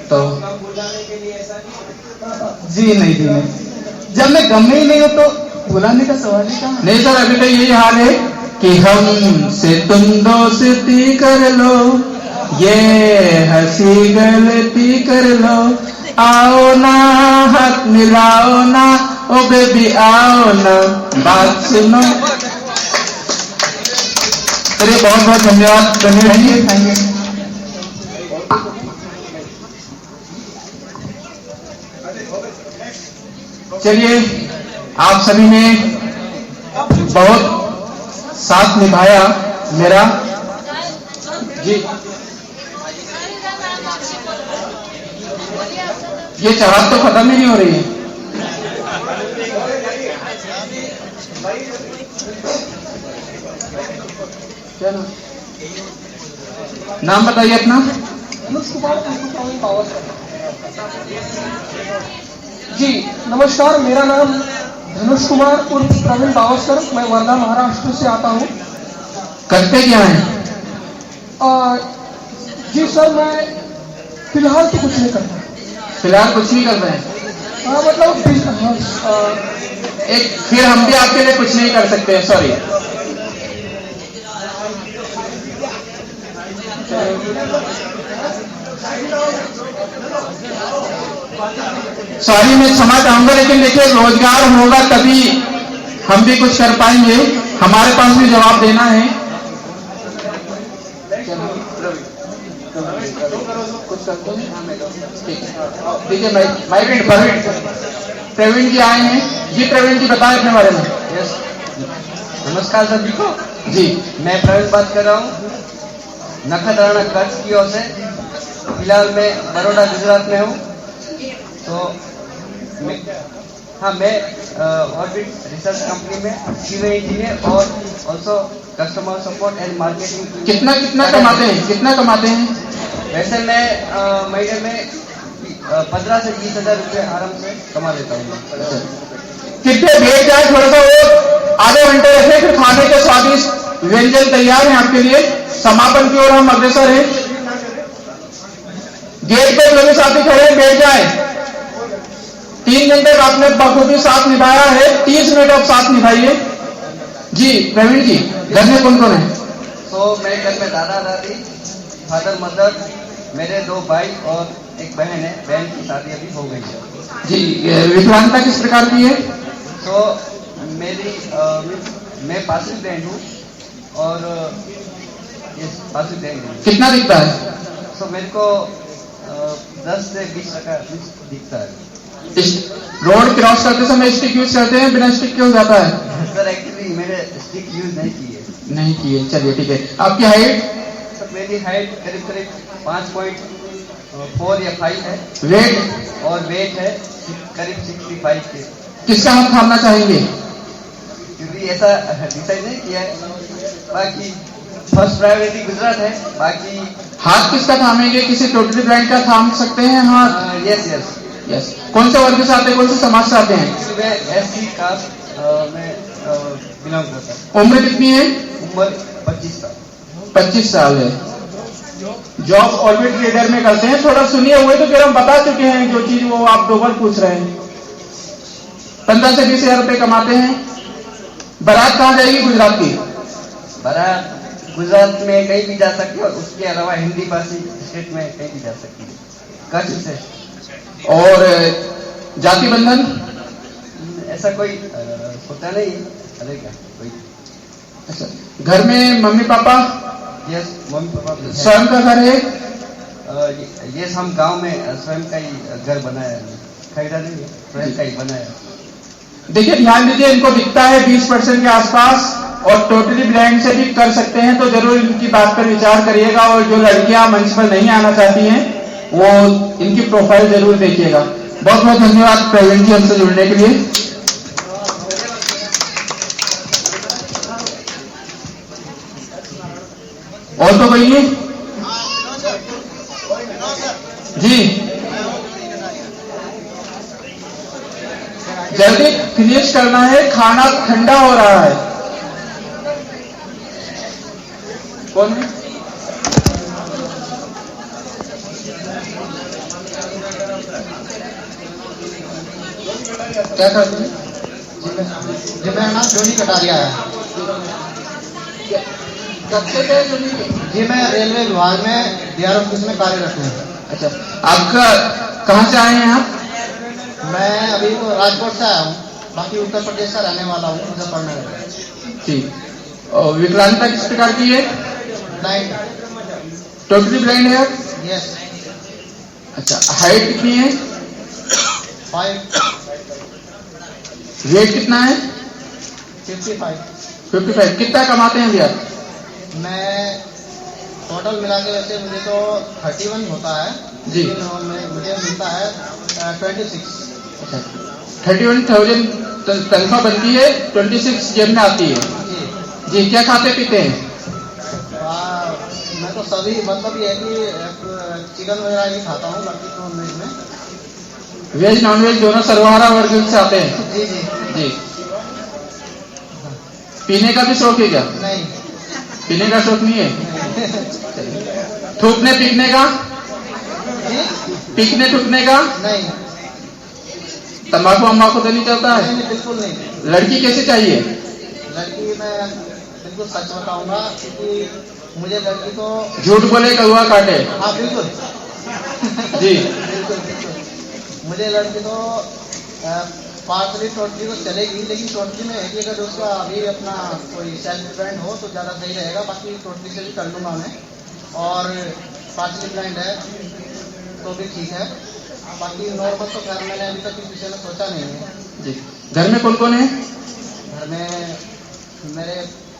Speaker 2: तो
Speaker 19: जी नहीं, जब मैं गम में ही नहीं हूं तो बुलाने का सवाल ही कहाँ।
Speaker 2: नहीं सर, अभी तो यही हाल है कि हम से तुम दोस्ती कर लो, ये हंसी गलती कर लो, आओ ना हाथ मिलाओ ना, ओ बेबी आओ ना, बात सुनो। चलिए, बहुत बहुत धन्यवाद।
Speaker 19: Thank you.
Speaker 2: चलिए, आप सभी ने बहुत साथ निभाया मेरा। जी, ये चाहत तो खत्म ही नहीं हो रही है। क्या नाम बताइए अपना?
Speaker 16: जी नमस्कार, मेरा नाम धनुष कुमार उर्फ प्रवीण बावस्कर, मैं वर्धा महाराष्ट्र से आता हूँ।
Speaker 2: करते क्या हैं?
Speaker 16: जी सर, मैं फिलहाल तो कुछ नहीं करता।
Speaker 2: फिलहाल कुछ नहीं कर रहे हैं?
Speaker 16: हाँ, मतलब
Speaker 2: एक फिर हम भी आपके लिए कुछ नहीं कर सकते हैं, सॉरी। सॉरी, मैं क्षमा चाहूंगा, लेकिन देखिए रोजगार होगा तभी हम भी कुछ कर पाएंगे, हमारे पास भी जवाब देना है। ठीक है, प्रवीण जी आए हैं। जी प्रवीण जी, बताएं अपने बारे में।
Speaker 20: यस, नमस्कार सभी को।
Speaker 2: जी,
Speaker 20: मैं प्रवीण बात कर रहा हूँ नखत्राणा कच्छ की ओर से। फिलहाल मैं बड़ौदा गुजरात में हूँ। तो मैं ऑर्बिट रिसर्च कंपनी में सीनियर इंजीनियर और also customer support and marketing.
Speaker 2: कितना कमाते हैं? कितना कमाते हैं?
Speaker 20: वैसे मैं महीने में 15 से 20 हजार रुपये आराम से कमा लेता हूँ।
Speaker 2: कितने भेज जाए थोड़ा सा और आधे घंटे रखे, फिर खाने के स्वादिष्ट व्यंजन तैयार हैं आपके लिए। समापन की ओर हम अग्रसर हैं। गेट पे लोग साथी खड़े, बैठ जाए। 3 घंटे का आपने बखूबी साथ निभाया है, 30 मिनट आप साथ निभाइए। जी प्रवीण जी, घर में कौन कौन है?
Speaker 20: तो मेरे घर में दादा दादी, फादर मदर, मेरे 2 भाई और एक बहन है। बहन की शादी अभी हो गई है।
Speaker 2: जी विकलांगता किस प्रकार की है?
Speaker 20: तो मेरी मैं पासिव ब्लाइंड हूँ और पासिव ब्लाइंड हूँ।
Speaker 2: कितना दिखता है?
Speaker 20: तो मेरे को 10 से 20% दिखता है।
Speaker 2: रोड क्रॉस करते समय स्टिक यूज करते हैं, बिना स्टिक के हो जाता है?
Speaker 20: सर एक्चुअली मैंने स्टिक यूज नहीं की है।
Speaker 2: नहीं की है, चलिए ठीक है। आपकी हाइट?
Speaker 20: सर मेरी हाइट करीब करीब 5.4 या 5 है।
Speaker 2: वेट?
Speaker 20: और वेट है करीब 65 के।
Speaker 2: किसका हाथ थामना चाहेंगे?
Speaker 20: क्योंकि ऐसा डिसाइड नहीं किया है, बाकी फर्स्ट प्रायोरिटी गुजरात है। बाकी
Speaker 2: हाथ किसका थामेंगे? किसी टोटली ब्लाइंड का थाम सकते हैं हाथ?
Speaker 20: Yes yes
Speaker 2: yes. कौन से वर्ग से आते हैं, कौन से समाज से आते हैं?
Speaker 20: मैं एससी कास्ट में बिलोंग करता हूँ।
Speaker 2: उम्र कितनी है?
Speaker 20: उम्र 25 साल।
Speaker 2: 25 साल है। जॉब ऑर्बिट ट्रेडर में करते हैं। थोड़ा सुनिए, हुए तो फिर हम बता चुके हैं जो चीज वो आप 2 बार पूछ रहे हैं। 15 से 20 हजार रुपए कमाते हैं। बारात कहाँ जाएगी गुजरात की?
Speaker 20: बारात गुजरात में कहीं भी जा सकती है और उसके अलावा हिंदी भाषी स्टेट में कहीं भी जा सकती है, कच्छ से।
Speaker 2: और जाति बंधन?
Speaker 20: ऐसा कोई होता नहीं है। अरे क्या कोई?
Speaker 2: अच्छा, घर में mummy papa?
Speaker 20: Yes, mummy papa.
Speaker 2: स्वयं का घर है?
Speaker 20: यस, हम गांव में स्वयं का ही घर बनाया है, खरीदा नहीं है, स्वयं का ही बनाया।
Speaker 2: देखिए ध्यान दीजिए, इनको दिखता है 20% के आसपास और टोटली ब्लाइंड से भी कर सकते हैं, तो जरूर इनकी बात पर विचार करिएगा। और जो लड़कियां मंच पर नहीं आना चाहती हैं वो इनकी प्रोफाइल जरूर देखिएगा। बहुत बहुत धन्यवाद प्रवीण जी हमसे जुड़ने के लिए। और तो कहिए जी, जल्दी फिनिश करना है, खाना ठंडा हो रहा है। कौन है? क्या करते हैं?
Speaker 21: जी मेरा नाम जोनी कटारिया है।
Speaker 2: कब से गए जोनी?
Speaker 21: जी मैं रेलवे विभाग में डीआर ऑफिस में कार्यरत हूँ।
Speaker 2: अच्छा, आपका कहाँ से आए हैं आप?
Speaker 21: मैं अभी तो राजकोट से आया हूँ, बाकी उत्तर प्रदेश का रहने वाला हूँ, मुजफ्फरनगर।
Speaker 2: ठीक। और विकलांगता किस प्रकार की है?
Speaker 21: ब्लाइंड।
Speaker 2: टोटली ब्लाइंड है आप?
Speaker 21: यस।
Speaker 2: अच्छा, हाइट कितनी है?
Speaker 21: 5।
Speaker 2: वेट कितना है?
Speaker 21: 55।
Speaker 2: 55। कितना कमाते हैं अभी आप?
Speaker 21: मैं टोटल मिला के वैसे मुझे तो 31 होता है
Speaker 2: जी,
Speaker 21: मुझे मिलता है 26।
Speaker 2: अच्छा, 31,000 तनख्वाह बनती है, 26 जेब में आती है। जी, क्या खाते पीते हैं?
Speaker 21: मैं तो सभी मतलब ये है कि चिकन वगैरह ही खाता हूँ, बाकी तो वेज में
Speaker 2: वेज नॉन वेज दोनों सर्वहारा वर्ग से आते हैं।
Speaker 21: जी जी
Speaker 2: जी। पीने का भी शौक है क्या?
Speaker 21: नहीं,
Speaker 2: पीने का शौक नहीं है। थूकने पीकने का? पीकने थूकने का?
Speaker 21: नहीं।
Speaker 2: तंबाकू अम्बाकू तो नहीं चलता है?
Speaker 21: नहीं, बिल्कुल नहीं।
Speaker 2: लड़की कैसे चाहिए?
Speaker 21: लड़की मैं बिल्कुल सच बताऊंगा, क्योंकि मुझे लड़की तो
Speaker 2: झूठ बोले कौआ काटे।
Speaker 21: हाँ बिल्कुल
Speaker 2: जी,
Speaker 21: बिल्कुल बिल्कुल। मुझे लड़की तो पार्टली टोटली तो चलेगी, लेकिन टोटली में है कि अगर उसका अभी अपना कोई सेल्फ डिपेंडेंट हो तो ज़्यादा सही रहेगा। बाकी टोटली से भी कर लूँगा मैं, और पार्टली ब्लाइंड है तो भी ठीक है। बाकी नॉर्मल तो खैर मैंने अभी तक इस विषय में सोचा नहीं है।
Speaker 2: जी। घर में कौन कौन है?
Speaker 21: घर में मेरे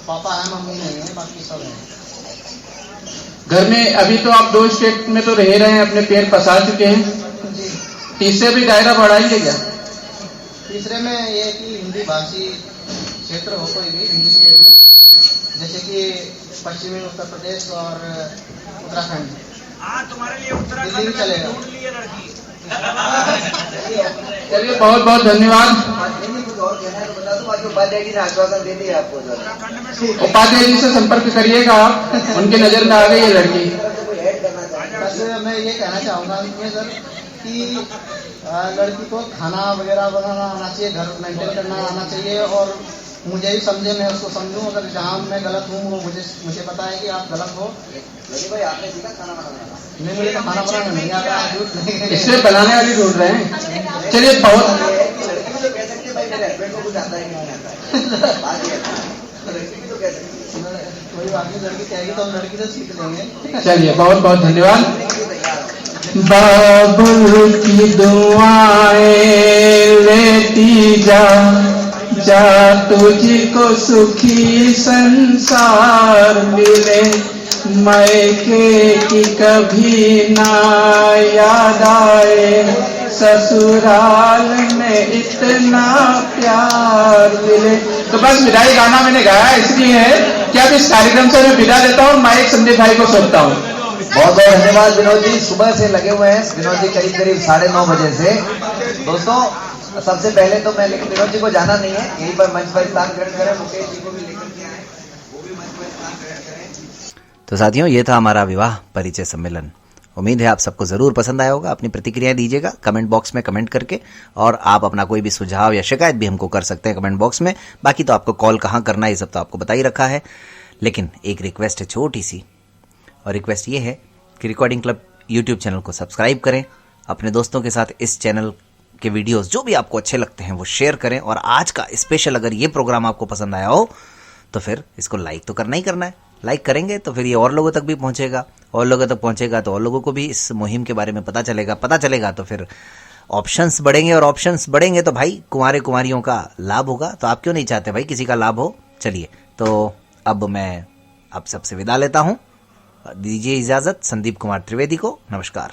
Speaker 21: पापा है, मम्मी नहीं है, बाकी सब है।
Speaker 2: घर में अभी तो आप 2 स्टेट में तो रह रहे हैं, अपने पैर पसार चुके हैं।
Speaker 21: जी।
Speaker 2: तीसरे भी दायरा बढ़ाएंगे क्या?
Speaker 21: तीसरे में ये है कि हिंदी भाषी क्षेत्र हो कोई भी हिंदी स्टेट में, जैसे कि पश्चिमी उत्तर प्रदेश और उत्तराखंड।
Speaker 18: तुम्हारे लिए उत्तराखंड
Speaker 21: दिल्ली भी चलेगा।
Speaker 2: चलिए, बहुत बहुत धन्यवाद।
Speaker 5: कुछ और कहना है तो बता दो, बाकी उपाध्याय जी ने आश्वासन दे दिया आपको।
Speaker 2: उपाध्याय जी से संपर्क करिएगा आप, उनकी नजर में आ गई है लड़की।
Speaker 21: बस मैं ये कहना चाहूँगा सर कि लड़की को खाना वगैरह बनाना आना चाहिए, घर मेंटेन करना आना चाहिए, और मुझे भी समझे, मैं उसको समझूं, अगर जहाँ मैं गलत हूँ वो मुझे पता है कि आप गलत हो।
Speaker 5: लेकिन भाई आपने सीखा खाना बनाना?
Speaker 21: नहीं, मुझे तो खाना बनाना नहीं आता, झूठ नहीं।
Speaker 2: इसलिए बनाने वाली ढूंढ रहे हैं। चलिए बहुत
Speaker 5: लड़की भी तो कह सकती है भाई मेरे हस्बैंड को कुछ आता है कि नहीं आता है, लड़की भी तो कह सकती है।
Speaker 21: कोई बात नहीं, लड़की कहेगी तो हम लड़की से सीख लेंगे।
Speaker 2: चलिए बहुत बहुत धन्यवाद। बाबुल की दुआएं लेती जा तुझको सुखी संसार मिले, मायके की कभी ना याद आए, ससुराल में इतना प्यार मिले। तो बस विदाई गाना मैंने गाया इसलिए है कि अब इस कार्यक्रम से मैं विदा देता हूँ, माइक संदीप भाई को सौंपता हूँ।
Speaker 5: बहुत बहुत धन्यवाद विनोद जी, सुबह से लगे हुए हैं विनोद जी, करीब करीब 9:30 बजे से। दोस्तों सबसे पहले तो मैं, लेकिन विनोद जी को जाना नहीं है, यहीं पर मंच पर स्थान ग्रहण करें, मुकेश जी को भी लेकर के आए, वो भी मंच पर स्थान ग्रहण करें।
Speaker 1: तो साथियों, ये था हमारा विवाह परिचय सम्मेलन। उम्मीद है आप सबको जरूर पसंद आया होगा। अपनी प्रतिक्रिया दीजिएगा कमेंट बॉक्स में कमेंट करके, और आप अपना कोई भी सुझाव या शिकायत भी हमको कर सकते हैं कमेंट बॉक्स में। बाकी तो आपको कॉल कहाँ करना है ये सब तो आपको बता ही रखा है, लेकिन एक रिक्वेस्ट है छोटी सी, और रिक्वेस्ट ये है कि रिकॉर्डिंग क्लब यूट्यूब चैनल को सब्सक्राइब करें, अपने दोस्तों के साथ इस चैनल के वीडियोस जो भी आपको अच्छे लगते हैं वो शेयर करें, और आज का स्पेशल अगर ये प्रोग्राम आपको पसंद आया हो तो फिर इसको लाइक तो करना ही करना है। लाइक करेंगे तो फिर ये और लोगों तक भी पहुंचेगा, और लोगों तक पहुंचेगा तो और लोगों को भी इस मुहिम के बारे में पता चलेगा तो फिर ऑप्शंस बढ़ेंगे, और ऑप्शंस बढ़ेंगे तो भाई कुंवारियों का लाभ होगा। तो आप क्यों नहीं चाहते भाई किसी का लाभ हो। चलिए, तो अब मैं आप सबसे विदा लेता हूं, दीजिए इजाजत संदीप कुमार त्रिवेदी को। नमस्कार।